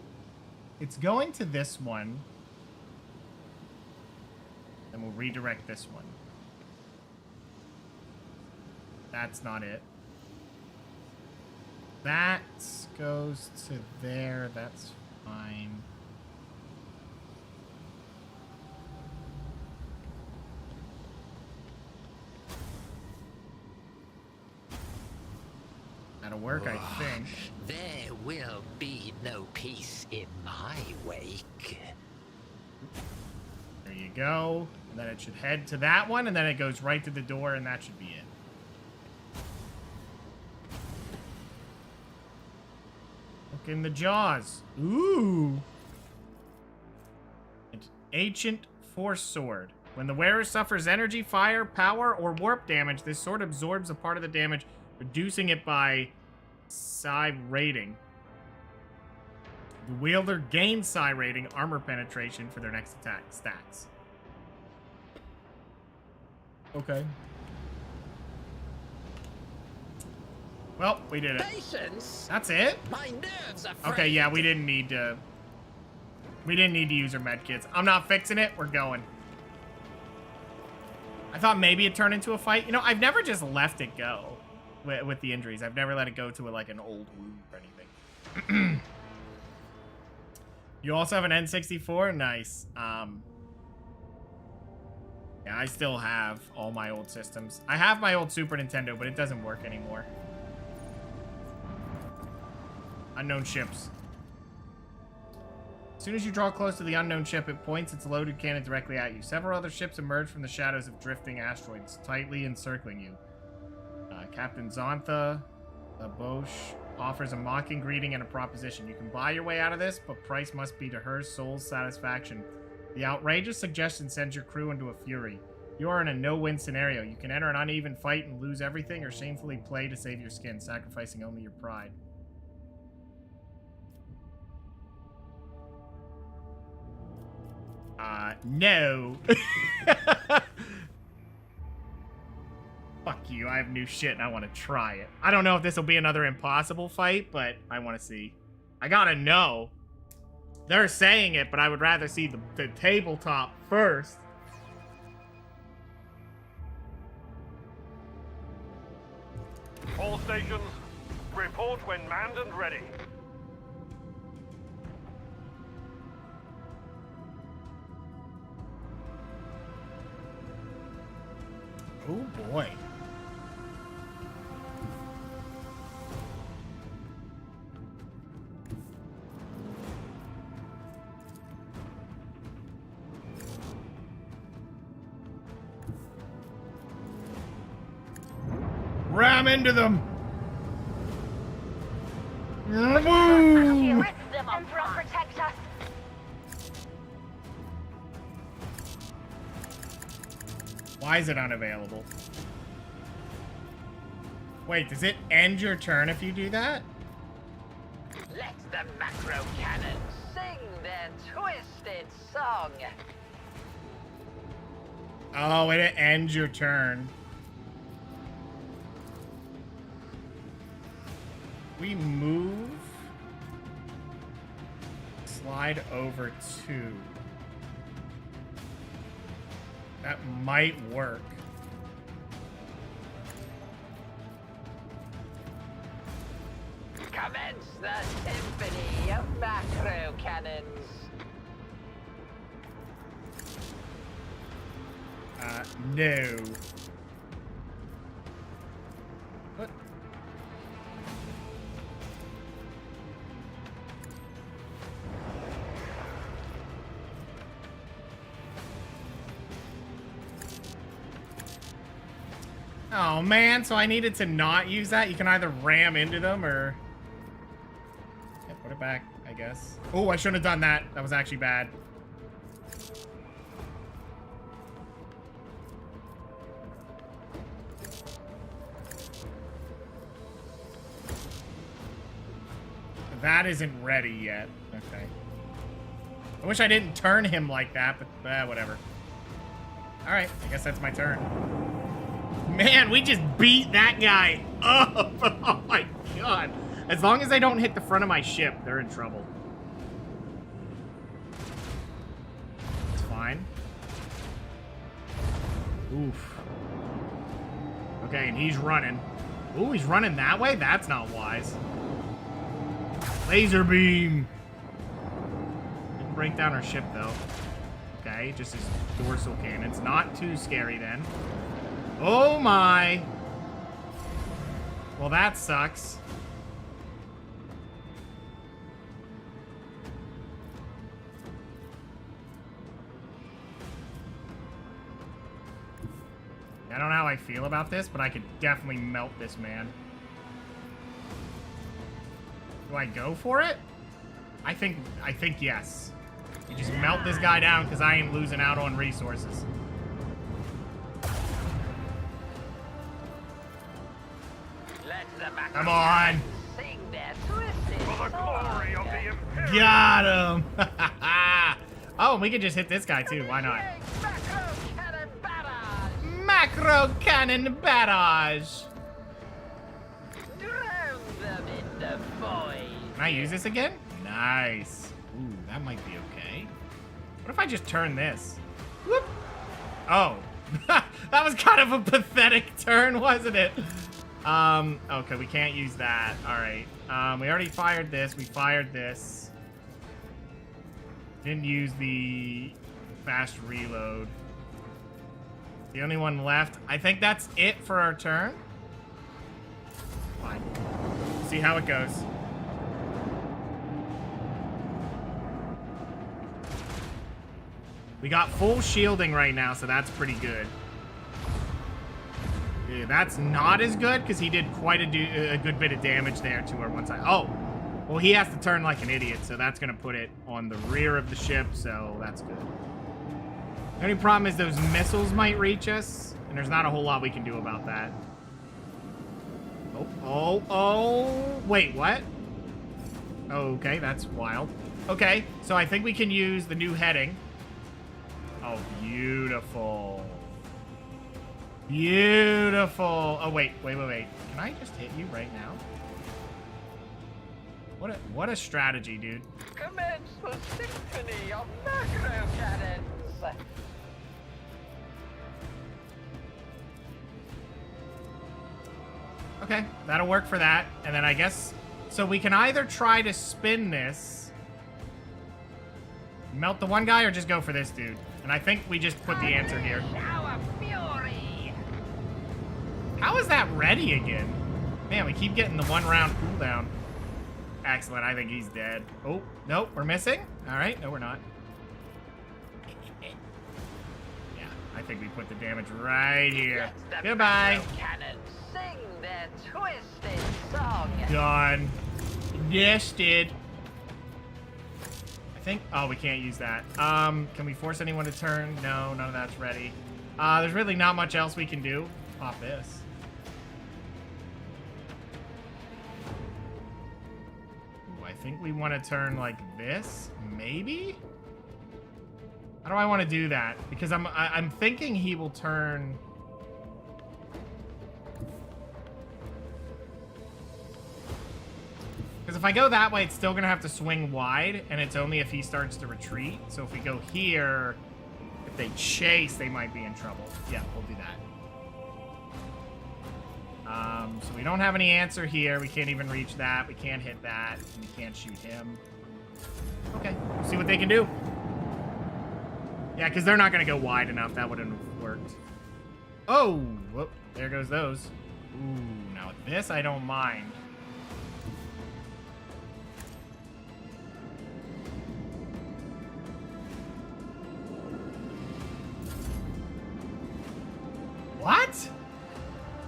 it's going to this one. And we'll redirect this one. That's not it. That goes to there. That's fine. That'll work, I think. There will be no peace in my wake. There you go. And then it should head to that one, and then it goes right to the door, and that should be it. Look in the jaws. Ooh. It's Ancient Force Sword. When the wearer suffers energy, fire, power, or warp damage, this sword absorbs a part of the damage, reducing it by psi rating. The wielder gains psi rating armor penetration for their next attack stats. Okay. Well, we did it. Patience? That's it? My nerves are Okay, yeah, frayed. we didn't need to... We didn't need to use our medkits. I'm not fixing it. We're going. I thought maybe it turned into a fight. You know, I've never just left it go with the injuries. I've never let it go to like an old wound or anything. You also have an N64? Nice. Yeah, I still have all my old systems. I have my old Super Nintendo, but it doesn't work anymore. Unknown ships. soon as you draw close to the unknown ship, it points its loaded cannon directly at you. Several other ships emerge from the shadows of drifting asteroids, tightly encircling you. Captain Zontha Bosch offers a mocking greeting and a proposition. You can buy your way out of this, but price must be to her soul's satisfaction. The outrageous suggestion sends your crew into a fury. You are in a no-win scenario. You can enter an uneven fight and lose everything, or shamefully play to save your skin, sacrificing only your pride. No. Fuck you, I have new shit and I want to try it. I don't know if this will be another impossible fight, but I want to see. I gotta know. They're saying it, but I would rather see the tabletop first. All stations, report when manned and ready. Oh boy. Ram into them! Woo! Emperor, protect us! Why is it unavailable? Wait, does it end your turn if you do that? Let the macro cannon sing their twisted song. Oh, it ends your turn. We move. Slide over 2. That might work. Commence the symphony of macro cannons. No. What? Oh man, so I needed to not use that? You can either ram into them or... Yeah, put it back, I guess. Oh, I shouldn't have done that. That was actually bad. That isn't ready yet. Okay. I wish I didn't turn him like that, but whatever. Alright, I guess that's my turn. Man, we just beat that guy up. Oh my god. As long as they don't hit the front of my ship, they're in trouble. It's fine. Oof. Okay, and he's running. Ooh, he's running that way? That's not wise. Laser beam. Didn't break down our ship, though. Okay, just his dorsal cannons. Not too scary, then. Oh, my. Well, that sucks. I don't know how I feel about this, but I could definitely melt this man. Do I go for it? I think yes. You just melt this guy down because I ain't losing out on resources. Let the macro Come on. cannons sing their twisted For the glory of the Imperium. Got him. Oh, and we could just hit this guy too. Why not? Macro cannon barrage. Macro cannon barrage. Drown them in the void. Can I use this again? Nice. Ooh, that might be okay. What if I just turn this? Whoop. Oh. That was kind of a pathetic turn, wasn't it? Okay, we can't use that. Alright. We already fired this. We fired this. Didn't use the fast reload. The only one left. I think that's it for our turn. Fine. See how it goes. We got full shielding right now, so that's pretty good. Yeah, that's not as good because he did quite a good bit of damage there to our one side. Oh, well, he has to turn like an idiot, so that's going to put it on the rear of the ship, so that's good. The only problem is those missiles might reach us, and there's not a whole lot we can do about that. Oh, wait, what? Okay, that's wild. Okay, so I think we can use the new heading. Oh, beautiful. Beautiful. Oh, wait. Can I just hit you right now? What a strategy, dude. Commence the symphony of macro cannons. Okay, that'll work for that. And then I guess... So we can either try to spin this, melt the one guy, or just go for this dude. And I think we just put the answer here. Our fury. How is that ready again? Man, we keep getting the 1 round cooldown. Excellent, I think he's dead. Oh, nope, we're missing? All right, no, we're not. Yeah, I think we put the damage right here. Goodbye. Cannons sing their twisted song. Done. Nested. I think... Oh, we can't use that. Can we force anyone to turn? No, none of that's ready. There's really not much else we can do. Pop this. Ooh, I think we want to turn like this. Maybe? How do I want to do that? Because I'm thinking he will turn... Because if I go that way, it's still going to have to swing wide, and it's only if he starts to retreat. So if we go here, if they chase, they might be in trouble. Yeah, we'll do that. So we don't have any answer here. We can't even reach that. We can't hit that. And we can't shoot him. Okay, we'll see what they can do. Yeah, because they're not going to go wide enough. That wouldn't have worked. Oh, whoop, there goes those. Ooh, now this I don't mind. What?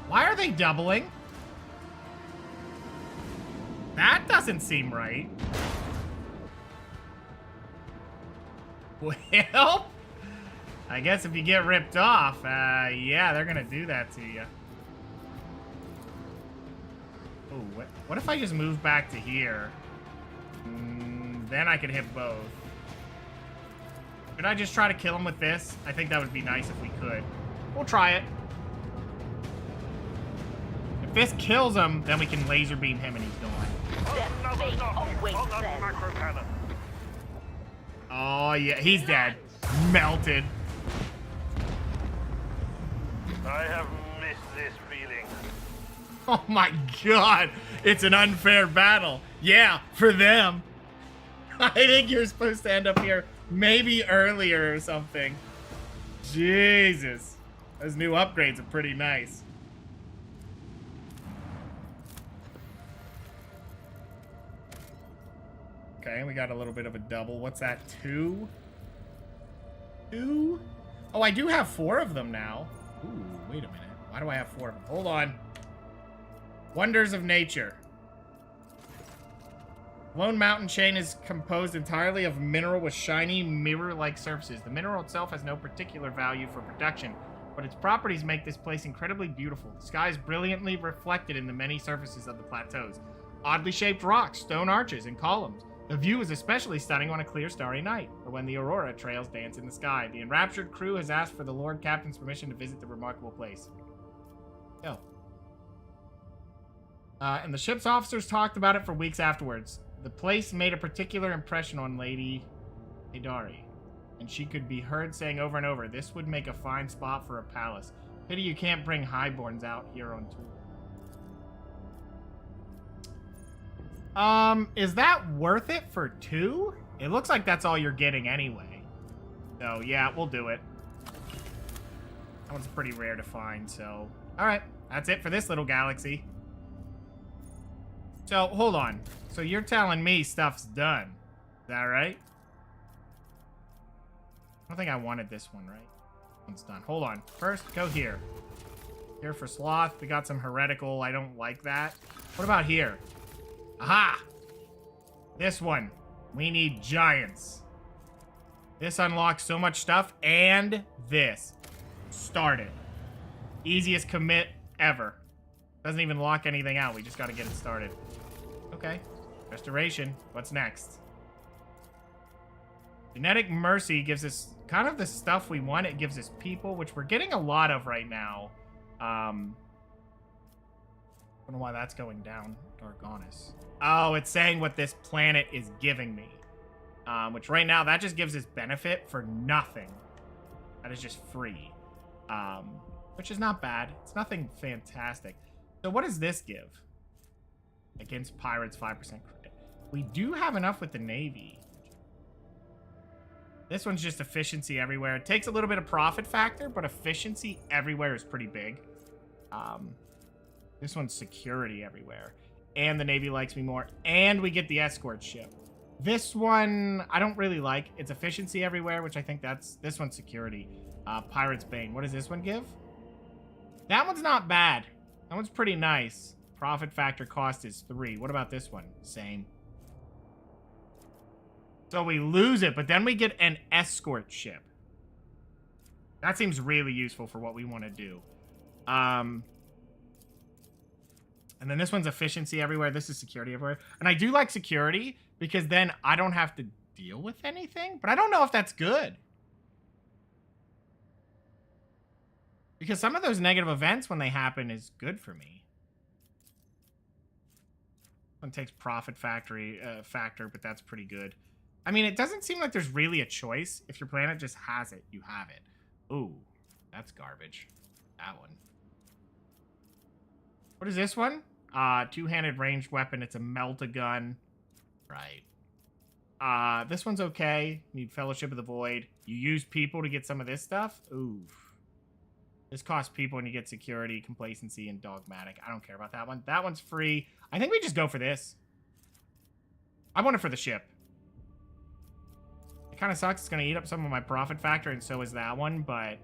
Why are they doubling? That doesn't seem right. Well, I guess if you get ripped off, yeah, they're gonna do that to you. Oh, what if I just move back to here? Then I could hit both. Could I just try to kill him with this? I think that would be nice if we could. We'll try it. If this kills him, then we can laser beam him and he's gone. Oh, yeah, he's dead. Melted. I have missed this feeling. Oh my god. It's an unfair battle. Yeah, for them. I think you're supposed to end up here maybe earlier or something. Jesus. Those new upgrades are pretty nice. Okay, we got a little bit of a double. What's that, 2? 2? Oh, I do have 4 of them now. Ooh, wait a minute. Why do I have 4 of them? Hold on. Wonders of nature. Lone mountain chain is composed entirely of mineral with shiny, mirror-like surfaces. The mineral itself has no particular value for production, but its properties make this place incredibly beautiful. The sky is brilliantly reflected in the many surfaces of the plateaus. Oddly shaped rocks, stone arches, and columns. The view is especially stunning on a clear, starry night, or when the aurora trails dance in the sky. The enraptured crew has asked for the Lord Captain's permission to visit the remarkable place. Go. And the ship's officers talked about it for weeks afterwards. The place made a particular impression on Lady Hidari, and she could be heard saying over and over, "This would make a fine spot for a palace. Pity you can't bring highborns out here on tour." Is that worth it for 2? It looks like that's all you're getting anyway. So, yeah, we'll do it. That one's pretty rare to find, so... Alright, that's it for this little galaxy. So, hold on. So you're telling me stuff's done. Is that right? I don't think I wanted this one, right? One's done. Hold on. First, go here. Here for Sloth. We got some heretical. I don't like that. What about here? Aha! This one. We need giants. This unlocks so much stuff. And this. Started. Easiest commit ever. Doesn't even lock anything out. We just got to get it started. Okay. Restoration. What's next? Genetic Mercy gives us kind of the stuff we want. It gives us people, which we're getting a lot of right now. I don't know why that's going down. Dargonis. Oh, it's saying what this planet is giving me. Which right now, that just gives us benefit for nothing. That is just free. Which is not bad. It's nothing fantastic. So what does this give? Against pirates, 5% credit. We do have enough with the Navy. This one's just efficiency everywhere. It takes a little bit of profit factor, but efficiency everywhere is pretty big. This one's security everywhere. And the Navy likes me more. And we get the escort ship. This one, I don't really like. It's efficiency everywhere, which I think this one's security. Pirate's Bane. What does this one give? That one's not bad. That one's pretty nice. Profit factor cost is 3. What about this one? Same. So we lose it, but then we get an escort ship. That seems really useful for what we want to do. And then this one's efficiency everywhere. This is security everywhere. And I do like security because then I don't have to deal with anything. But I don't know if that's good. Because some of those negative events when they happen is good for me. One takes profit factor, but that's pretty good. I mean, it doesn't seem like there's really a choice. If your planet just has it, you have it. Ooh, that's garbage. That one. What is this one? Two-handed ranged weapon. It's a melt-a-gun. Right. This one's okay. Need Fellowship of the Void. You use people to get some of this stuff. Ooh. This costs people and you get security, complacency, and dogmatic. I don't care about that one. That one's free. I think we just go for this. I want it for the ship. It kind of sucks. It's going to eat up some of my profit factor, and so is that one, but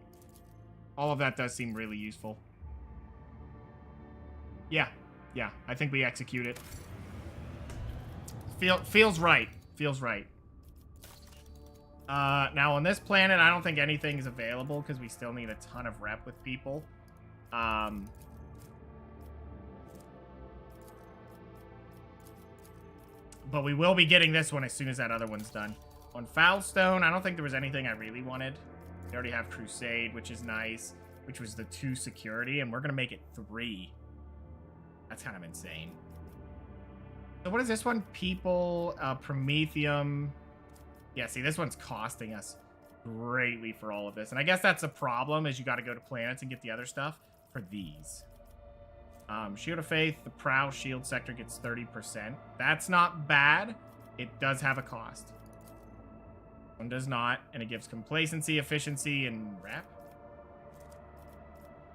all of that does seem really useful. Yeah. Yeah. I think we execute it. Feels right. Feels right. Now on this planet, I don't think anything is available because we still need a ton of rep with people. But we will be getting this one as soon as that other one's done. On Foulstone, I don't think there was anything I really wanted. We already have Crusade, which is nice, which was the 2 security, and we're going to make it 3. That's kind of insane. So what is this one? People, Promethium. Yeah, see, this one's costing us greatly for all of this. And I guess that's a problem, is you got to go to planets and get the other stuff for these. Shield of Faith, the Prow Shield sector gets 30%. That's not bad. It does have a cost. One does not, and it gives complacency, efficiency, and rep.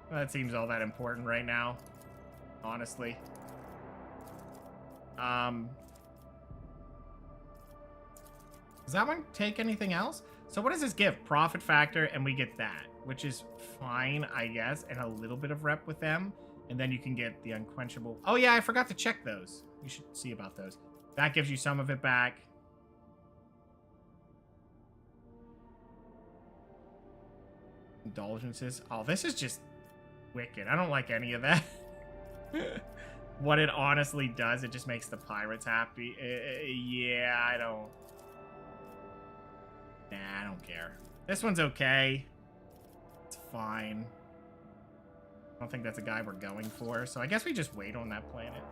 Well, that seems all that important right now, honestly. Does that one take anything else? So what does this give? Profit factor, and we get that, which is fine, I guess, and a little bit of rep with them. And then you can get the unquenchable. Oh, yeah, I forgot to check those. You should see about those. That gives you some of it back. Indulgences. Oh, this is just wicked. I don't like any of that. What it honestly does, it just makes the pirates happy. Yeah, I don't... Nah, I don't care. This one's okay. It's fine. I don't think that's a guy we're going for, so I guess we just wait on that planet.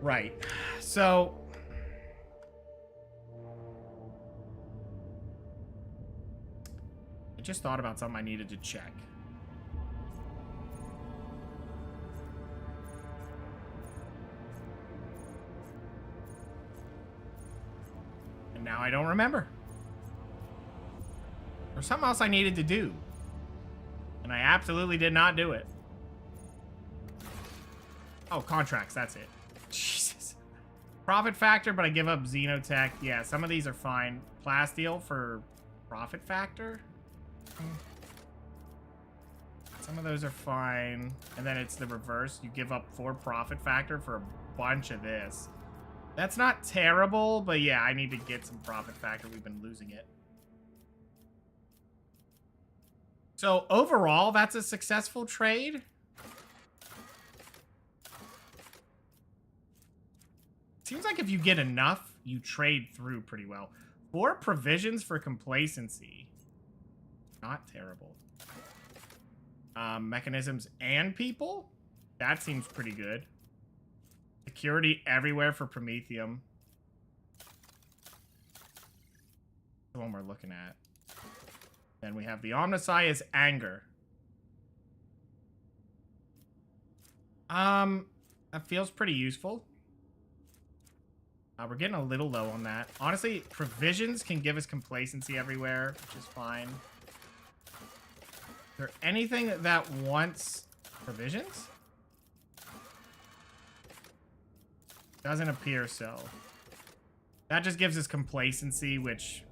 Right. So... I just thought about something I needed to check. And now I don't remember. There's something else I needed to do. And I absolutely did not do it. Oh, contracts, that's it. Jesus. Profit factor, but I give up Xenotech. Yeah, some of these are fine. Plasteel for profit factor. Some of those are fine. And then it's the reverse. You give up 4 profit factor for a bunch of this. That's not terrible, but yeah, I need to get some profit factor. We've been losing it. So overall, that's a successful trade. Seems like if you get enough, you trade through pretty well. 4 provisions for complacency. Not terrible. Mechanisms and people? That seems pretty good. Security everywhere for Promethium. The one we're looking at. Then we have the Omnisci is anger. That feels pretty useful. We're getting a little low on that. Honestly, provisions can give us complacency everywhere, which is fine. Is there anything that wants provisions? Doesn't appear so. That just gives us complacency, which...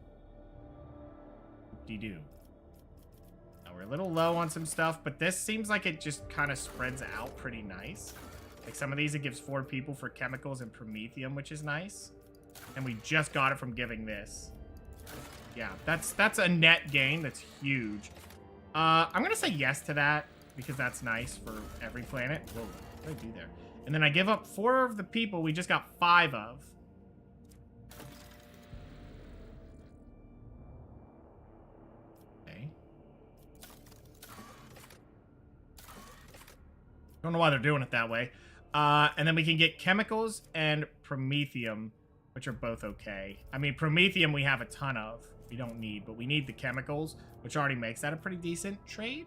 do. We're a little low on some stuff, but this seems like it just kind of spreads out pretty nice. Like some of these, it gives 4 people for chemicals and Promethium, which is nice. And we just got it from giving this. Yeah, that's a net gain. That's huge. I'm going to say yes to that because that's nice for every planet. Whoa, what did I do there? And then I give up 4 of the people we just got 5 of. Okay. Don't know why they're doing it that way. And then we can get chemicals and Promethium, which are both okay. I mean, Promethium we have a ton of. We don't need, but we need the chemicals, which already makes that a pretty decent trade.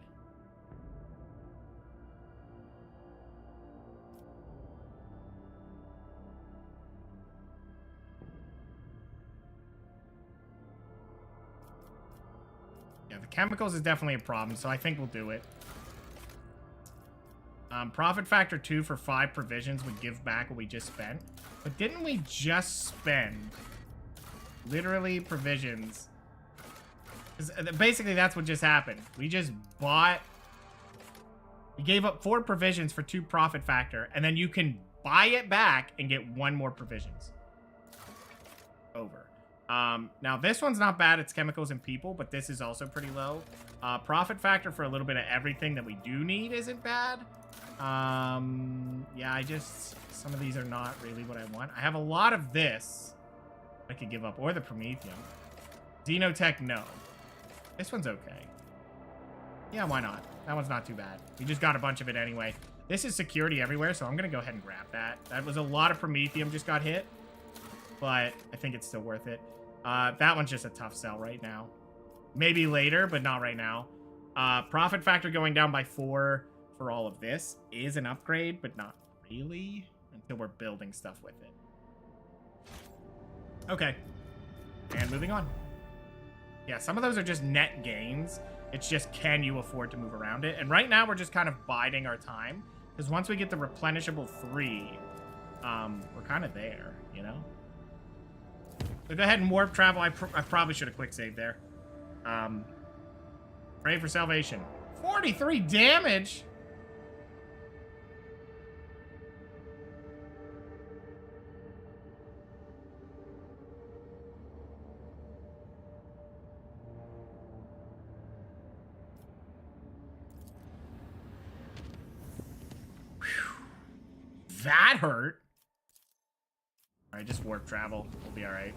Yeah, the chemicals is definitely a problem, so I think we'll do it. Profit factor 2 for 5 provisions would give back what we just spent. But didn't we just spend literally provisions? 'Cause basically, that's what just happened. We just bought... We gave up 4 provisions for 2 profit factor, and then you can buy it back and get 1 more provisions. Over. Now, this one's not bad. It's chemicals and people, but this is also pretty low. Profit factor for a little bit of everything that we do need isn't bad. Yeah, some of these are not really what I want. I have a lot of this I could give up, or the Promethium. Xenotech, no. This one's okay. Yeah, why not? That one's not too bad. We just got a bunch of it anyway. This is security everywhere, so I'm gonna go ahead and grab that. That was a lot of Promethium just got hit, but I think it's still worth it. That one's just a tough sell right now. Maybe later, but not right now. Profit factor going down by 4 for all of this is an upgrade, but not really until we're building stuff with it. Okay. And moving on. Yeah, some of those are just net gains. It's just, can you afford to move around it? And right now, we're just kind of biding our time. Because once we get the replenishable 3, we're kind of there, you know? So go ahead and warp travel. I probably should have quick saved there. Pray for salvation. 43 damage? That hurt. Alright, just warp travel. We'll be alright.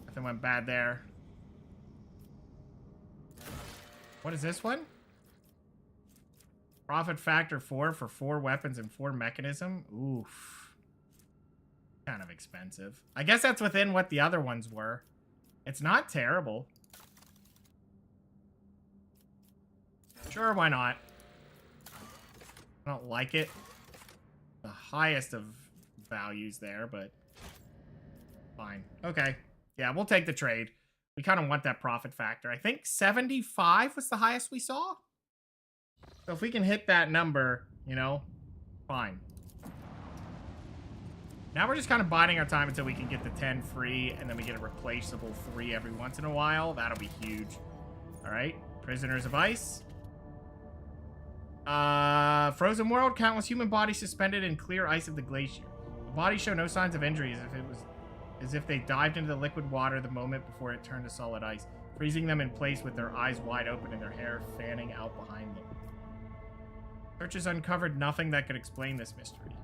Nothing went bad there. What is this one? Profit factor 4 for 4 weapons and 4 mechanism. Oof. Kind of expensive. I guess that's within what the other ones were. It's not terrible. Sure, why not? I don't like it. The highest of values there, but fine. Okay. Yeah, we'll take the trade. We kind of want that profit factor. I think 75 was the highest we saw. So if we can hit that number, You know? Fine. Now we're just kind of biding our time until we can get the 10 free, and then we get a replaceable 3 every once in a while. That'll be huge. Alright. Prisoners of Ice. Frozen world. Countless human bodies suspended in clear ice of the glacier. The bodies show no signs of injury, as if they dived into the liquid water the moment before it turned to solid ice, freezing them in place with their eyes wide open and their hair fanning out behind them. Searches uncovered nothing that could explain this mystery.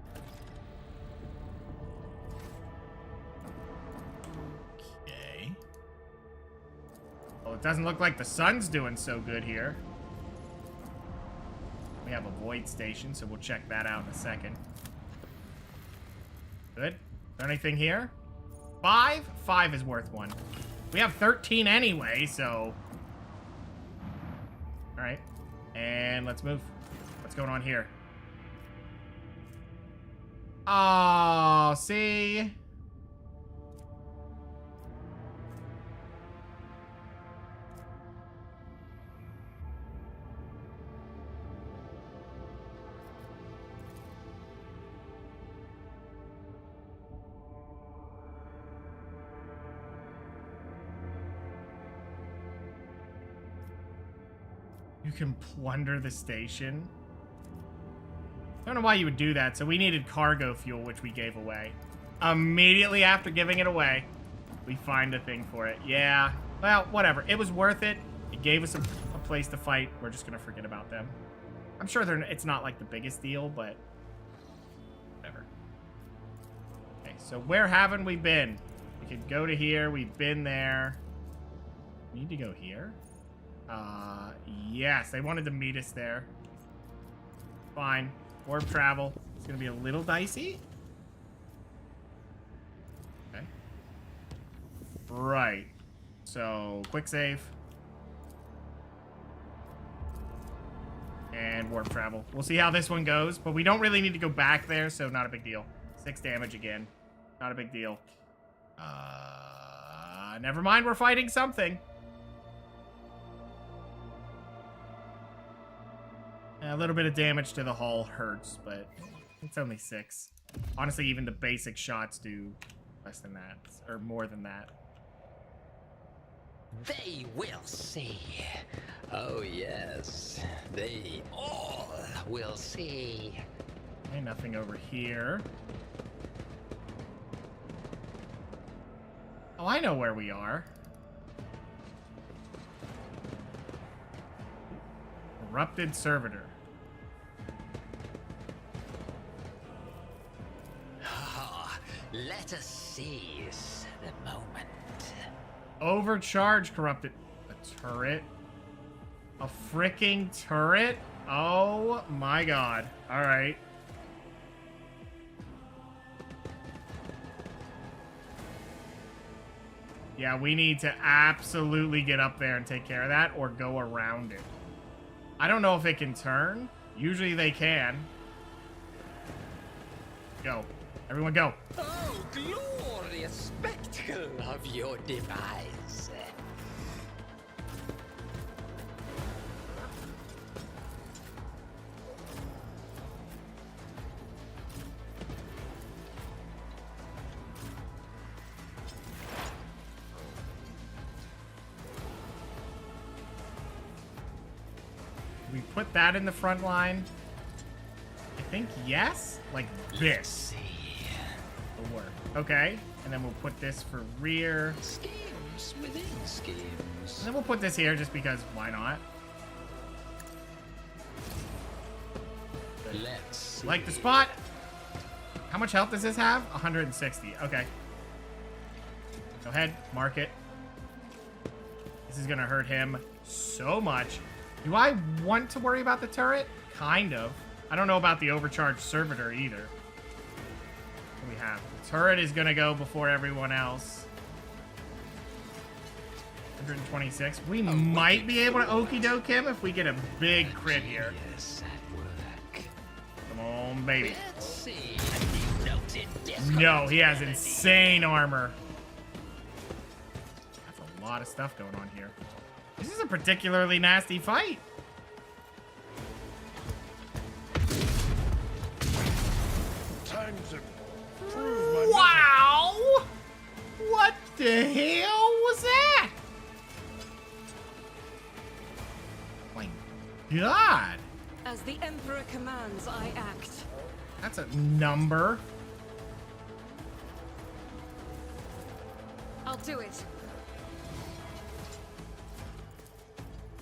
Okay. Well, it doesn't look like the sun's doing so good here. We have a void station, so we'll check that out in a second. Good. Is there anything here? 5? 5 is worth 1. We have 13 anyway, so... Alright. And let's move. What's going on here? Oh, see? You can plunder the station. I don't know why you would do that. So we needed cargo fuel, which we gave away. Immediately after giving it away, we find a thing for it. Yeah. Well, whatever. It was worth it. It gave us a place to fight. We're just going to forget about them. I'm sure it's not like the biggest deal, but whatever. Okay, so where haven't we been? We could go to here. We've been there. We need to go here? Yes, they wanted to meet us there. Fine. Warp travel. It's gonna be a little dicey. Okay. Right. So, quick save. And warp travel. We'll see how this one goes, but we don't really need to go back there, so not a big deal. 6 damage again. Not a big deal. Never mind, we're fighting something. A little bit of damage to the hull hurts, but it's only 6. Honestly, even the basic shots do less than that, or more than that. They will see. Oh, yes. They all will see. Okay, nothing over here. Oh, I know where we are. Corrupted servitor. Let us seize the moment. Overcharge corrupted. A turret? A freaking turret? Oh my god. Alright. Yeah, we need to absolutely get up there and take care of that or go around it. I don't know if it can turn. Usually they can. Go. Everyone go. Oh, glorious spectacle of your demise. We put that in the front line. I think yes? Like this. Will work. Okay. And then we'll put this for rear. Schemes within schemes. And then we'll put this here just because why not? Let's see. Like the spot. How much health does this have? 160. Okay. Go ahead. Mark it. This is going to hurt him so much. Do I want to worry about the turret? Kind of. I don't know about the overcharged servitor either. What do we have? The turret is going to go before everyone else. 126. We might be able to okie doke him if we get a big crit here. Yes, at work. Come on, baby. Let's see. You noted No, he has insane armor. That's a lot of stuff going on here. This is a particularly nasty fight. time to prove my Wow! What the hell was that? My God. As the Emperor commands, I act. That's a number. I'll do it.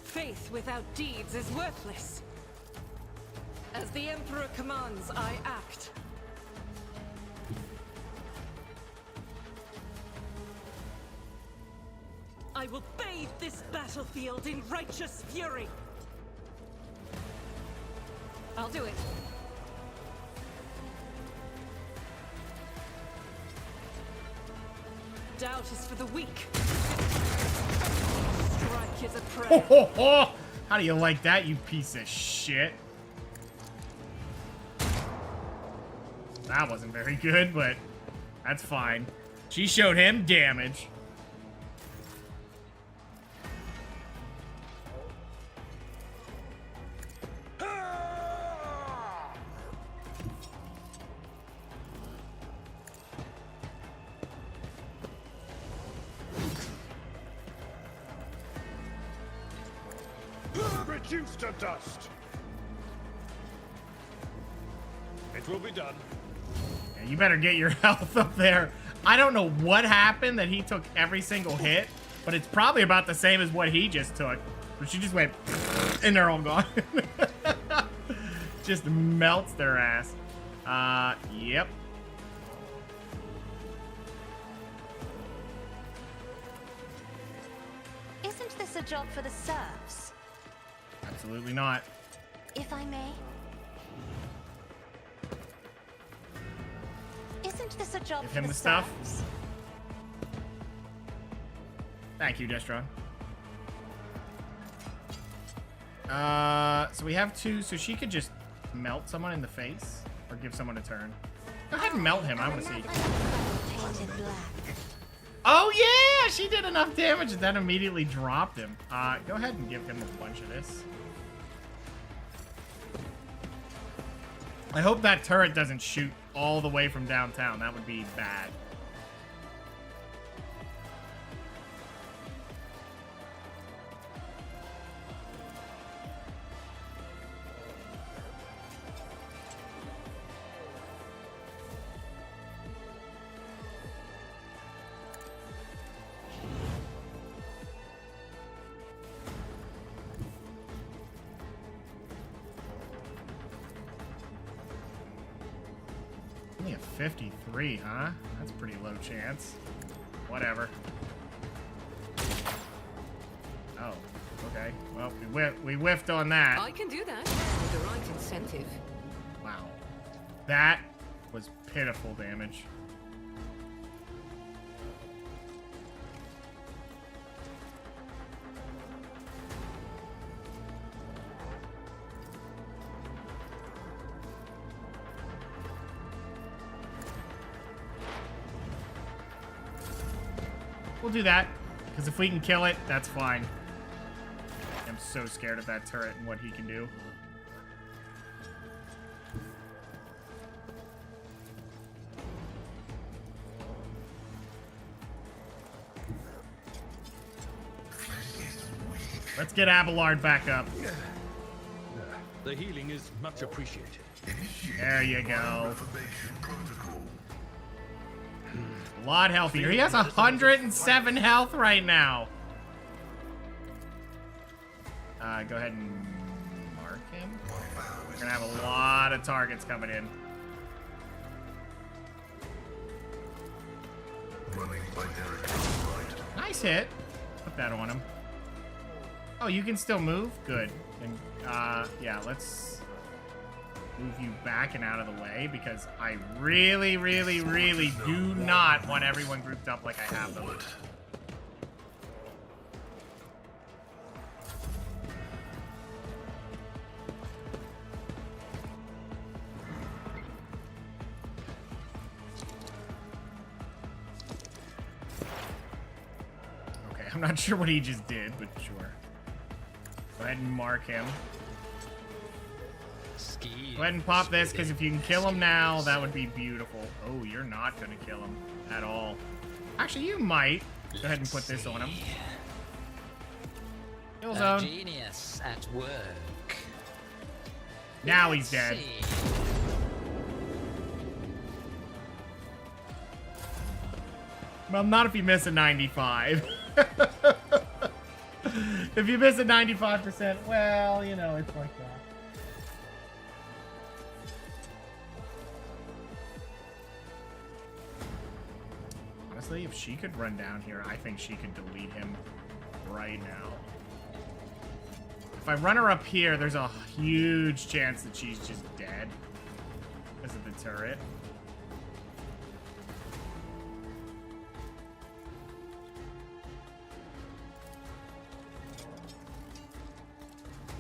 Faith without deeds is worthless. As the Emperor commands, I act. I will bathe this battlefield in righteous fury. I'll do it. Doubt is for the weak. Strike is a prayer. How do you like that, you piece of shit? That wasn't very good, but that's fine. She showed him damage. reduced to dust. It will be done. Yeah, you better get your health up there. I don't know what happened that he took every single hit, but it's probably about the same as what he just took. But she just went, and they're all gone. Just melts their ass. Yep. Isn't this a job for the serfs? Absolutely not. If I may? Isn't this a job Give for him the the stuff. serfs? Thank you, Destron. So we have two, so she could just melt someone in the face or give someone a turn. Go ahead and melt him. I want to see. Painted black. Oh yeah, she did enough damage that immediately dropped him. Go ahead and give him a bunch of this. I hope that turret doesn't shoot all the way from downtown. That would be bad. Only a 53, huh? That's a pretty low chance. Whatever. Oh, okay. Well, we whiffed on that. I can do that with the right incentive. Wow. That was pitiful damage. We'll do that, because if we can kill it, that's fine. I'm so scared of that turret and what he can do. Let's get Abelard back up. The healing is much appreciated. There you go. A lot healthier. He has 107 health right now. Go ahead and mark him. We're gonna have a lot of targets coming in. Nice hit. Put that on him. Oh, you can still move? Good. Then, yeah, let's move you back and out of the way because I really, really, really do not want everyone grouped up like I have them. Okay, I'm not sure what he just did, but sure. Go ahead and mark him. scheme. Go ahead and pop this, because if you can kill him now, that would be beautiful. Oh, you're not going to kill him at all. Actually, you might. Go ahead and put this on him. Kill A zone. genius at work. Now he's dead. See. Well, not if you miss a 95. If you miss a 95%, well, you know, it's like that. Honestly, if she could run down here, I think she could delete him right now. If I run her up here, there's a huge chance that she's just dead because of the turret.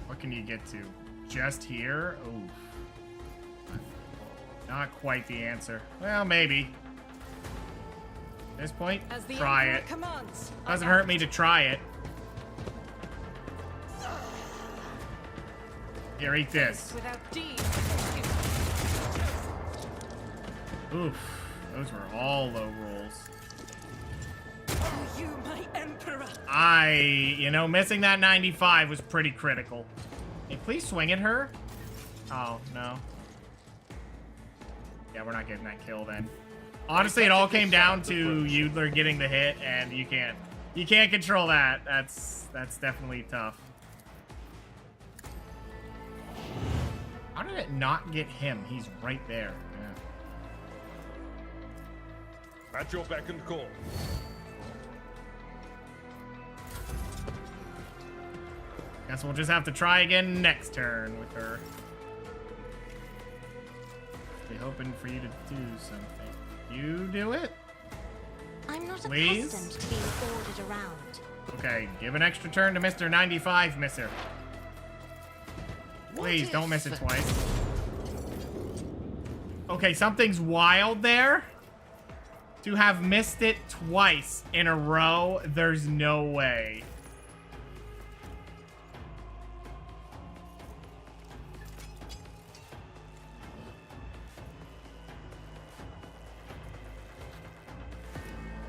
What can you get to? Just here? Oh. Not quite the answer. Well, maybe. At this point, As the try Emperor it. commands. Doesn't hurt me to try it. Here, eat this. Without deed. Oof. Those were all low rolls. Oh, you, my Emperor. You know, missing that 95 was pretty critical. Hey, please swing at her. Oh, no. Yeah, we're not getting that kill then. Honestly, it all came down to Yoodler getting the hit, and you can't control that. That's definitely tough. How did it not get him? He's right there. Yeah. At your beck and call. Guess we'll just have to try again next turn with her. Be hoping for you to do something. You do it? I'm not Please? accustomed to being ordered around. Okay, give an extra turn to Mr. 95, misser. Please, don't miss it twice. Okay, something's wild there. To have missed it twice in a row, there's no way.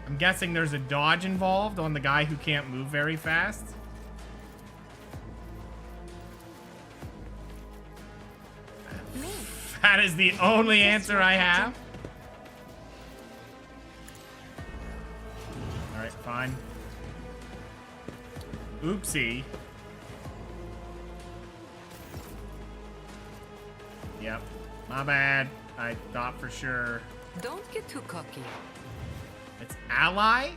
I'm guessing there's a dodge involved on the guy who can't move very fast. Me. That is the only answer I have. Alright, fine. Oopsie. Yep. My bad. I thought for sure. Don't get too cocky. It's ally?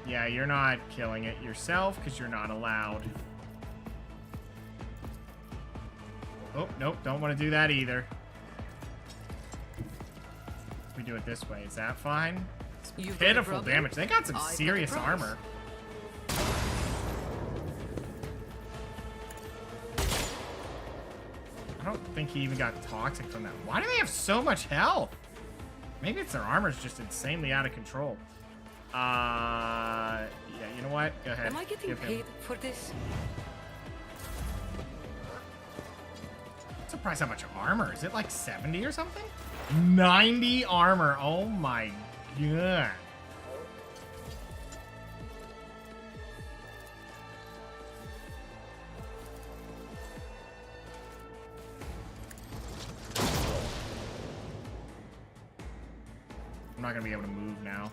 Yeah, you're not killing it yourself because you're not allowed. Oh, nope, don't want to do that either. We do it this way. Is that fine? It's You've got a pitiful problem? damage. They got some I've got a serious price. armor. I don't think he even got toxic from that. Why do they have so much health? Maybe it's their armor's just insanely out of control. Yeah, you know what? Go ahead. Am I getting Give him. paid for this? I'm surprised how much armor. Is it like 70 or something? 90 armor. Oh my god. I'm not gonna be able to move now.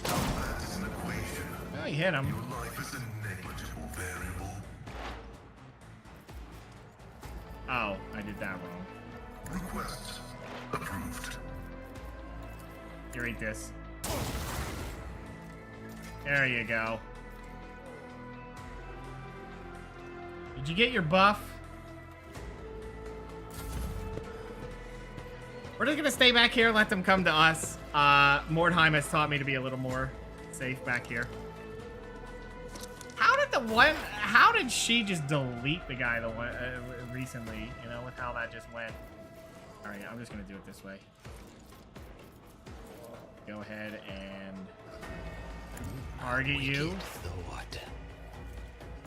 That is an equation. Oh, you hit him. Your life is a negligible variable. Oh, I did that wrong. Request approved. Here, eat this. There you go. Did you get your buff? We're just gonna stay back here, let them come to us. Mordheim has taught me to be a little more safe back here. How did she just delete the guy the one recently? You know, with how that just went. All right, I'm just gonna do it this way. Go ahead and Target you. Wicked thought.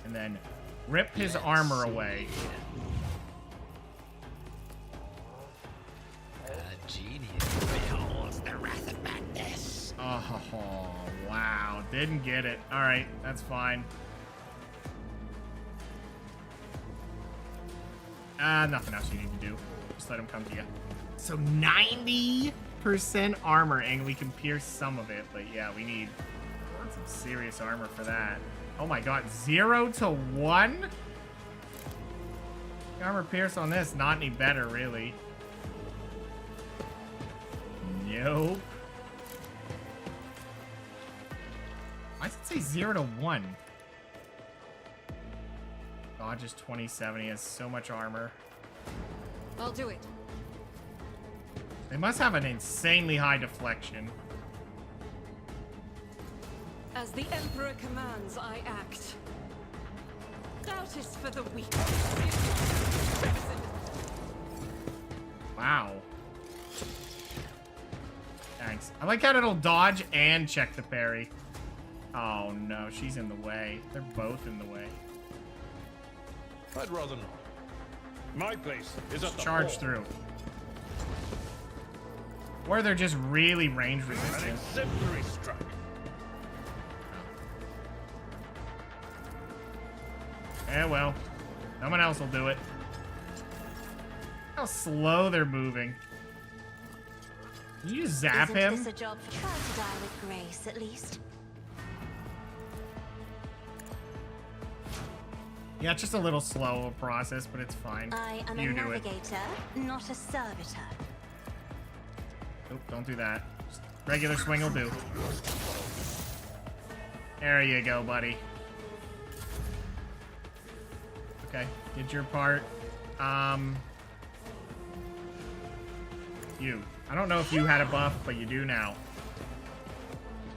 And then rip his armor away. A genius beholds the wrath of madness. Oh, wow. Didn't get it. All right, that's fine. Nothing else you need to do. Just let him come to you. So 90% armor, and we can pierce some of it. But yeah, we need some serious armor for that. Oh my god, 0 to 1? Armor pierce on this, not any better, really. Nope. Why does it say 0 to 1? Dodge is 27. He has so much armor. I'll do it. They must have an insanely high deflection. As the Emperor commands, I act. Doubt is for the weak. Wow. Thanks. I like how it'll dodge and check the parry. Oh no, she's in the way. They're both in the way. I'd rather not. My place is at the Charge hall. through. Or they're just really range An resistant. exemplary strike. Eh, well. Someone else will do it. How slow they're moving. Can you just zap Isn't him? this a job for try to die with grace, at least? Yeah, it's just a little slow of a process, but it's fine. I am You a do it. navigator, not a servitor. Nope, don't do that. Just regular swing will do. There you go, buddy. Okay, did your part. You. I don't know if you had a buff, but you do now.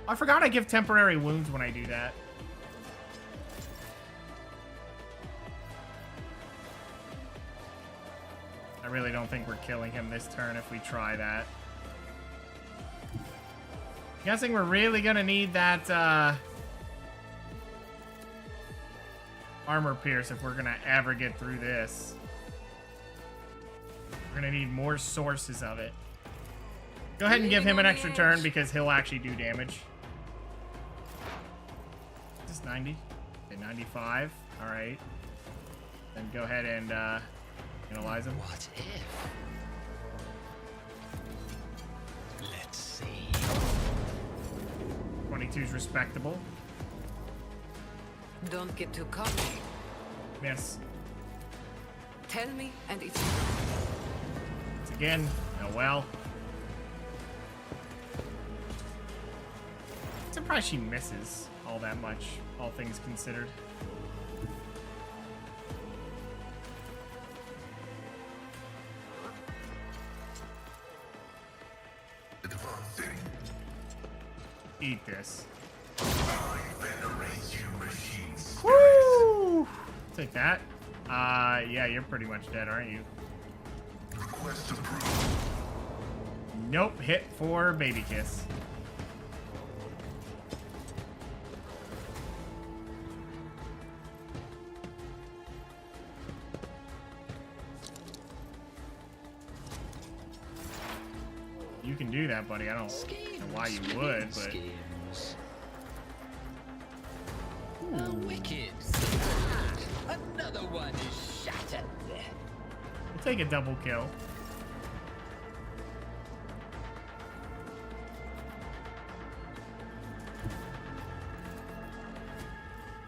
I forgot I give temporary wounds when I do that. I really don't think we're killing him this turn if we try that. Guessing we're really gonna need that armor pierce if we're gonna ever get through this. We're gonna need more sources of it. Go ahead and give him an extra turn because he'll actually do damage. Is this 90? Okay, 95. Alright. Then go ahead and analyze him. What if? Let's see. 22's respectable. Don't get too cocky. Miss. Tell me, and it's It's again. Oh well. Surprised she misses all that much, all things considered. Advancing. Eat this. I venerate you, machines. Woo! Take that. Yeah, you're pretty much dead, aren't you? Request approved. Nope, hit for baby kiss. You can do that, buddy. I don't know why you would, but Schemes. Oh, wicked. Another one is shattered. we'll take a double kill.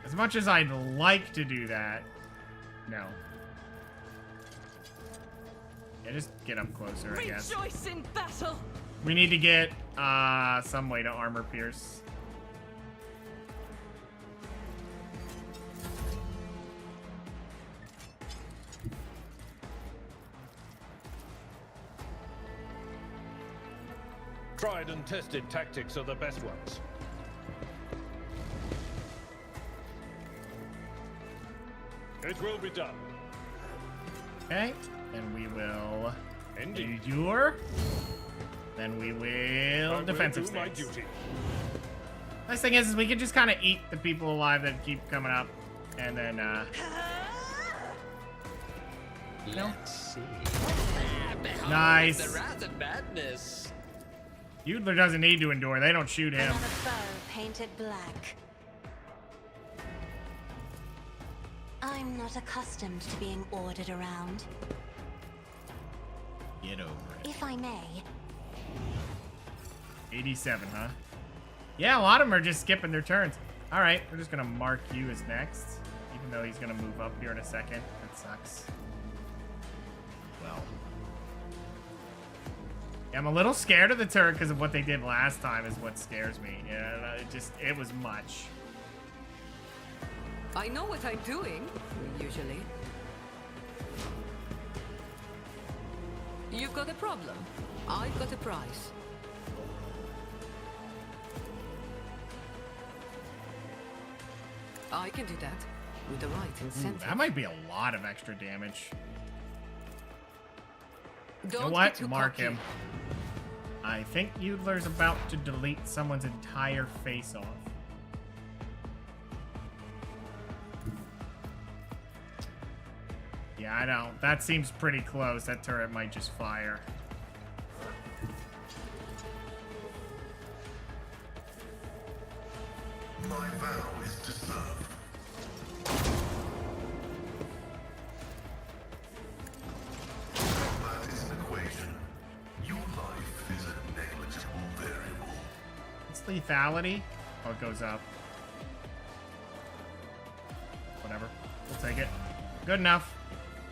As much as I'd like to do that, no. Yeah, just get up closer, I guess. Rejoice in battle. We need to get some way to armor pierce. Tried and tested tactics are the best ones. It will be done. Okay, then we will Indeed. endure. Then we I will will defensive do my stance. duty. Nice thing is we can just kind of eat the people alive that keep coming up. And then, Let's see. Behold Nice. The wrath of madness. Yoodler doesn't need to endure. They don't shoot him. Another foe painted black. I'm not accustomed to being ordered around. Get over it. If I may. 87, huh? Yeah, a lot of them are just skipping their turns. All right, we're just gonna mark you as next, even though he's gonna move up here in a second. That sucks. Well, yeah, I'm a little scared of the turret because of what they did last time. Is what scares me. Yeah, it was much. I know what I'm doing, usually. You've got a problem. I've got a prize. I can do that with the right incentive. That might be a lot of extra damage. Don't You know get what? too Mark cocky. him. I think Yoodler's about to delete someone's entire face off. Yeah, I know. That seems pretty close. That turret might just fire. My vow is to serve. That is an equation. Your life is a negligible variable. It's lethality. Oh, it goes up. Whatever. We'll take it. Good enough.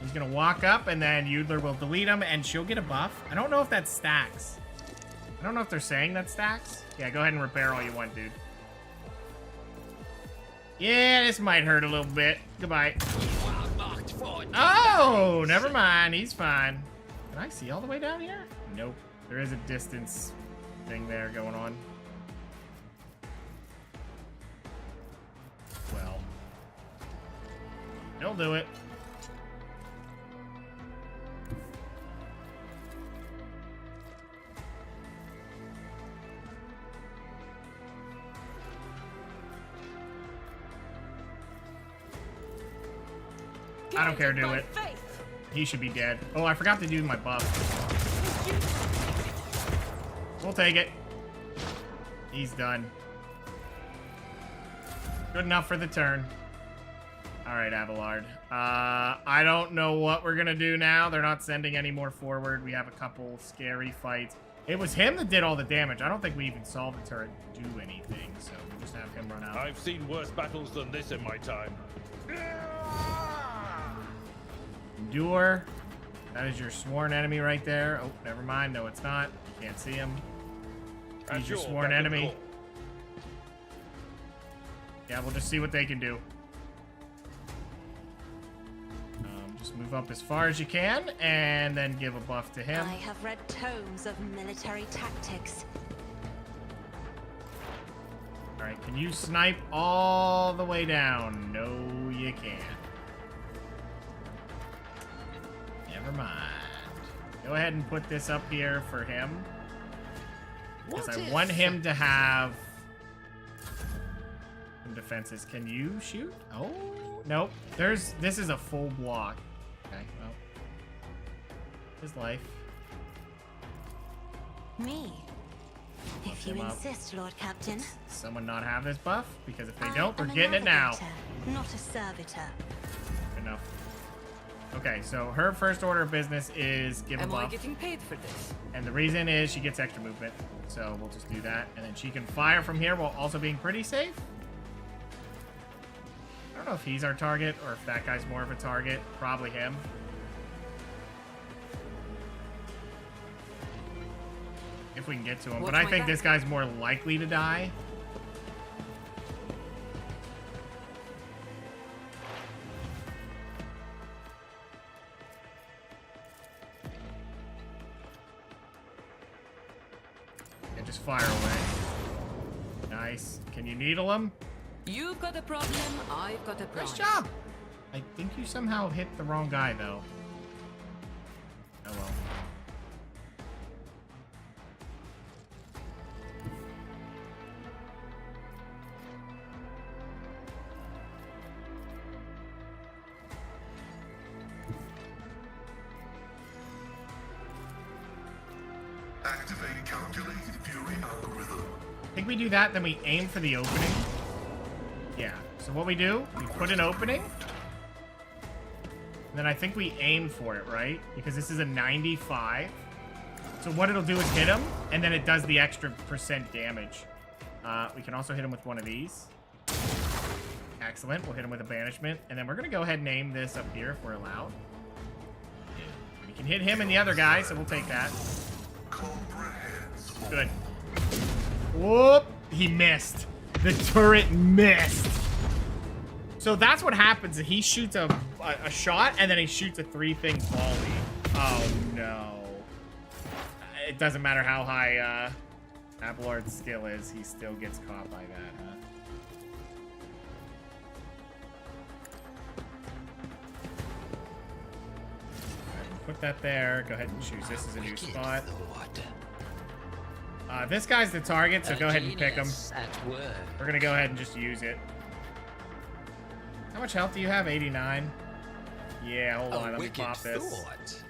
He's gonna walk up, and then Yoodler will delete him, and she'll get a buff. I don't know if that stacks. I don't know if they're saying that stacks. Yeah, go ahead and repair all you want, dude. Yeah, this might hurt a little bit. Goodbye. You are marked for Oh, never mind. He's fine. Can I see all the way down here? Nope. There is a distance thing there going on. Well. He'll do it. I don't care, do it. He should be dead. Oh, I forgot to do my buff. We'll take it. He's done. Good enough for the turn. All right, Abelard. I don't know what we're gonna do now. They're not sending any more forward. We have a couple scary fights. It was him that did all the damage. I don't think we even saw the turret do anything, so we'll just have him run out. I've seen worse battles than this in my time. Endure. That is your sworn enemy right there. Oh, never mind. No, it's not. You can't see him. He's your sworn back in enemy. court. Yeah, we'll just see what they can do. Just move up as far as you can, and then give a buff to him. I have read tomes of military tactics. All right, can you snipe all the way down? No, you can't. Never mind. Go ahead and put this up here for him. Because I want him to have some defenses. Can you shoot? Oh, nope. This is a full block. Okay, well. His life. Me. If you him up. insist, Lord Captain. Someone not have this buff? Because if they I don't, they're am a getting it now. navigator, not a servitor. Enough. Okay, so her first order of business is give a Am I buff. getting paid for this? And the reason is she gets extra movement. So we'll just do that. And then she can fire from here while also being pretty safe. I don't know if he's our target or if that guy's more of a target. Probably him. If we can get to him. Watch But I my think back. this guy's more likely to die. And just fire away. Nice. Can you needle him? You've got a problem, I've got a prize. Nice job. I think you somehow hit the wrong guy, though. Oh, well. I think we do that, then we aim for the opening. Yeah. So what we do, we put an opening. And then I think we aim for it, right? Because this is a 95. So what it'll do is hit him, and then it does the extra % damage. We can also hit him with one of these. Excellent. We'll hit him with a banishment. And then we're going to go ahead and aim this up here if we're allowed. We can hit him and the other guy, so we'll take that. Good. Whoop! He missed. The turret missed. So that's what happens. He shoots a shot, and then he shoots a 3-thing volley. Oh, no. It doesn't matter how high Abelard's skill is. He still gets caught by that, huh? Put that there. Go ahead and choose this as a new spot. This guy's the target, so go ahead and pick him. We're gonna go ahead and just use it. How much health do you have? 89. Yeah, hold on. Let me pop this.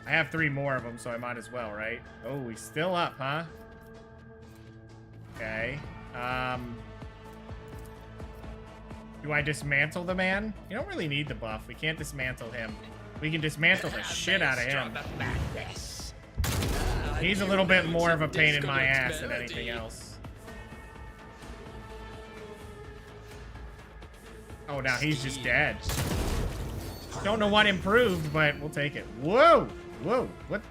I have 3 more of them, so I might as well, right? Oh, he's still up, huh? Okay. Do I dismantle the man? You don't really need the buff. We can't dismantle him. We can dismantle the shit out of him. He's a little bit more of a pain in my ass than anything else. Oh, now he's just dead. Don't know what improved, but we'll take it. Whoa! Whoa! What?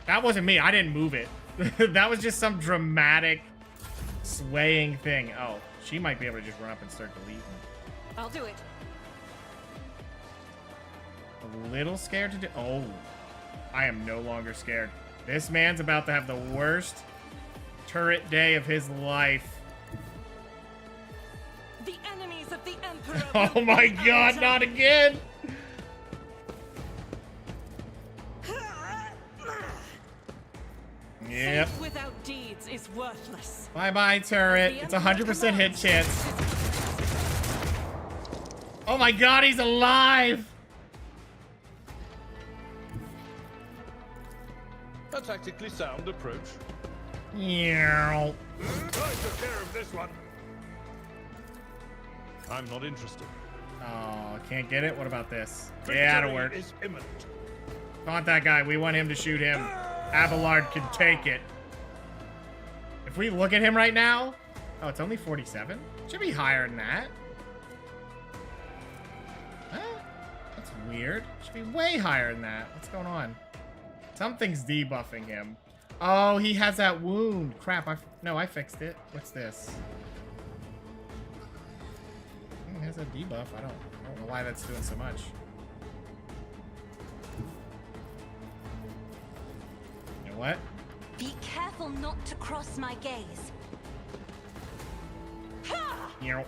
That wasn't me. I didn't move it. That was just some dramatic swaying thing. Oh, she might be able to just run up and start deleting. I'll do it. A little scared to do. Oh, I am no longer scared. This man's about to have the worst turret day of his life. The enemies of the Emperor. Oh my God, not again. Yep. Faith without deeds is worthless. Bye-bye, turret. It's 100% hit chance. Oh my God, he's alive. A tactically sound approach. Yeah. I took care of this one. I'm not interested. Oh, can't get it? What about this? Yeah, that'll work. Is imminent. Not that guy. We want him to shoot him. Abelard can take it. If we look at him right now... Oh, it's only 47? Should be higher than that. Huh? That's weird. Should be way higher than that. What's going on? Something's debuffing him. Oh, he has that wound. Crap. No, I fixed it. What's this? He has a debuff. I don't know why that's doing so much. You know what? Be careful not to cross my gaze. You know.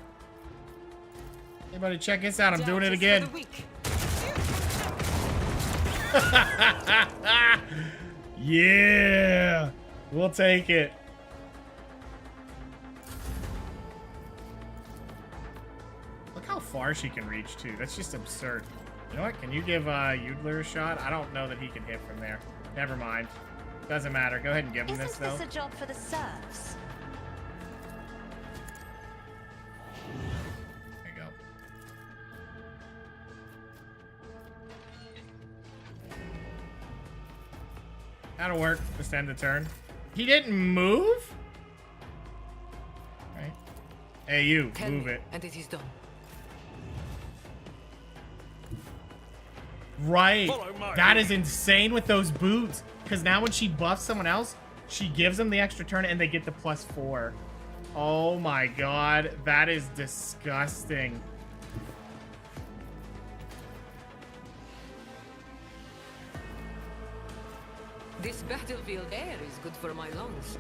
Everybody check this out. I'm doing it again. Yeah. We'll take it. Look how far she can reach, too. That's just absurd. You know what? Can you give Yoodler a shot? I don't know that he can hit from there. Never mind. Doesn't matter. Go ahead and give him this, though. Isn't this a job for the serfs? There you go. That'll work. Just end the turn. He didn't move? Right. Hey, you. Move it. And it is done. Right. That is insane with those boots. Because now when she buffs someone else, she gives them the extra turn and they get the +4. Oh my God. That is disgusting. This battlefield air is good for my lungs.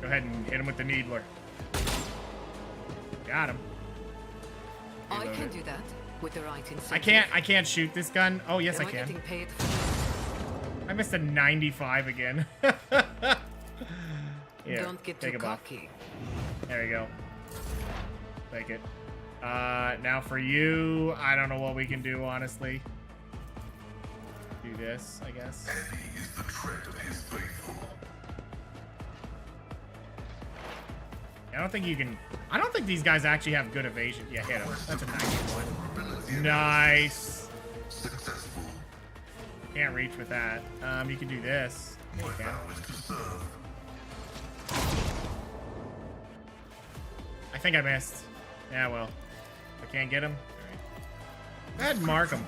Go ahead and hit him with the Needler. Got him. I Reload can it. do that with the right incentive. I can't shoot this gun. Oh, yes, I Am can. getting paid? I missed a 95 again. Here, Don't get take too a buff. cocky. There you go. Take it. Now for you, I don't know what we can do, honestly. Do this, I guess. Heavy is the tread of his faithful. I don't think you can... I don't think these guys actually have good evasion. Yeah, hit him. That's a nice one. Nice. Successful. Can't reach with that. You can do this. Yeah, you can. I think I missed. Yeah, well. I can't get him. All right. Go ahead and mark him.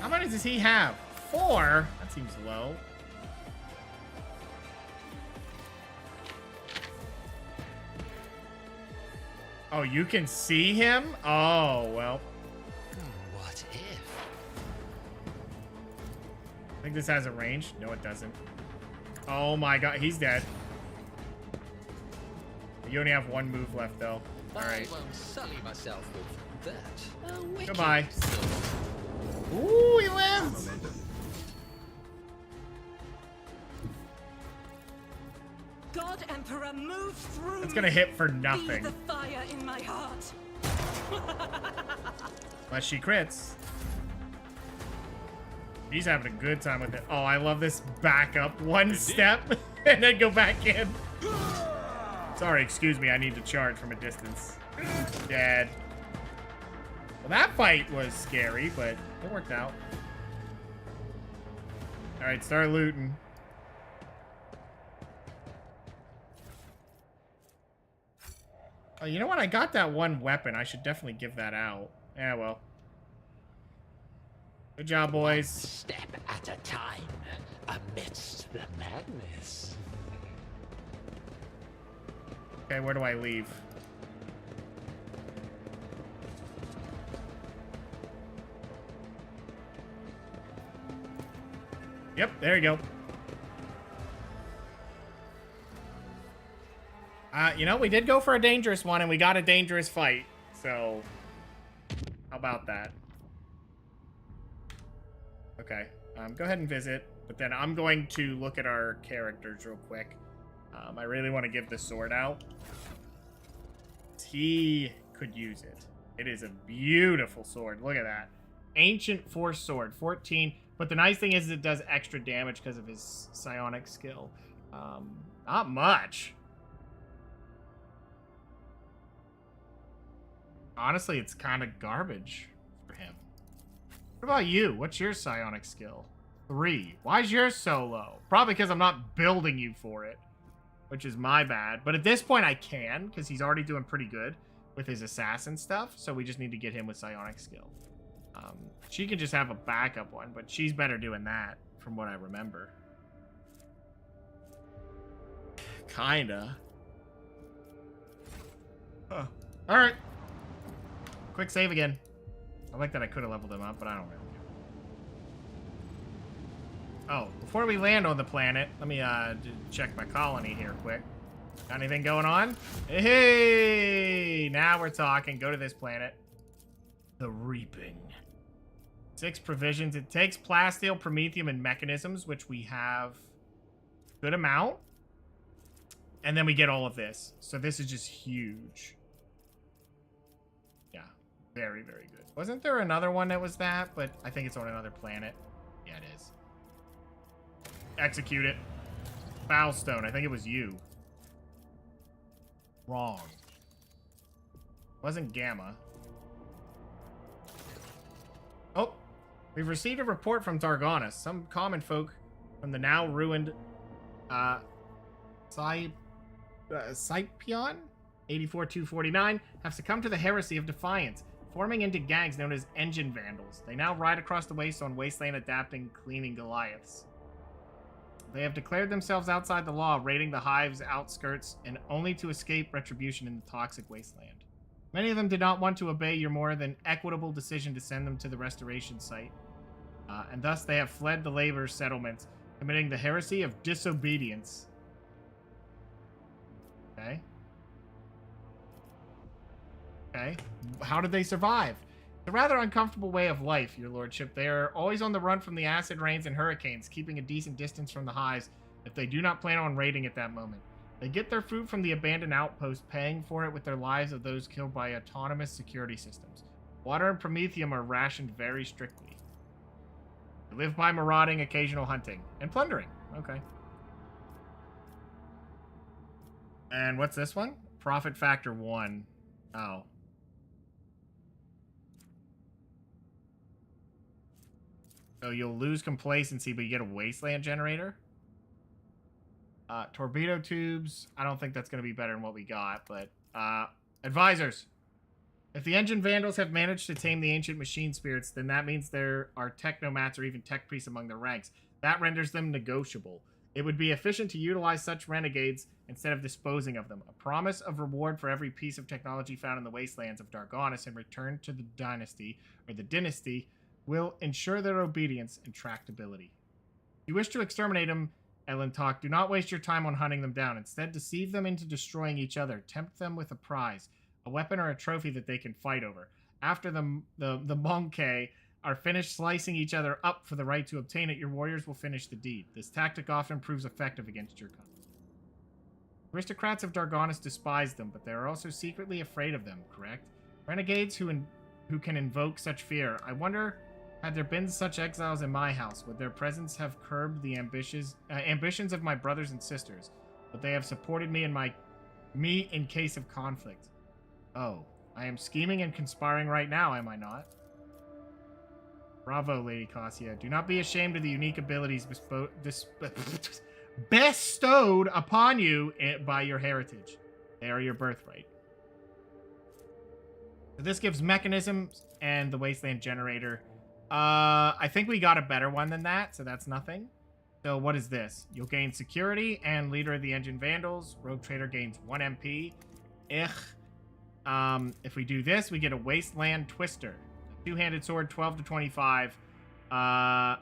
How many does he have? 4? That seems low. Oh, you can see him? Oh, well. What if? I think this has a range. No, it doesn't. Oh my god, he's dead. You only have 1 move left, though. Alright. I won't sully myself with that. Goodbye. Ooh, he lives! God Emperor, move through. It's gonna hit for Be nothing. the fire in my heart. Unless she crits. He's having a good time with it. Oh, I love this back up 1 step and then go back in. Sorry, excuse me. I need to charge from a distance. Dead. Well, that fight was scary, but it worked out. All right, start looting. Oh, you know what? I got that 1 weapon. I should definitely give that out. Yeah, well. Good job, boys. Step at a time amidst the madness. Okay, where do I leave? Yep, there you go. You know, we did go for a dangerous one, and we got a dangerous fight. So, how about that? Okay, go ahead and visit. But then I'm going to look at our characters real quick. I really want to give the sword out. He could use it. It is a beautiful sword. Look at that. Ancient Force Sword, 14. But the nice thing is it does extra damage because of his psionic skill. Not much. Honestly, it's kind of garbage for him. What about you? What's your psionic skill? 3. Why is yours so low? Probably because I'm not building you for it, which is my bad. But at this point, I can, because he's already doing pretty good with his assassin stuff. So we just need to get him with psionic skill. She can just have a backup one, but she's better doing that, from what I remember. Kinda. Huh. All right. Quick save again. I like that I could have leveled him up, but I don't really care. Oh, before we land on the planet, let me check my colony here quick. Got anything going on? Hey, now we're talking. Go to this planet. The Reaping. 6 provisions. It takes plasteel, promethium, and mechanisms, which we have good amount. And then we get all of this. So this is just huge. Yeah, very, very good. Wasn't there another one that was that? But I think it's on another planet. Yeah, it is. Execute it. Foulstone. I think it was you. Wrong. Wasn't Gamma. Oh, we've received a report from Targonis. Some common folk from the now ruined Scipion 84-249 have succumbed to the heresy of defiance, forming into gangs known as Engine Vandals. They now ride across the waste on wasteland adapting, cleaning Goliaths. They have declared themselves outside the law, raiding the hive's outskirts, and only to escape retribution in the toxic wasteland. Many of them did not want to obey your more than equitable decision to send them to the restoration site, and thus they have fled the labor settlements, committing the heresy of disobedience. Okay. Okay. How did they survive? It's a rather uncomfortable way of life, your lordship. They are always on the run from the acid rains and hurricanes, keeping a decent distance from the hives if they do not plan on raiding at that moment. They get their food from the abandoned outpost, paying for it with their lives of those killed by autonomous security systems. Water and promethium are rationed very strictly. They live by marauding, occasional hunting, and plundering. Okay. And what's this one? Profit factor 1. Oh. So you'll lose complacency, but you get a wasteland generator. Torpedo tubes. I don't think that's going to be better than what we got, but... advisors. If the engine vandals have managed to tame the ancient machine spirits, then that means there are technomats or even tech priests among their ranks. That renders them negotiable. It would be efficient to utilize such renegades instead of disposing of them. A promise of reward for every piece of technology found in the wastelands of Dargonis and return to the dynasty, or the dynasty, will ensure their obedience and tractability. If you wish to exterminate them, Elentok, do not waste your time on hunting them down. Instead, deceive them into destroying each other. Tempt them with a prize, a weapon or a trophy that they can fight over. After the Monkey are finished slicing each other up for the right to obtain it, your warriors will finish the deed. This tactic often proves effective against your country. Aristocrats of Dargonis despise them, but they are also secretly afraid of them, correct? Renegades who can invoke such fear. I wonder, had there been such exiles in my house, would their presence have curbed the ambitions of my brothers and sisters? But they have supported me in case of conflict. Oh, I am scheming and conspiring right now, am I not? Bravo, Lady Cassia. Do not be ashamed of the unique abilities bestowed upon you by your heritage. They are your birthright. So this gives mechanisms and the wasteland generator. I think we got a better one than that, so that's nothing. So what is this? You'll gain security and leader of the engine vandals. Rogue trader gains 1 MP. If we do this, we get a wasteland twister. Two-handed sword, 12 to 25. Kind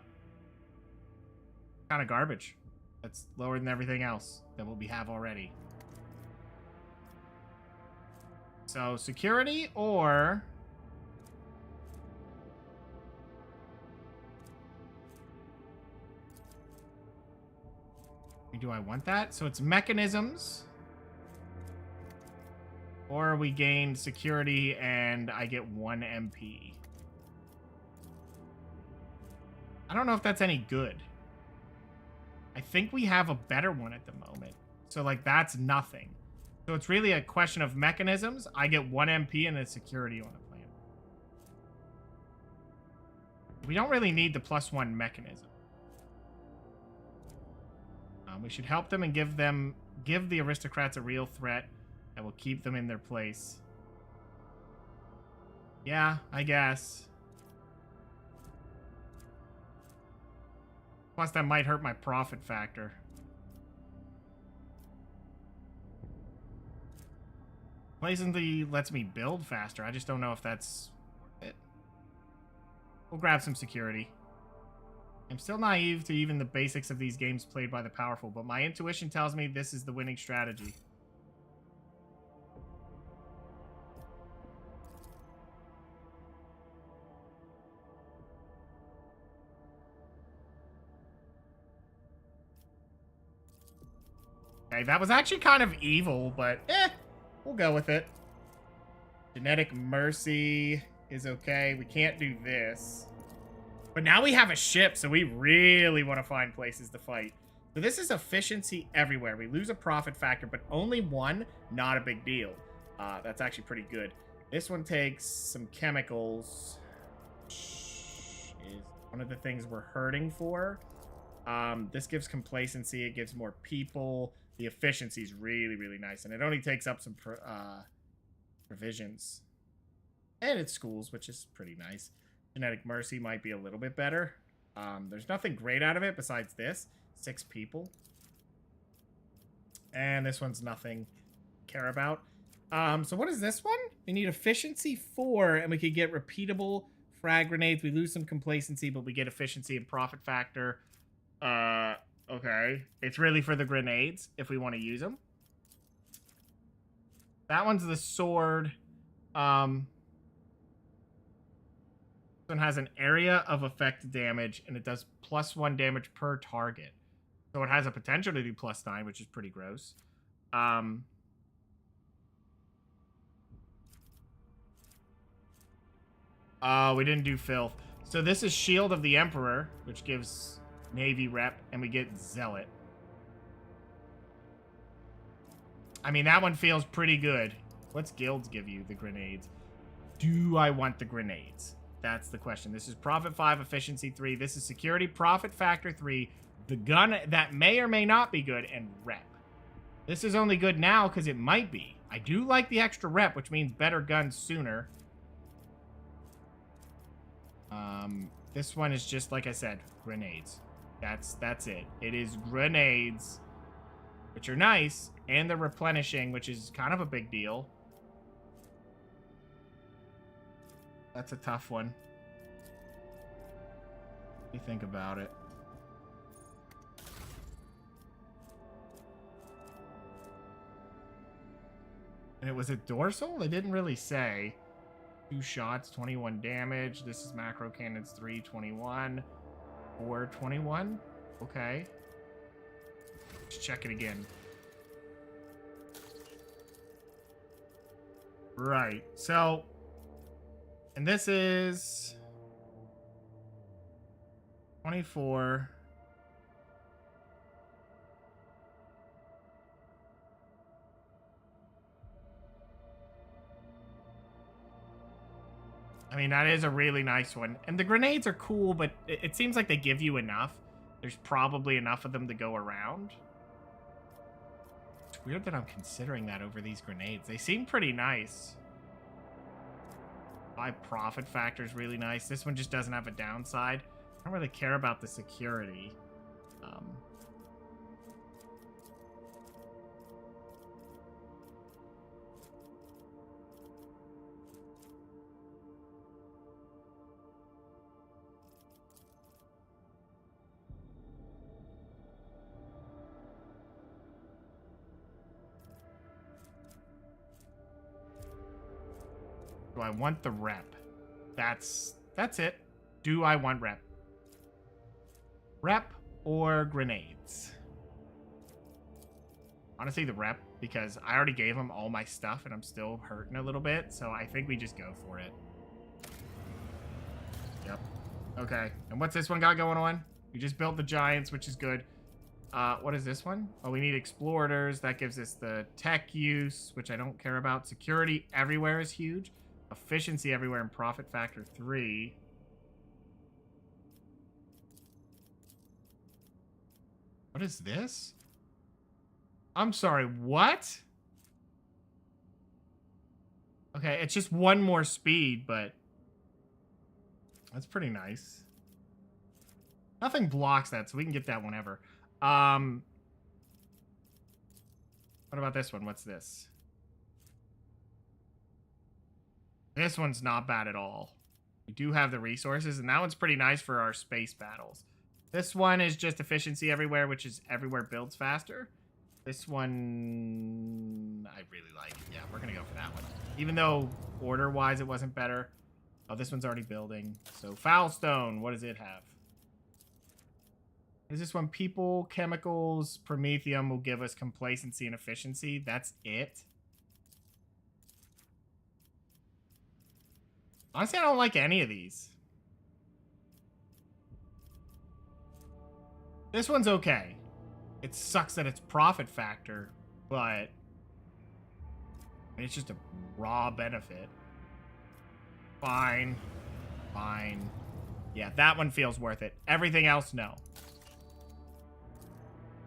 of garbage. That's lower than everything else that we have already. So, security or... do I want that? So it's mechanisms. Or we gain security and I get 1 MP. I don't know if that's any good. I think we have a better one at the moment. So, like, that's nothing. So it's really a question of mechanisms. I get 1 MP and a security on a plan. We don't really need the +1 mechanism. We should help them and give the aristocrats a real threat that will keep them in their place. Yeah, I guess. Plus, that might hurt my profit factor. Pleasantly lets me build faster. I just don't know if that's worth it. We'll grab some security. I'm still naive to even the basics of these games played by the powerful, but my intuition tells me this is the winning strategy. Okay, that was actually kind of evil, but we'll go with it. Genetic mercy is okay. We can't do this. But now we have a ship, so we really want to find places to fight. So this is efficiency everywhere. We lose a profit factor, but only 1, not a big deal. That's actually pretty good. This one takes some chemicals. Is one of the things we're hurting for. This gives complacency. It gives more people. The efficiency is really, really nice. And it only takes up some provisions. And it's schools, which is pretty nice. Genetic mercy might be a little bit better. There's nothing great out of it besides this. 6 people. And this one's nothing to care about. So what is this one? We need efficiency 4, and we could get repeatable frag grenades. We lose some complacency, but we get efficiency and profit factor. Okay. It's really for the grenades, if we want to use them. That one's the sword. This one has an area of effect damage, and it does +1 damage per target. So it has a potential to do +9, which is pretty gross. We didn't do filth. So this is Shield of the Emperor, which gives Navy rep, and we get Zealot. I mean, that one feels pretty good. What's guilds give you? The grenades. Do I want the grenades? That's the question. This is profit 5, efficiency 3. This is security, profit factor 3. The gun that may or may not be good, and rep. This is only good now because it might be. I do like the extra rep, which means better guns sooner. This one is just, like I said, grenades. That's it. It is grenades, which are nice, and they're replenishing, which is kind of a big deal. That's a tough one. What do you think about it? And it was a dorsal? They didn't really say. 2 shots, 21 damage. This is macro cannons 3, 21. 4, 21. Okay. Let's check it again. Right. So, and this is 24. I mean, that is a really nice one. And the grenades are cool, but it seems like they give you enough. There's probably enough of them to go around. It's weird that I'm considering that over these grenades. They seem pretty nice. 5 profit factor is really nice. This one just doesn't have a downside. I don't really care about the security. Do I want the rep? That's it. Do I want rep? Rep or grenades? Honestly, the rep, because I already gave him all my stuff and I'm still hurting a little bit, so I think we just go for it. Yep. Okay. And what's this one got going on? We just built the giants, which is good. What is this one? Oh, we need explorators. That gives us the tech use, which I don't care about. Security everywhere is huge. Efficiency everywhere and profit factor 3. What is this? I'm sorry, what? Okay, it's just 1 more speed, but that's pretty nice. Nothing blocks that, so we can get that whenever. What about this one? What's this? This one's not bad at all. We do have the resources, and that one's pretty nice for our space battles. This one is just efficiency everywhere, which is everywhere builds faster. This one, I really like. Yeah, we're going to go for that one. Even though order-wise it wasn't better. Oh, this one's already building. So, Foulstone, what does it have? What is this one? People, chemicals, Promethium will give us complacency and efficiency. That's it. Honestly, I don't like any of these. This one's okay. It sucks that it's profit factor, but it's just a raw benefit. Fine. Fine. Yeah, that one feels worth it. Everything else, no.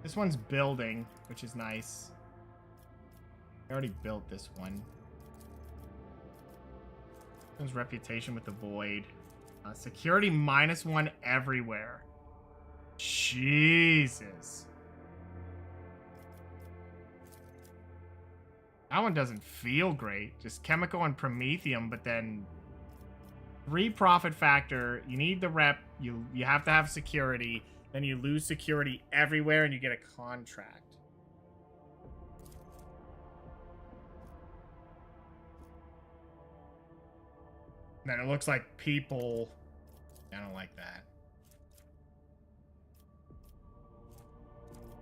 This one's building, which is nice. I already built this one. His reputation with the void. Security -1 everywhere. Jesus. That one doesn't feel great. Just chemical and Promethium, but then 3 profit factor. You need the rep. You have to have security. Then you lose security everywhere and you get a contract. Then it looks like people... I don't like that.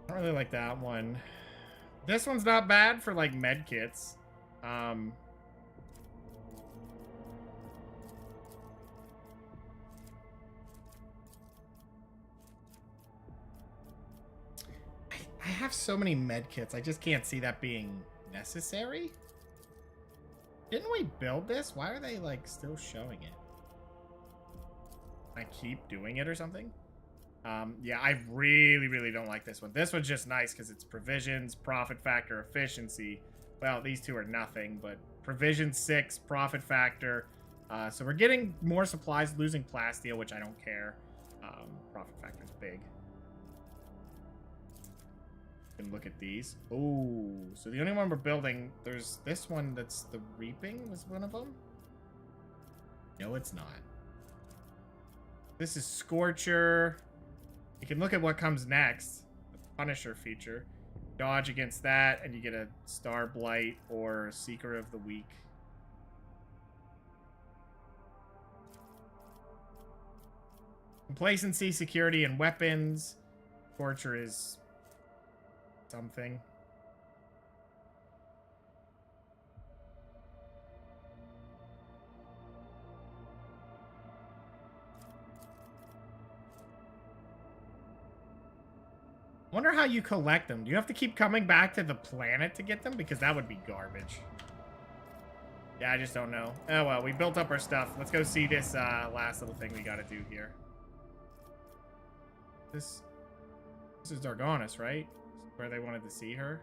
I don't really like that one. This one's not bad for, like, med kits. I have so many med kits. I just can't see that being necessary? Didn't we build this? Why are they, like, still showing it? I keep doing it or something? Yeah, I really, really don't like this one. This one's just nice because it's provisions, profit factor, efficiency. Well, these two are nothing, but provision 6, profit factor. So we're getting more supplies, losing plasteel, which I don't care. Profit factor's big. Can look at these. Oh, so the only one we're building, there's this one that's the reaping was one of them. No, it's not. This is Scorcher. You can look at what comes next. The Punisher feature. Dodge against that, and you get a Star Blight or Seeker of the Weak. Complacency, security, and weapons. Scorcher is something. Wonder how you collect them. Do you have to keep coming back to the planet to get them? Because that would be garbage. Yeah, I just don't know. Oh, well, we built up our stuff. Let's go see this last little thing we got to do here. This is Dargonis, right? This is where they wanted to see her.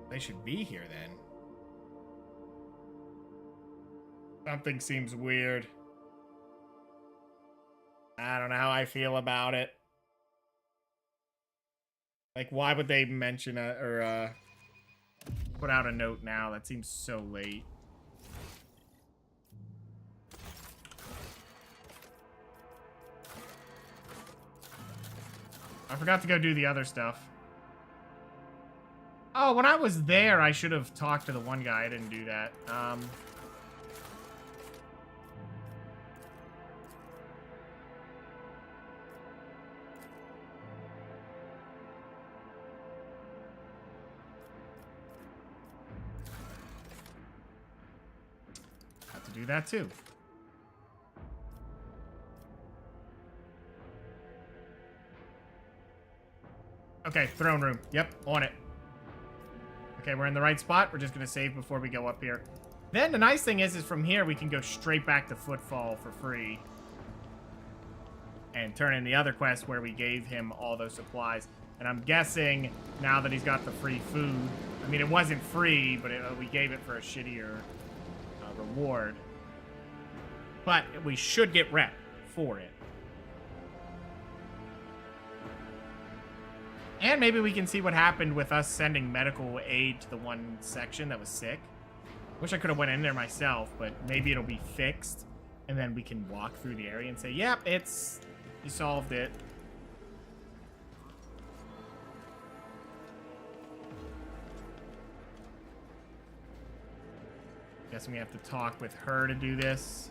They should be here then. Something seems weird. I don't know how I feel about it. Like, why would they mention or put out a note now? That seems so late. I forgot to go do the other stuff. Oh, when I was there, I should have talked to the one guy. I didn't do that. Have to do that too. Okay, throne room. Yep, on it. Okay, we're in the right spot. We're just going to save before we go up here. Then the nice thing is from here we can go straight back to Footfall for free. And turn in the other quest where we gave him all those supplies. And I'm guessing now that he's got the free food. I mean, it wasn't free, but we gave it for a shittier reward. But we should get rep for it. And maybe we can see what happened with us sending medical aid to the one section that was sick. Wish I could have went in there myself, but maybe it'll be fixed. And then we can walk through the area and say, yep, you solved it. Guessing we have to talk with her to do this.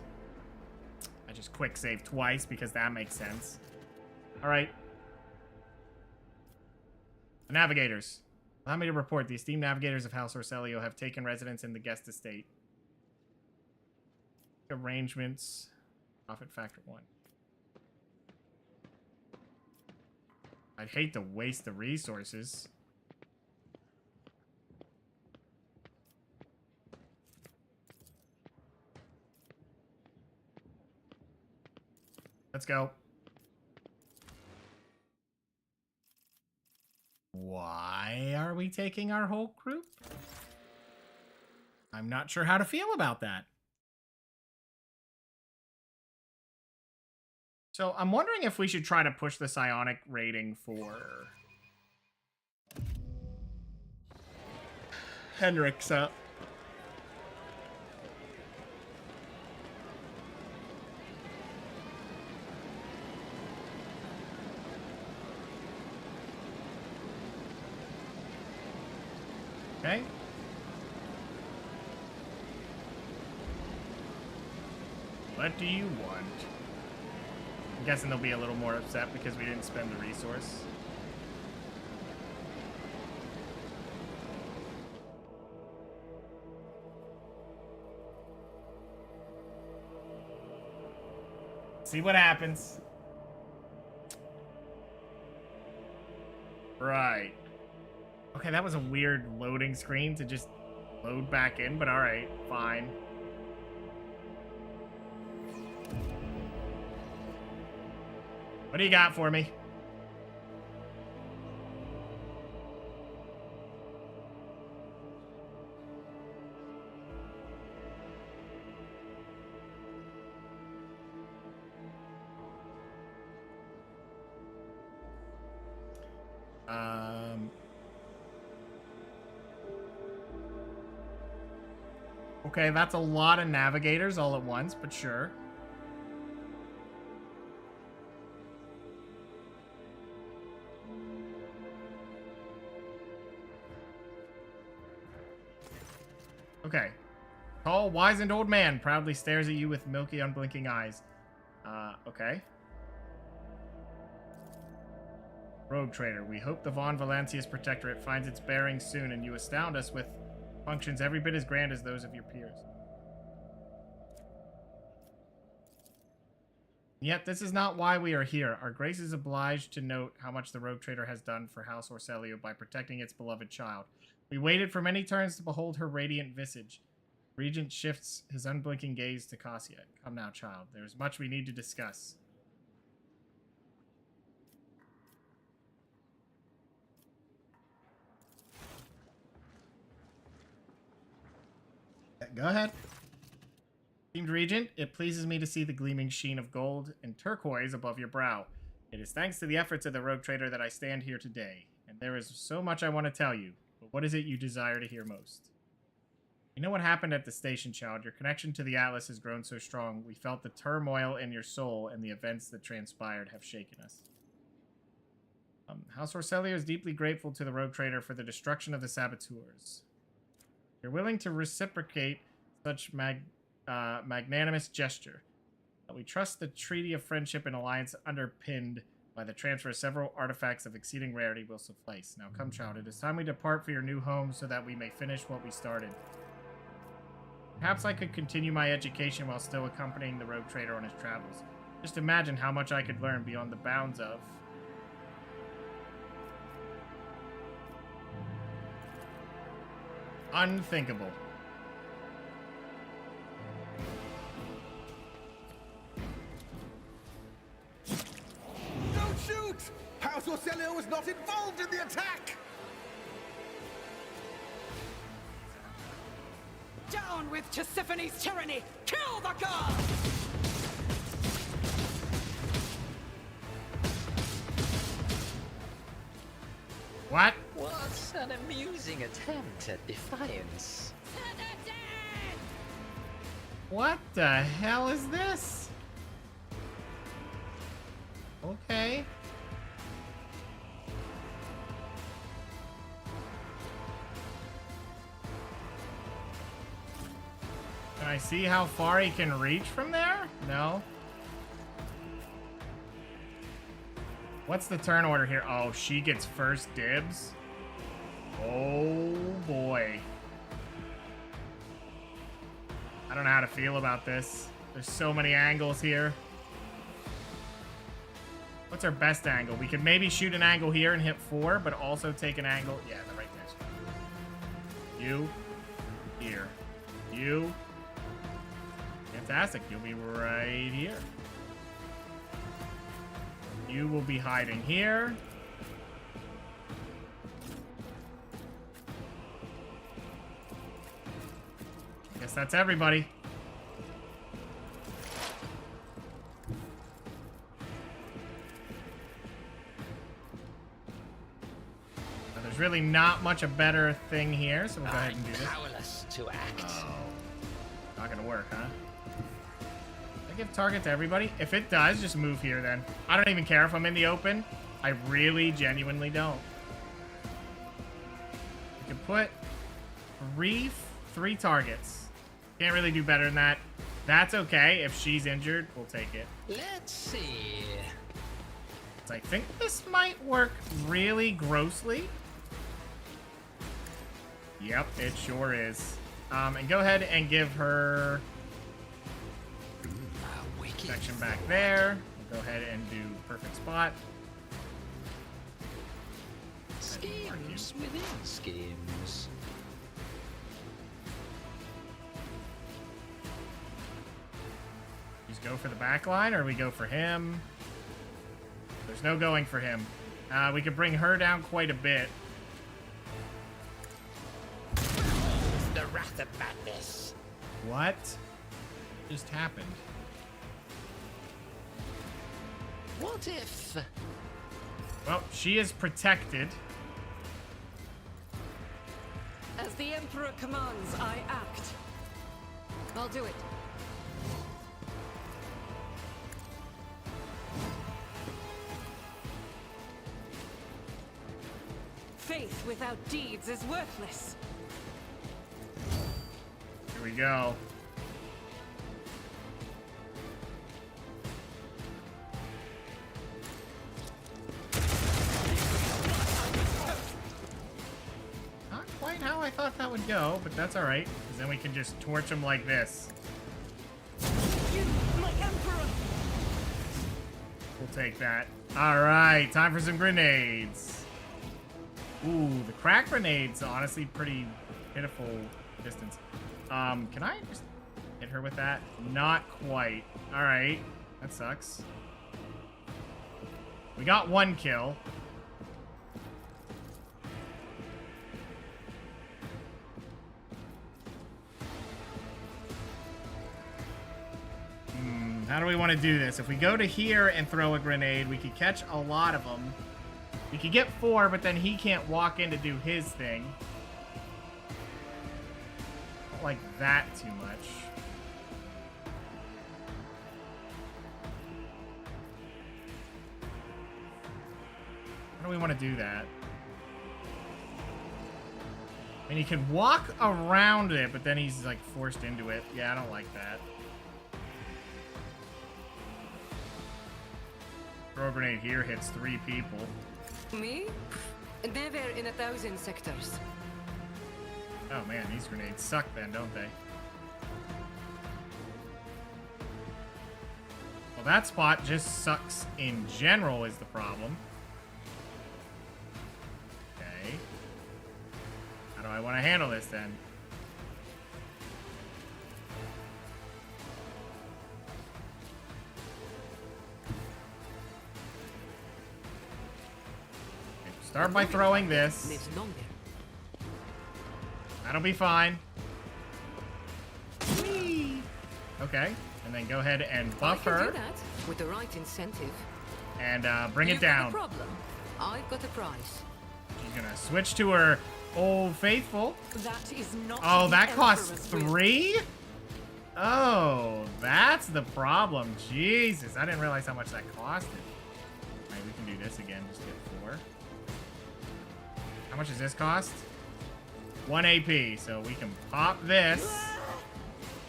I just quick save twice because that makes sense. All right. The navigators. Allow me to report the esteemed navigators of House Orselio have taken residence in the guest estate. Arrangements. Profit factor 1. I'd hate to waste the resources. Let's go. Why are we taking our whole group? I'm not sure how to feel about that. So I'm wondering if we should try to push the psionic rating for Henrik's up. Okay. What do you want? I'm guessing they'll be a little more upset because we didn't spend the resource. See what happens. Right. Okay, that was a weird loading screen to just load back in, but alright, fine. What do you got for me? Okay, that's a lot of navigators all at once, but sure. Okay. Tall, wizened old man proudly stares at you with milky, unblinking eyes. Okay. Rogue trader, we hope the Von Valancius Protectorate finds its bearings soon and you astound us with functions every bit as grand as those of your peers. Yet this is not why we are here. Our grace is obliged to note how much the Rogue Trader has done for House Orselio by protecting its beloved child. We waited for many turns to behold her radiant visage. Regent shifts his unblinking gaze to Cassia. Come now, child. There is much we need to discuss. Go ahead. Esteemed Regent, it pleases me to see the gleaming sheen of gold and turquoise above your brow. It is thanks to the efforts of the Rogue Trader that I stand here today, and there is so much I want to tell you, but what is it you desire to hear most? You know what happened at the station, child? Your connection to the Atlas has grown so strong, we felt the turmoil in your soul, and the events that transpired have shaken us. House Orselio is deeply grateful to the Rogue Trader for the destruction of the saboteurs. You're willing to reciprocate such magnanimous gesture. We trust the treaty of friendship and alliance underpinned by the transfer of several artifacts of exceeding rarity will suffice. Now come, child, it is time we depart for your new home so that we may finish what we started. Perhaps I could continue my education while still accompanying the Rogue Trader on his travels. Just imagine how much I could learn beyond the bounds of... unthinkable. Don't shoot! House Orselio was not involved in the attack! Down with Tisiphone's tyranny! Kill the god! What? What an amusing attempt at defiance. What the hell is this? Okay. Can I see how far he can reach from there? No. What's the turn order here? Oh, she gets first dibs. Oh boy. I don't know how to feel about this. There's so many angles here. What's our best angle? We could maybe shoot an angle here and hit 4, but also take an angle. Yeah, the right there. You. Here. You. Fantastic. You'll be right here. You will be hiding here. Guess that's everybody. Now, there's really not much a better thing here, so we'll go ahead and do this. Powerless to act. Oh. Not gonna work, huh? Give target to everybody? If it does, just move here then. I don't even care if I'm in the open. I really genuinely don't. We can put three targets. Can't really do better than that. That's okay. If she's injured, we'll take it. Let's see. So I think this might work really grossly. Yep, it sure is. And go ahead and give her section back there. We'll go ahead and do perfect spot. Schemes within schemes. Just go for the back line, or we go for him? There's no going for him. We could bring her down quite a bit. The wrath of madness. What just happened? What if? Well, she is protected. As the Emperor commands, I act. I'll do it. Faith without deeds is worthless. Here we go. Not quite how I thought that would go, but that's alright. Because then we can just torch him like this. You, my Emperor! We'll take that. Alright, time for some grenades. Ooh, the crack grenade's honestly pretty pitiful distance. Can I just hit her with that? Not quite. Alright, that sucks. We got one kill. How do we want to do this? If we go to here and throw a grenade, we could catch a lot of them. We could get 4, but then he can't walk in to do his thing. Don't like that too much. How do we want to do that? I mean, he could walk around it, but then he's, like, forced into it. Yeah, I don't like that. Throw a grenade here hits 3 people. Me? Never in 1,000 sectors. Oh man, these grenades suck then, don't they? Well, that spot just sucks in general is the problem. Okay. How do I want to handle this then? Start by throwing this. Lives longer. That'll be fine. Whee! Okay, and then go ahead and buff I can her do that with the right incentive. and bring it You've down. got a problem. I've got a price. She's gonna switch to her old faithful. That is not. Oh, the that costs Emperor's will. 3? Oh, that's the problem. Jesus, I didn't realize how much that costed. Alright, we can do this again. Just get 4. How much does this cost? 1 AP, so we can pop this,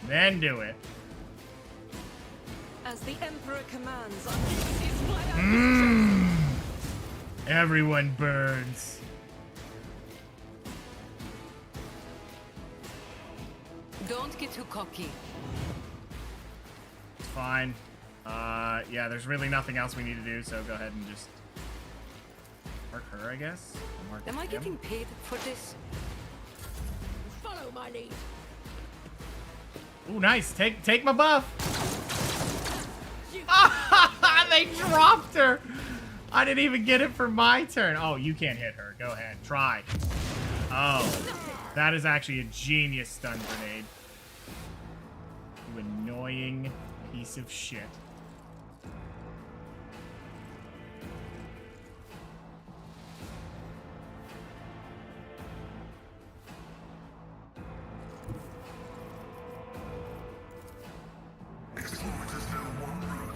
then do it. As the Emperor commands, this is why I Everyone burns. Don't get too cocky. It's fine. Yeah, there's really nothing else we need to do, so go ahead and just mark her, I guess. I'll mark Am I him. getting paid for this? follow my lead. Ooh, nice. Take my buff. They dropped her. I didn't even get it for my turn. Oh, you can't hit her. Go ahead. Try. Oh, that is actually a genius stun grenade. You annoying piece of shit.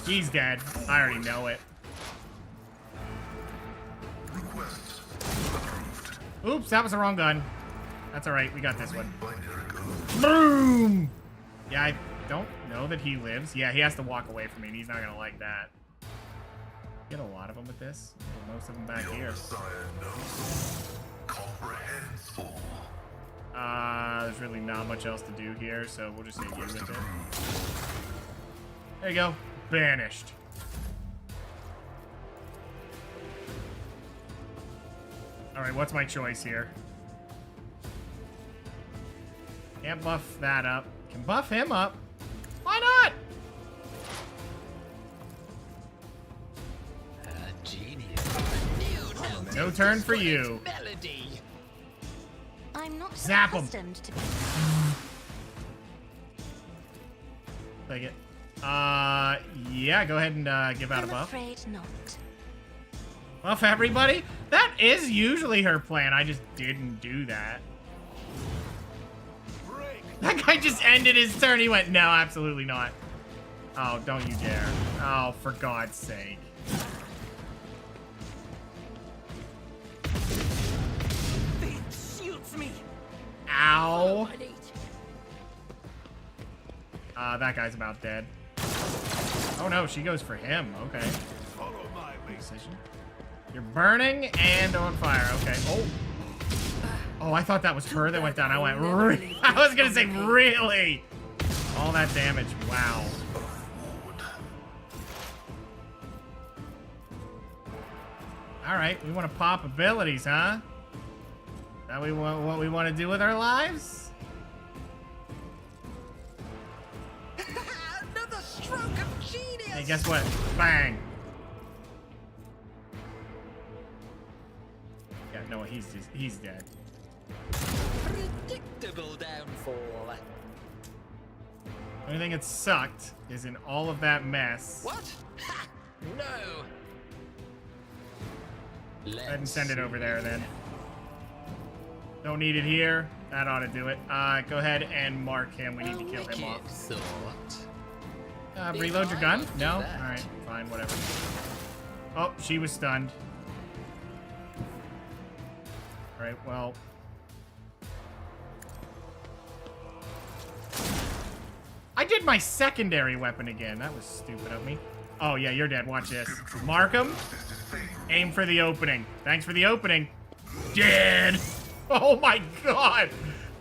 He's dead. I already know it. Request approved. Oops, that was the wrong gun. That's alright, we got this one. Boom! Yeah, I don't know that he lives. Yeah, he has to walk away from me, and he's not gonna like that. Get a lot of them with this. Get most of them back here. Messiah knows comprehends all. There's really not much else to do here, so we'll just hit you with it. There you go. Banished. All right, what's my choice here? Can't buff that up. Can buff him up. Why not? A genius. No turn for you. Melody. I'm not Zap 'em. accustomed to Take it. Yeah, go ahead and give out a I'm buff. afraid not. Buff everybody? That is usually her plan. I just didn't do that. That guy just ended his turn. He went, no, absolutely not. Oh, don't you dare. Oh, for God's sake. It shoots me. Ow. That guy's about dead. Oh no, she goes for him. Okay. Follow my lead. Decision. You're burning and on fire. Okay. Oh. Oh, I thought that was her that went down. I went, I was gonna say, really? All that damage. Wow. All right, we want to pop abilities, huh? That we want what we want to do with our lives? Another stroke of genius! Hey, guess what? Bang. Yeah, no, he's dead. Predictable downfall. The only thing that sucked is in all of that mess. What? Ha! No. Go ahead and send it over there then. Don't need it here. That ought to do it. Go ahead and mark him. We need to kill him off. Thought. Reload your gun? I won't do No? that. Alright, fine, whatever. Oh, she was stunned. Alright, well. I did my secondary weapon again. That was stupid of me. Oh, yeah, you're dead. Watch this. Mark him. Aim for the opening. Thanks for the opening. Dead. Oh, my God.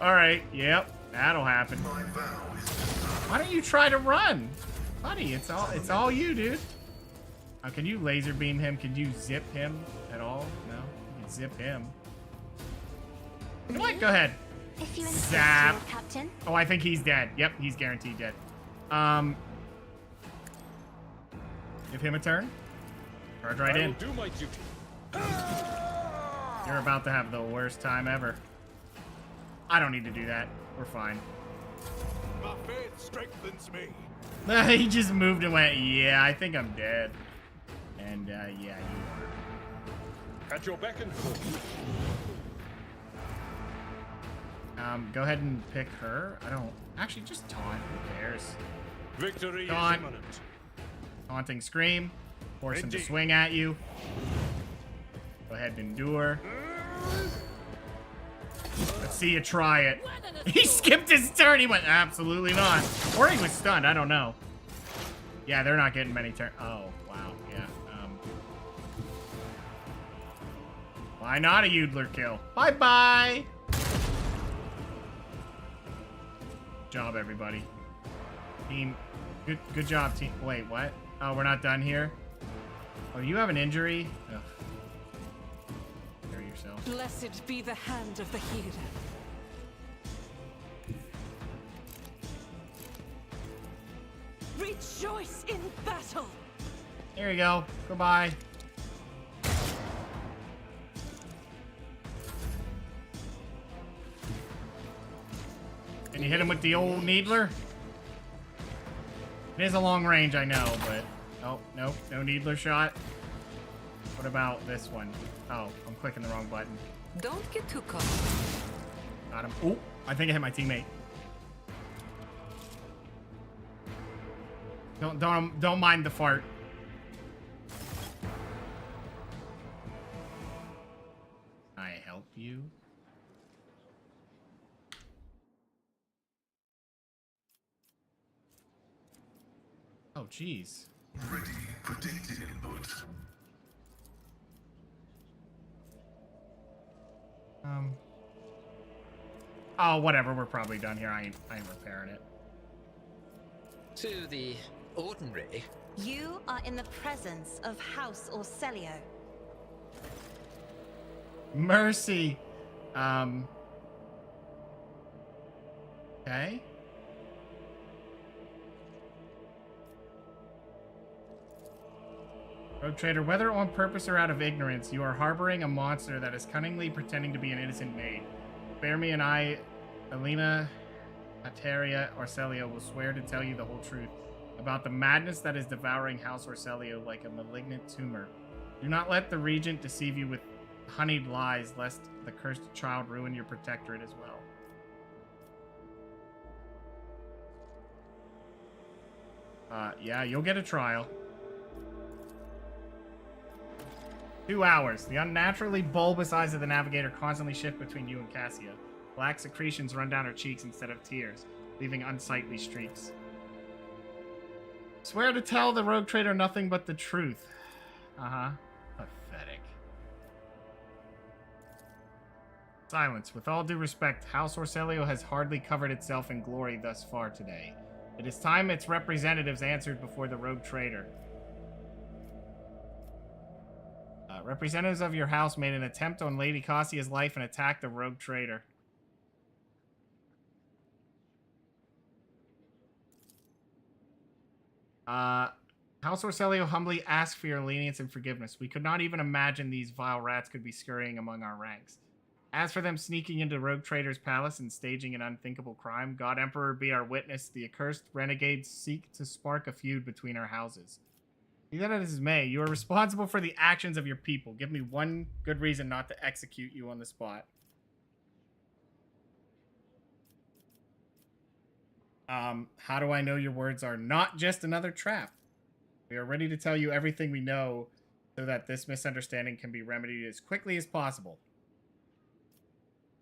All right. Yep. That'll happen. Why don't you try to run? Buddy, it's all you, dude. Can you laser beam him? Can you zip him at all? No? You can zip him. You know what? Go ahead. If you insist, Zap. Lord Captain. Oh, I think he's dead. Yep, he's guaranteed dead. Give him a turn. Charge right in. Do my duty. You're about to have the worst time ever. I don't need to do that. We're fine. My faith strengthens me. He just moved and went, yeah, I think I'm dead. And, yeah, you are. At your beck and call. Go ahead and pick her. I don't... Actually, just taunt. Who cares? Victory Taunt. is imminent. Taunting Scream. Force him to Indeed. swing at you. Go ahead and endure. Let's see you try it. He skipped his turn. He went, absolutely not. Or he was stunned. I don't know. Yeah, they're not getting many turns. Oh, wow. Yeah. Why not a Yoodler kill? Bye-bye. Good job, everybody. Team, good job, team. Wait, what? Oh, we're not done here? Oh, you have an injury? Ugh. Carry yourself. Blessed be the hand of the healer. Rejoice in battle. There you go. Goodbye. Can you hit him with the old Needler? It is a long range, I know, but... Oh, nope. No Needler shot. What about this one? Oh, I'm clicking the wrong button. Don't get too caught. Got him. Oh, I think I hit my teammate. Don't mind the fart. I help you? Oh, jeez. Ready. Predicted input. Oh, whatever. We're probably done here. I ain't repairing it. To the ordinary. You are in the presence of House Orcelio. Mercy. Okay. Rogue Trader, whether on purpose or out of ignorance, you are harboring a monster that is cunningly pretending to be an innocent maid. Spare me and I, Elena, Ateria, Orcelio, will swear to tell you the whole truth about the madness that is devouring House Orcelio like a malignant tumor. Do not let the Regent deceive you with honeyed lies, lest the cursed child ruin your protectorate as well. Yeah, you'll get a trial. 2 hours. The unnaturally bulbous eyes of the Navigator constantly shift between you and Cassia. Black secretions run down her cheeks instead of tears, leaving unsightly streaks. Swear to tell the Rogue Trader nothing but the truth. Uh-huh. Pathetic. Silence. With all due respect, House Orcelio has hardly covered itself in glory thus far today. It is time its representatives answered before the Rogue Trader. Representatives of your house made an attempt on Lady Cassia's life and attacked the Rogue Trader. House Orcelio humbly asks for your lenience and forgiveness. We could not even imagine these vile rats could be scurrying among our ranks. As for them sneaking into Rogue Trader's palace and staging an unthinkable crime, God Emperor be our witness, the accursed renegades seek to spark a feud between our houses. Be that as it may, you are responsible for the actions of your people. Give me one good reason not to execute you on the spot. How do I know your words are not just another trap? We are ready to tell you everything we know so that this misunderstanding can be remedied as quickly as possible.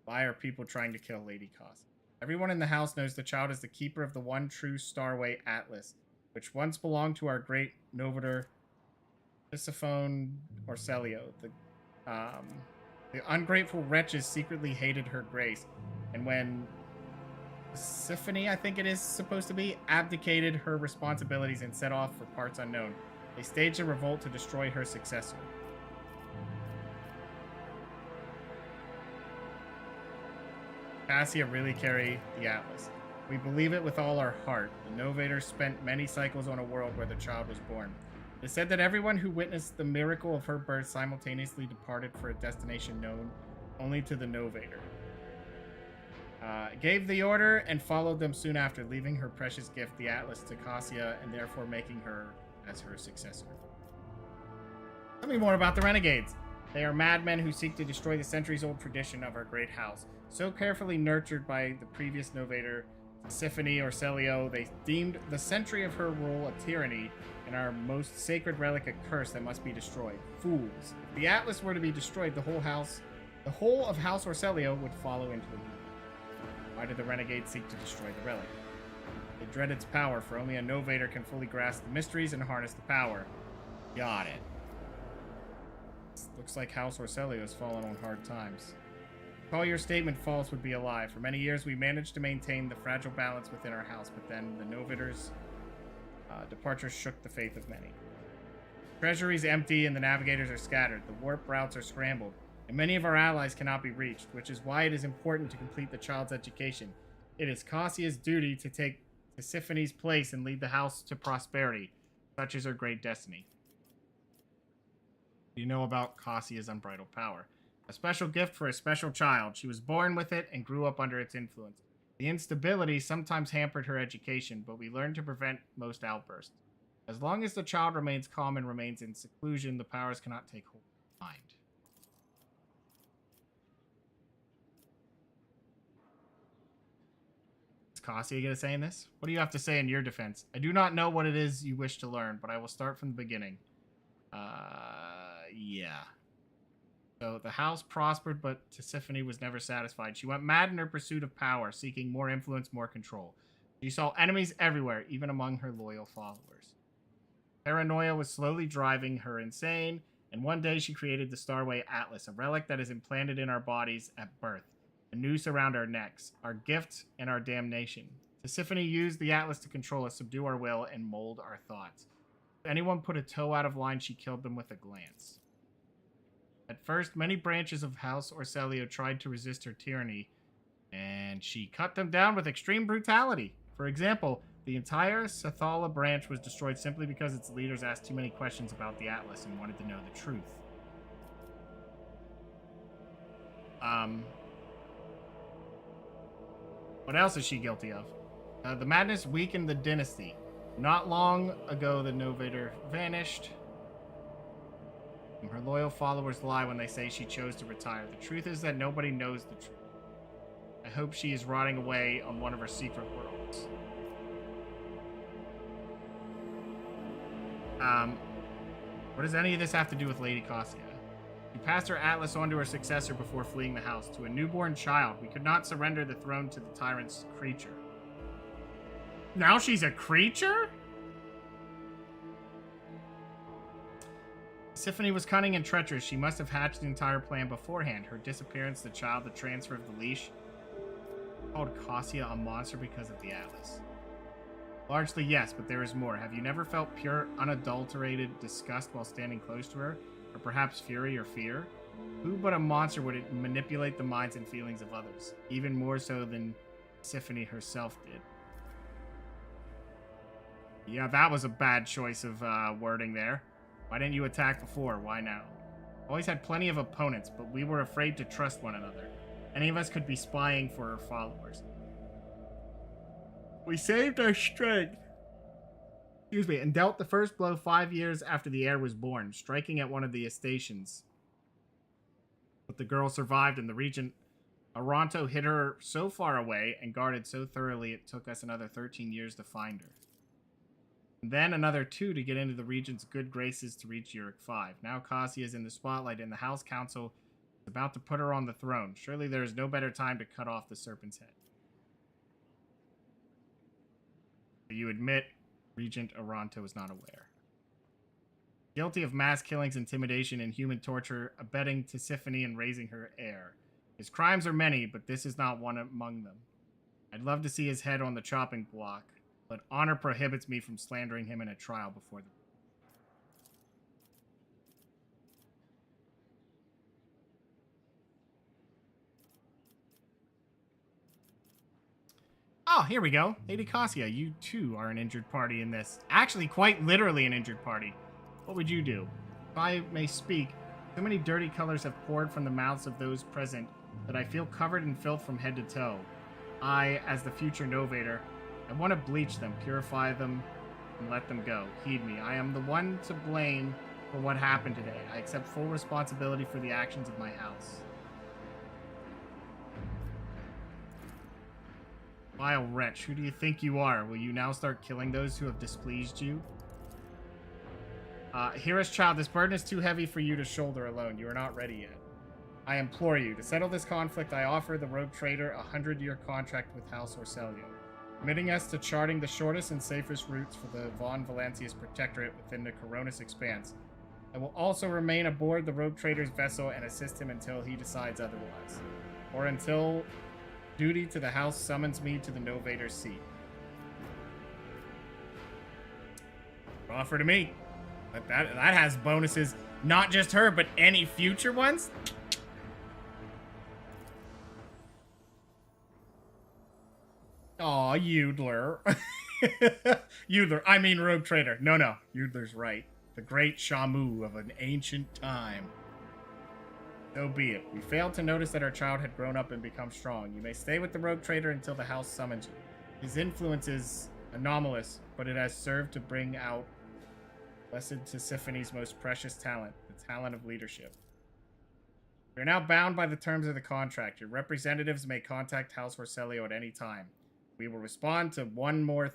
Why are people trying to kill Lady Cass? Everyone in the house knows the child is the keeper of the one true Starway Atlas, which once belonged to our great Novator, Tisiphone Orcelio. The ungrateful wretches secretly hated her grace, and when Symphony, I think it is supposed to be, abdicated her responsibilities and set off for parts unknown, they staged a revolt to destroy her successor. Cassia really carried the Atlas. We believe it with all our heart. The Novator spent many cycles on a world where the child was born. It is said that everyone who witnessed the miracle of her birth simultaneously departed for a destination known only to the Novator. Gave the order and followed them soon after, leaving her precious gift, the Atlas, to Cassia, and therefore making her as her successor. Tell me more about the Renegades. They are madmen who seek to destroy the centuries-old tradition of our great house. So carefully nurtured by the previous Novator, Symphony Orcelio, they deemed the century of her rule a tyranny and our most sacred relic a curse that must be destroyed. Fools. If the Atlas were to be destroyed, the whole of House Orcelio would follow into the ruin. Why did the Renegades seek to destroy the relic? They dread its power, for only a Novator can fully grasp the mysteries and harness the power. Got it. Looks like House Orcelio has fallen on hard times. Call your statement false would be a lie. For many years, we managed to maintain the fragile balance within our house, but then the Novator's departure shook the faith of many. Treasuries empty and the navigators are scattered. The warp routes are scrambled, and many of our allies cannot be reached, which is why it is important to complete the child's education. It is Cassia's duty to take Tisiphony's place and lead the house to prosperity. Such is her great destiny. You know about Cassia's unbridled power. A special gift for a special child. She was born with it and grew up under its influence. The instability sometimes hampered her education, but we learned to prevent most outbursts. As long as the child remains calm and remains in seclusion, the powers cannot take hold of the mind. Is Cassia going to say in this? What do you have to say in your defense? I do not know what it is you wish to learn, but I will start from the beginning. Yeah. So the house prospered, but Tisiphone was never satisfied. She went mad in her pursuit of power, seeking more influence, more control. She saw enemies everywhere, even among her loyal followers. Paranoia was slowly driving her insane, and one day she created the Starway Atlas, a relic that is implanted in our bodies at birth, a noose around our necks, our gift and our damnation. Tisiphone used the Atlas to control us, subdue our will, and mold our thoughts. If anyone put a toe out of line, she killed them with a glance. At first, many branches of House Orselio tried to resist her tyranny, and she cut them down with extreme brutality. For example, the entire Sathala branch was destroyed simply because its leaders asked too many questions about the Atlas and wanted to know the truth. What else is she guilty of? The madness weakened the dynasty. Not long ago, the Novator vanished. Her loyal followers lie when they say she chose to retire. The truth is that nobody knows the truth. I hope she is rotting away on one of her secret worlds. What does any of this have to do with Lady Cassia? She passed her Atlas on to her successor before fleeing the house. To a newborn child, we could not surrender the throne to the tyrant's creature. Now she's a creature? Siphonie was cunning and treacherous. She must have hatched the entire plan beforehand. Her disappearance, the child, the transfer of the leash. Called Cassia a monster because of the Atlas. Largely, yes, but there is more. Have you never felt pure, unadulterated disgust while standing close to her? Or perhaps fury or fear? Who but a monster would manipulate the minds and feelings of others? Even more so than Siphonie herself did. Yeah, that was a bad choice of wording there. Why didn't you attack before? Why now? Always had plenty of opponents, but we were afraid to trust one another. Any of us could be spying for her followers. We saved our strength. Excuse me, and dealt the first blow 5 years after the heir was born, striking at one of the estations. But the girl survived, and the regent Aranto hid her so far away and guarded so thoroughly it took us another 13 years to find her. And then another 2 to get into the regent's good graces to reach Uric 5. Now Cassia is in the spotlight, and the House Council is about to put her on the throne. Surely there is no better time to cut off the serpent's head. You admit Regent Aranto is not aware. Guilty of mass killings, intimidation, and human torture, abetting Tisiphone and raising her heir. His crimes are many, but this is not one among them. I'd love to see his head on the chopping block, but honor prohibits me from slandering him in a trial before the... Oh, here we go. Lady Cassia, you too are an injured party in this. Actually, quite literally an injured party. What would you do? If I may speak, so many dirty colors have poured from the mouths of those present that I feel covered in filth from head to toe. I, as the future Novator, I want to bleach them, purify them, and let them go. Heed me. I am the one to blame for what happened today. I accept full responsibility for the actions of my house. Vile wretch, who do you think you are? Will you now start killing those who have displeased you? Hearest child, this burden is too heavy for you to shoulder alone. You are not ready yet. I implore you, to settle this conflict, I offer the rogue trader a 100-year contract with House Orselio, committing us to charting the shortest and safest routes for the Von Valancius Protectorate within the Coronis Expanse. I will also remain aboard the rogue trader's vessel and assist him until he decides otherwise, or until duty to the house summons me to the Novator's seat. Offer to me. That has bonuses, not just her, but any future ones. Aw, Yoodler. Yoodler, I mean rogue trader. No, Yoodler's right. The great Shamu of an ancient time. So be it. We failed to notice that our child had grown up and become strong. You may stay with the rogue trader until the house summons you. His influence is anomalous, but it has served to bring out Blessed Tisiphone's most precious talent, the talent of leadership. We are now bound by the terms of the contract. Your representatives may contact House Orselio at any time. We will respond to one more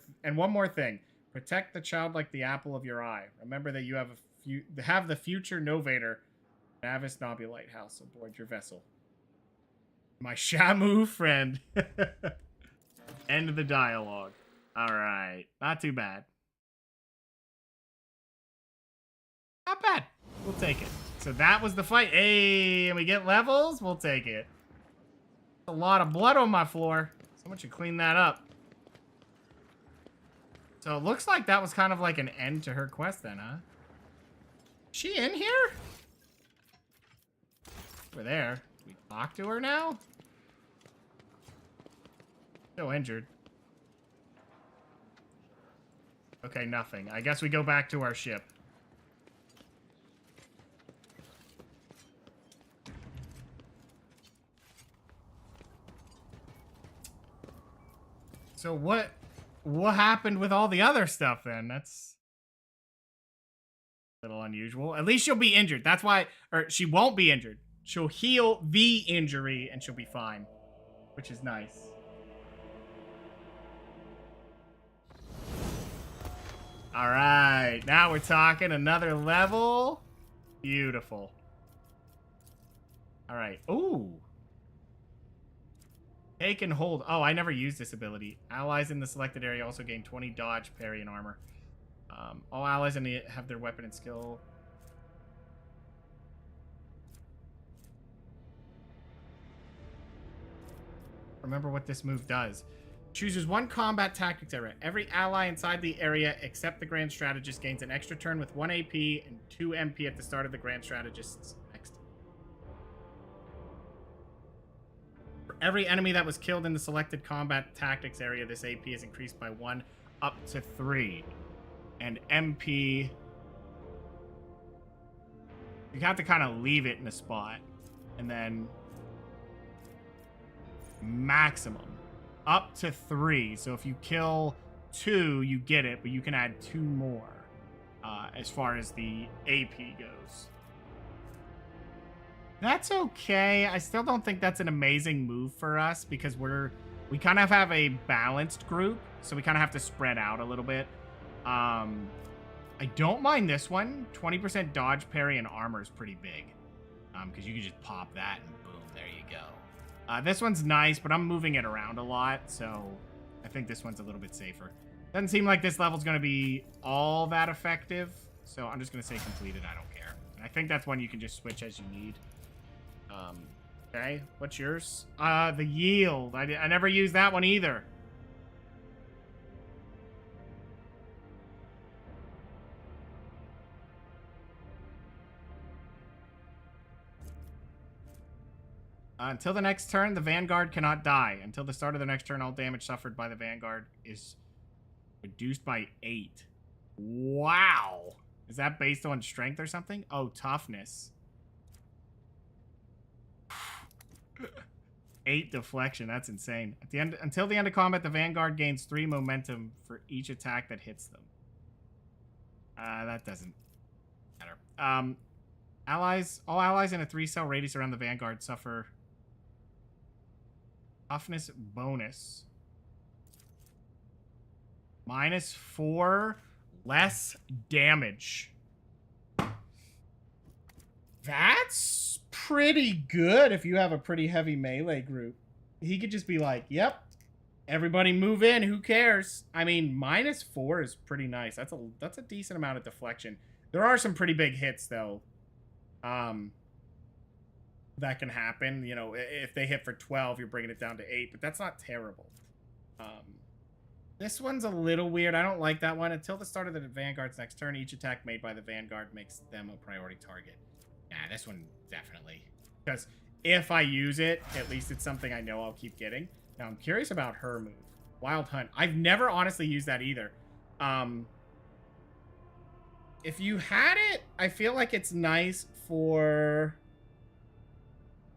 thing. Protect the child like the apple of your eye. Remember that you have the future Novator, Navis Nobu Lighthouse, aboard your vessel. My Shamu friend. End of the dialogue. Alright. Not too bad. Not bad. We'll take it. So that was the fight. Hey, and we get levels? We'll take it. A lot of blood on my floor. Someone should clean that up. So it looks like that was kind of like an end to her quest then, huh? Is she in here? We're there. We talk to her now? Still injured. Okay, nothing. I guess we go back to our ship. So what happened with all the other stuff then? That's a little unusual. At least she'll be injured. That's why, or she won't be injured. She'll heal the injury and she'll be fine, which is nice. All right, now we're talking another level. Beautiful. All right. Ooh. Take and hold. Oh, I never used this ability. Allies in the selected area also gain 20 dodge, parry, and armor. All allies in the have their weapon and skill. Remember what this move does. Chooses one combat tactics area. Every ally inside the area except the Grand Strategist gains an extra turn with 1 AP and 2 MP at the start of the Grand Strategist's next. For every enemy that was killed in the selected combat tactics area, this AP is increased by 1 up to 3. And MP... You have to kind of leave it in a spot. And then... Maximum. Up to 3. So if you kill 2, you get it, but you can add 2 more as far as the AP goes. That's okay. I still don't think that's an amazing move for us because we kind of have a balanced group, so we kind of have to spread out a little bit. I don't mind this one. 20% dodge, parry, and armor is pretty big because you can just pop that and boom, there you go. This one's nice, but I'm moving it around a lot, so I think this one's a little bit safer. Doesn't seem like this level's going to be all that effective, so I'm just going to say completed. I don't care. And I think that's one you can just switch as you need. Okay, what's yours? The yield. I never used that one either. Until the next turn, the Vanguard cannot die. Until the start of the next turn, all damage suffered by the Vanguard is reduced by 8. Wow. Is that based on strength or something? Oh, toughness. 8 deflection. That's insane. At the end, until the end of combat, the Vanguard gains 3 momentum for each attack that hits them. That doesn't matter. All allies in a 3-cell radius around the Vanguard suffer toughness bonus. -4 less damage. That's pretty good if you have a pretty heavy melee group. He could just be like, yep, everybody move in, who cares? I mean, -4 is pretty nice. That's a decent amount of deflection. There are some pretty big hits, though. That can happen. You know, if they hit for 12, you're bringing it down to 8, but that's not terrible. This one's a little weird. I don't like that one. Until the start of the Vanguard's next turn, each attack made by the Vanguard makes them a priority target. Yeah, this one definitely. Because if I use it, at least it's something I know I'll keep getting. Now, I'm curious about her move. Wild Hunt. I've never honestly used that either. If you had it, I feel like it's nice for...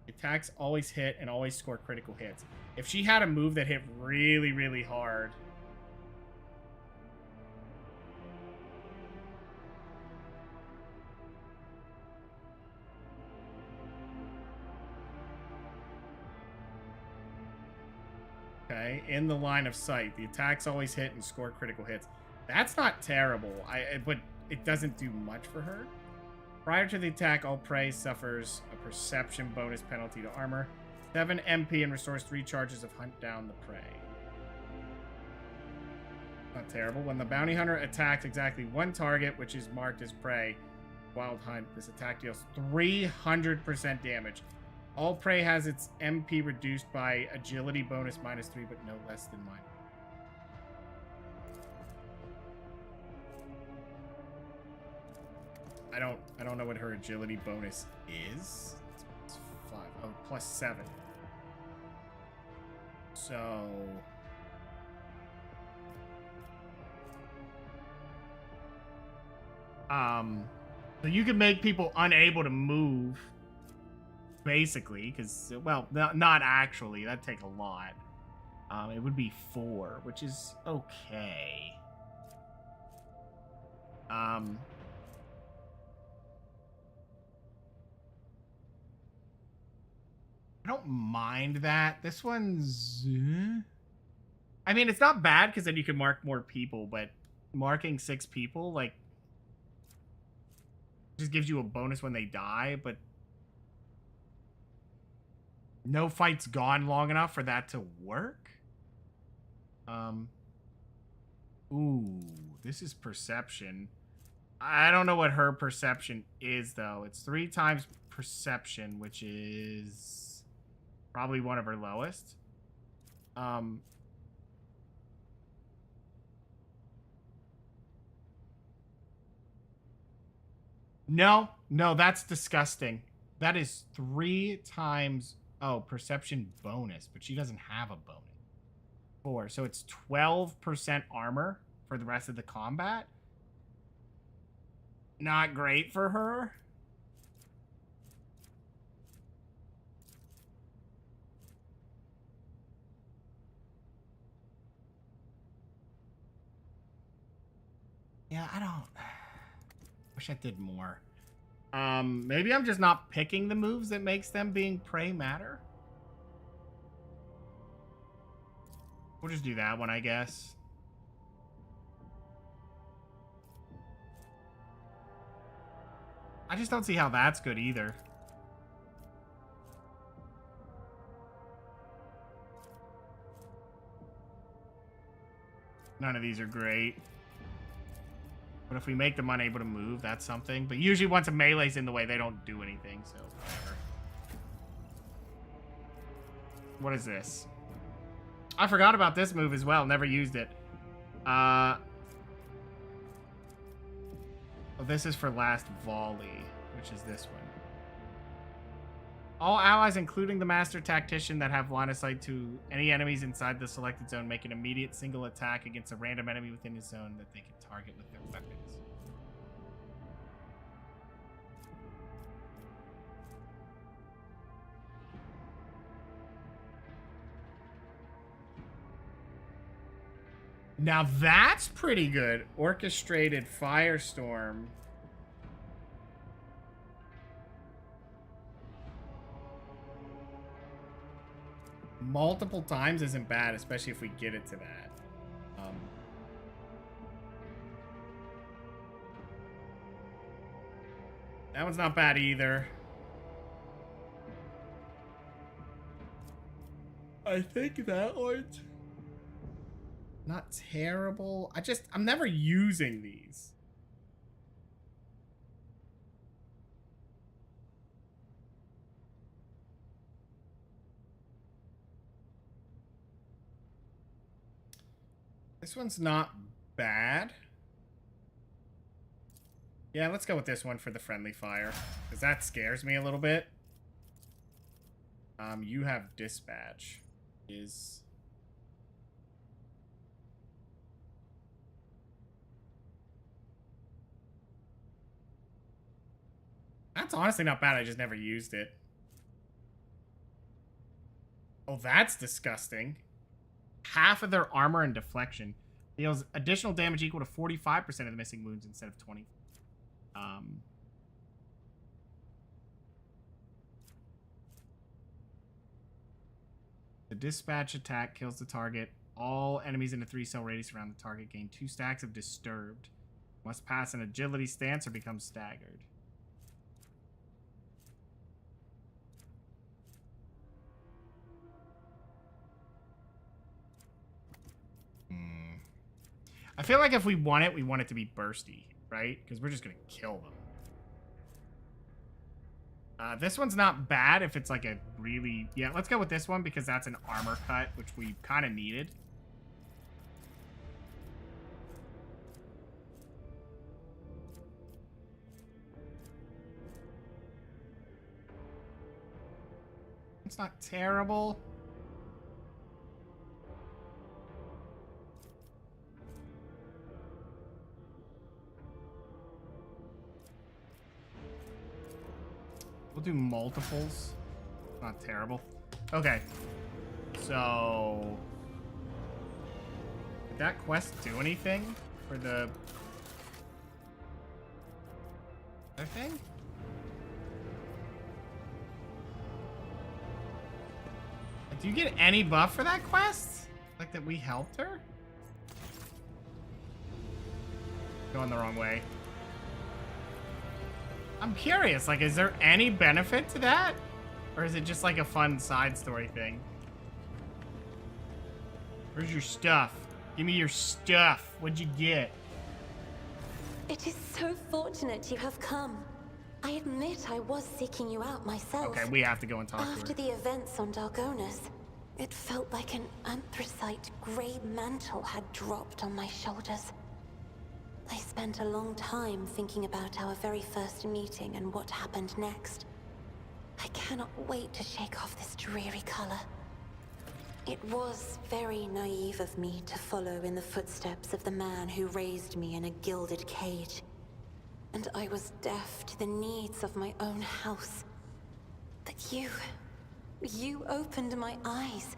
Attacks always hit and always score critical hits. If she had a move that hit really, really hard... Okay, in the line of sight. The attacks always hit and score critical hits. That's not terrible, but it doesn't do much for her. Prior to the attack, all prey suffers a perception bonus penalty to armor, 7 MP, and restores 3 charges of hunt down the prey. Not terrible. When the bounty hunter attacks exactly 1 target, which is marked as prey, Wild Hunt, this attack deals 300% damage. All prey has its MP reduced by agility bonus -3, but no less than mine. I don't know what her agility bonus is. Let's Oh, +7. So... So you can make people unable to move, basically, because, well, not actually. That'd take a lot. It would be 4, which is okay. I don't mind that. This one's... I mean, it's not bad, because then you can mark more people, but marking 6 people, like, just gives you a bonus when they die, but no fight's gone long enough for that to work. Ooh, this is perception. I don't know what her perception is, though. It's 3 times perception, which is probably one of her lowest. No, that's disgusting. That is 3 times... Oh, perception bonus, but she doesn't have a bonus. 4, so it's 12% armor for the rest of the combat. Not great for her. Yeah, I don't... Wish I did more. Maybe I'm just not picking the moves that makes them being prey matter. We'll just do that one, I guess. I just don't see how that's good either. None of these are great. But if we make them unable to move, that's something. But usually once a melee's in the way, they don't do anything, so whatever. What is this? I forgot about this move as well. Never used it. Oh, this is for last volley, which is this one. All allies, including the master tactician that have line of sight to any enemies inside the selected zone, make an immediate single attack against a random enemy within his zone that they can target with their weapons. Now that's pretty good. Orchestrated firestorm. Multiple times isn't bad, especially if we get it to that. That one's not bad either. I think that one's not terrible. I'm never using these. This one's not bad. Yeah, let's go with this one for the friendly fire, because that scares me a little bit. You have dispatch. That's honestly not bad. I just never used it. Oh, that's disgusting. Half of their armor and deflection deals additional damage equal to 45% of the missing wounds instead of 20. The dispatch attack kills the target. All enemies in a 3-cell radius around the target gain 2 stacks of disturbed. Must pass an agility stance or become staggered. I feel like if we want it to be bursty, right? Because we're just going to kill them. This one's not bad if it's like a really... Yeah, let's go with this one because that's an armor cut, which we kind of needed. It's not terrible. We'll do multiples. Not terrible. Okay. So... did that quest do anything for the... other thing? Do you get any buff for that quest? Like that we helped her? Going the wrong way. I'm curious, like, is there any benefit to that? Or is it just like a fun side story thing? Where's your stuff? Give me your stuff. What'd you get? It is so fortunate you have come. I admit I was seeking you out myself. Okay, we have to go and talk to her. After the events on Dargonus, it felt like an anthracite grey mantle had dropped on my shoulders. I spent a long time thinking about our very first meeting and what happened next. I cannot wait to shake off this dreary color. It was very naive of me to follow in the footsteps of the man who raised me in a gilded cage. And I was deaf to the needs of my own house. But you opened my eyes.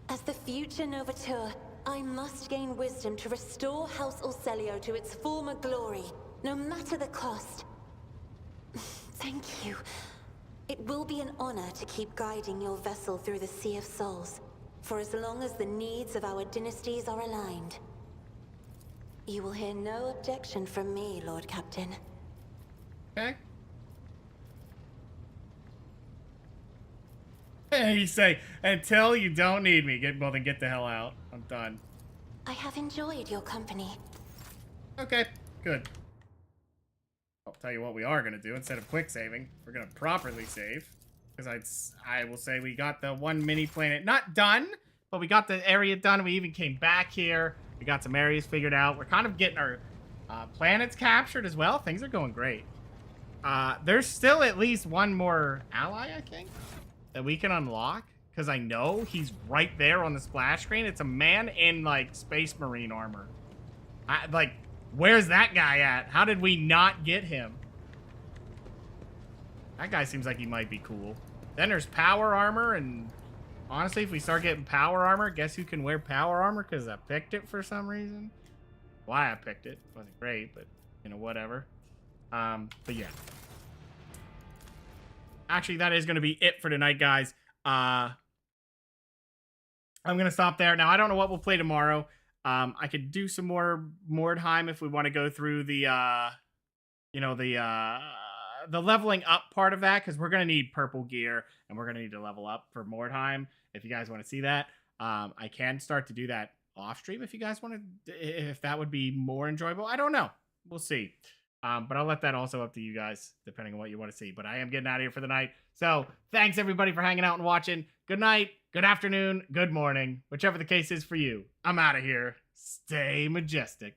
As the future Novateur, I must gain wisdom to restore House Orselio to its former glory, no matter the cost. Thank you. It will be an honor to keep guiding your vessel through the Sea of Souls, for as long as the needs of our dynasties are aligned. You will hear no objection from me, Lord Captain. Okay. You say, until you don't need me. Well, then get the hell out. I'm done. I have enjoyed your company. Okay, good. I'll tell you what we are going to do. Instead of quick saving, we're going to properly save. Because I will say we got the one mini planet not done, but we got the area done. We even came back here. We got some areas figured out. We're kind of getting our planets captured as well. Things are going great. There's still at least one more ally, I think, that we can unlock. Because I know he's right there on the splash screen. It's a man in, like, Space Marine armor. Like, where's that guy at? How did we not get him? That guy seems like he might be cool. Then there's power armor, and honestly, if we start getting power armor, guess who can wear power armor? Because I picked it for some reason. Why I picked it wasn't great, but, you know, whatever. But yeah. Actually, that is going to be it for tonight, guys. I'm going to stop there. Now, I don't know what we'll play tomorrow. I could do some more Mordheim if we want to go through the, you know, the leveling up part of that, because we're going to need purple gear, and we're going to need to level up for Mordheim, if you guys want to see that. I can start to do that off stream if you guys want to, if that would be more enjoyable. I don't know. We'll see. But I'll let that also up to you guys, depending on what you want to see. But I am getting out of here for the night. So thanks, everybody, for hanging out and watching. Good night, good afternoon, good morning, whichever the case is for you. I'm out of here. Stay majestic.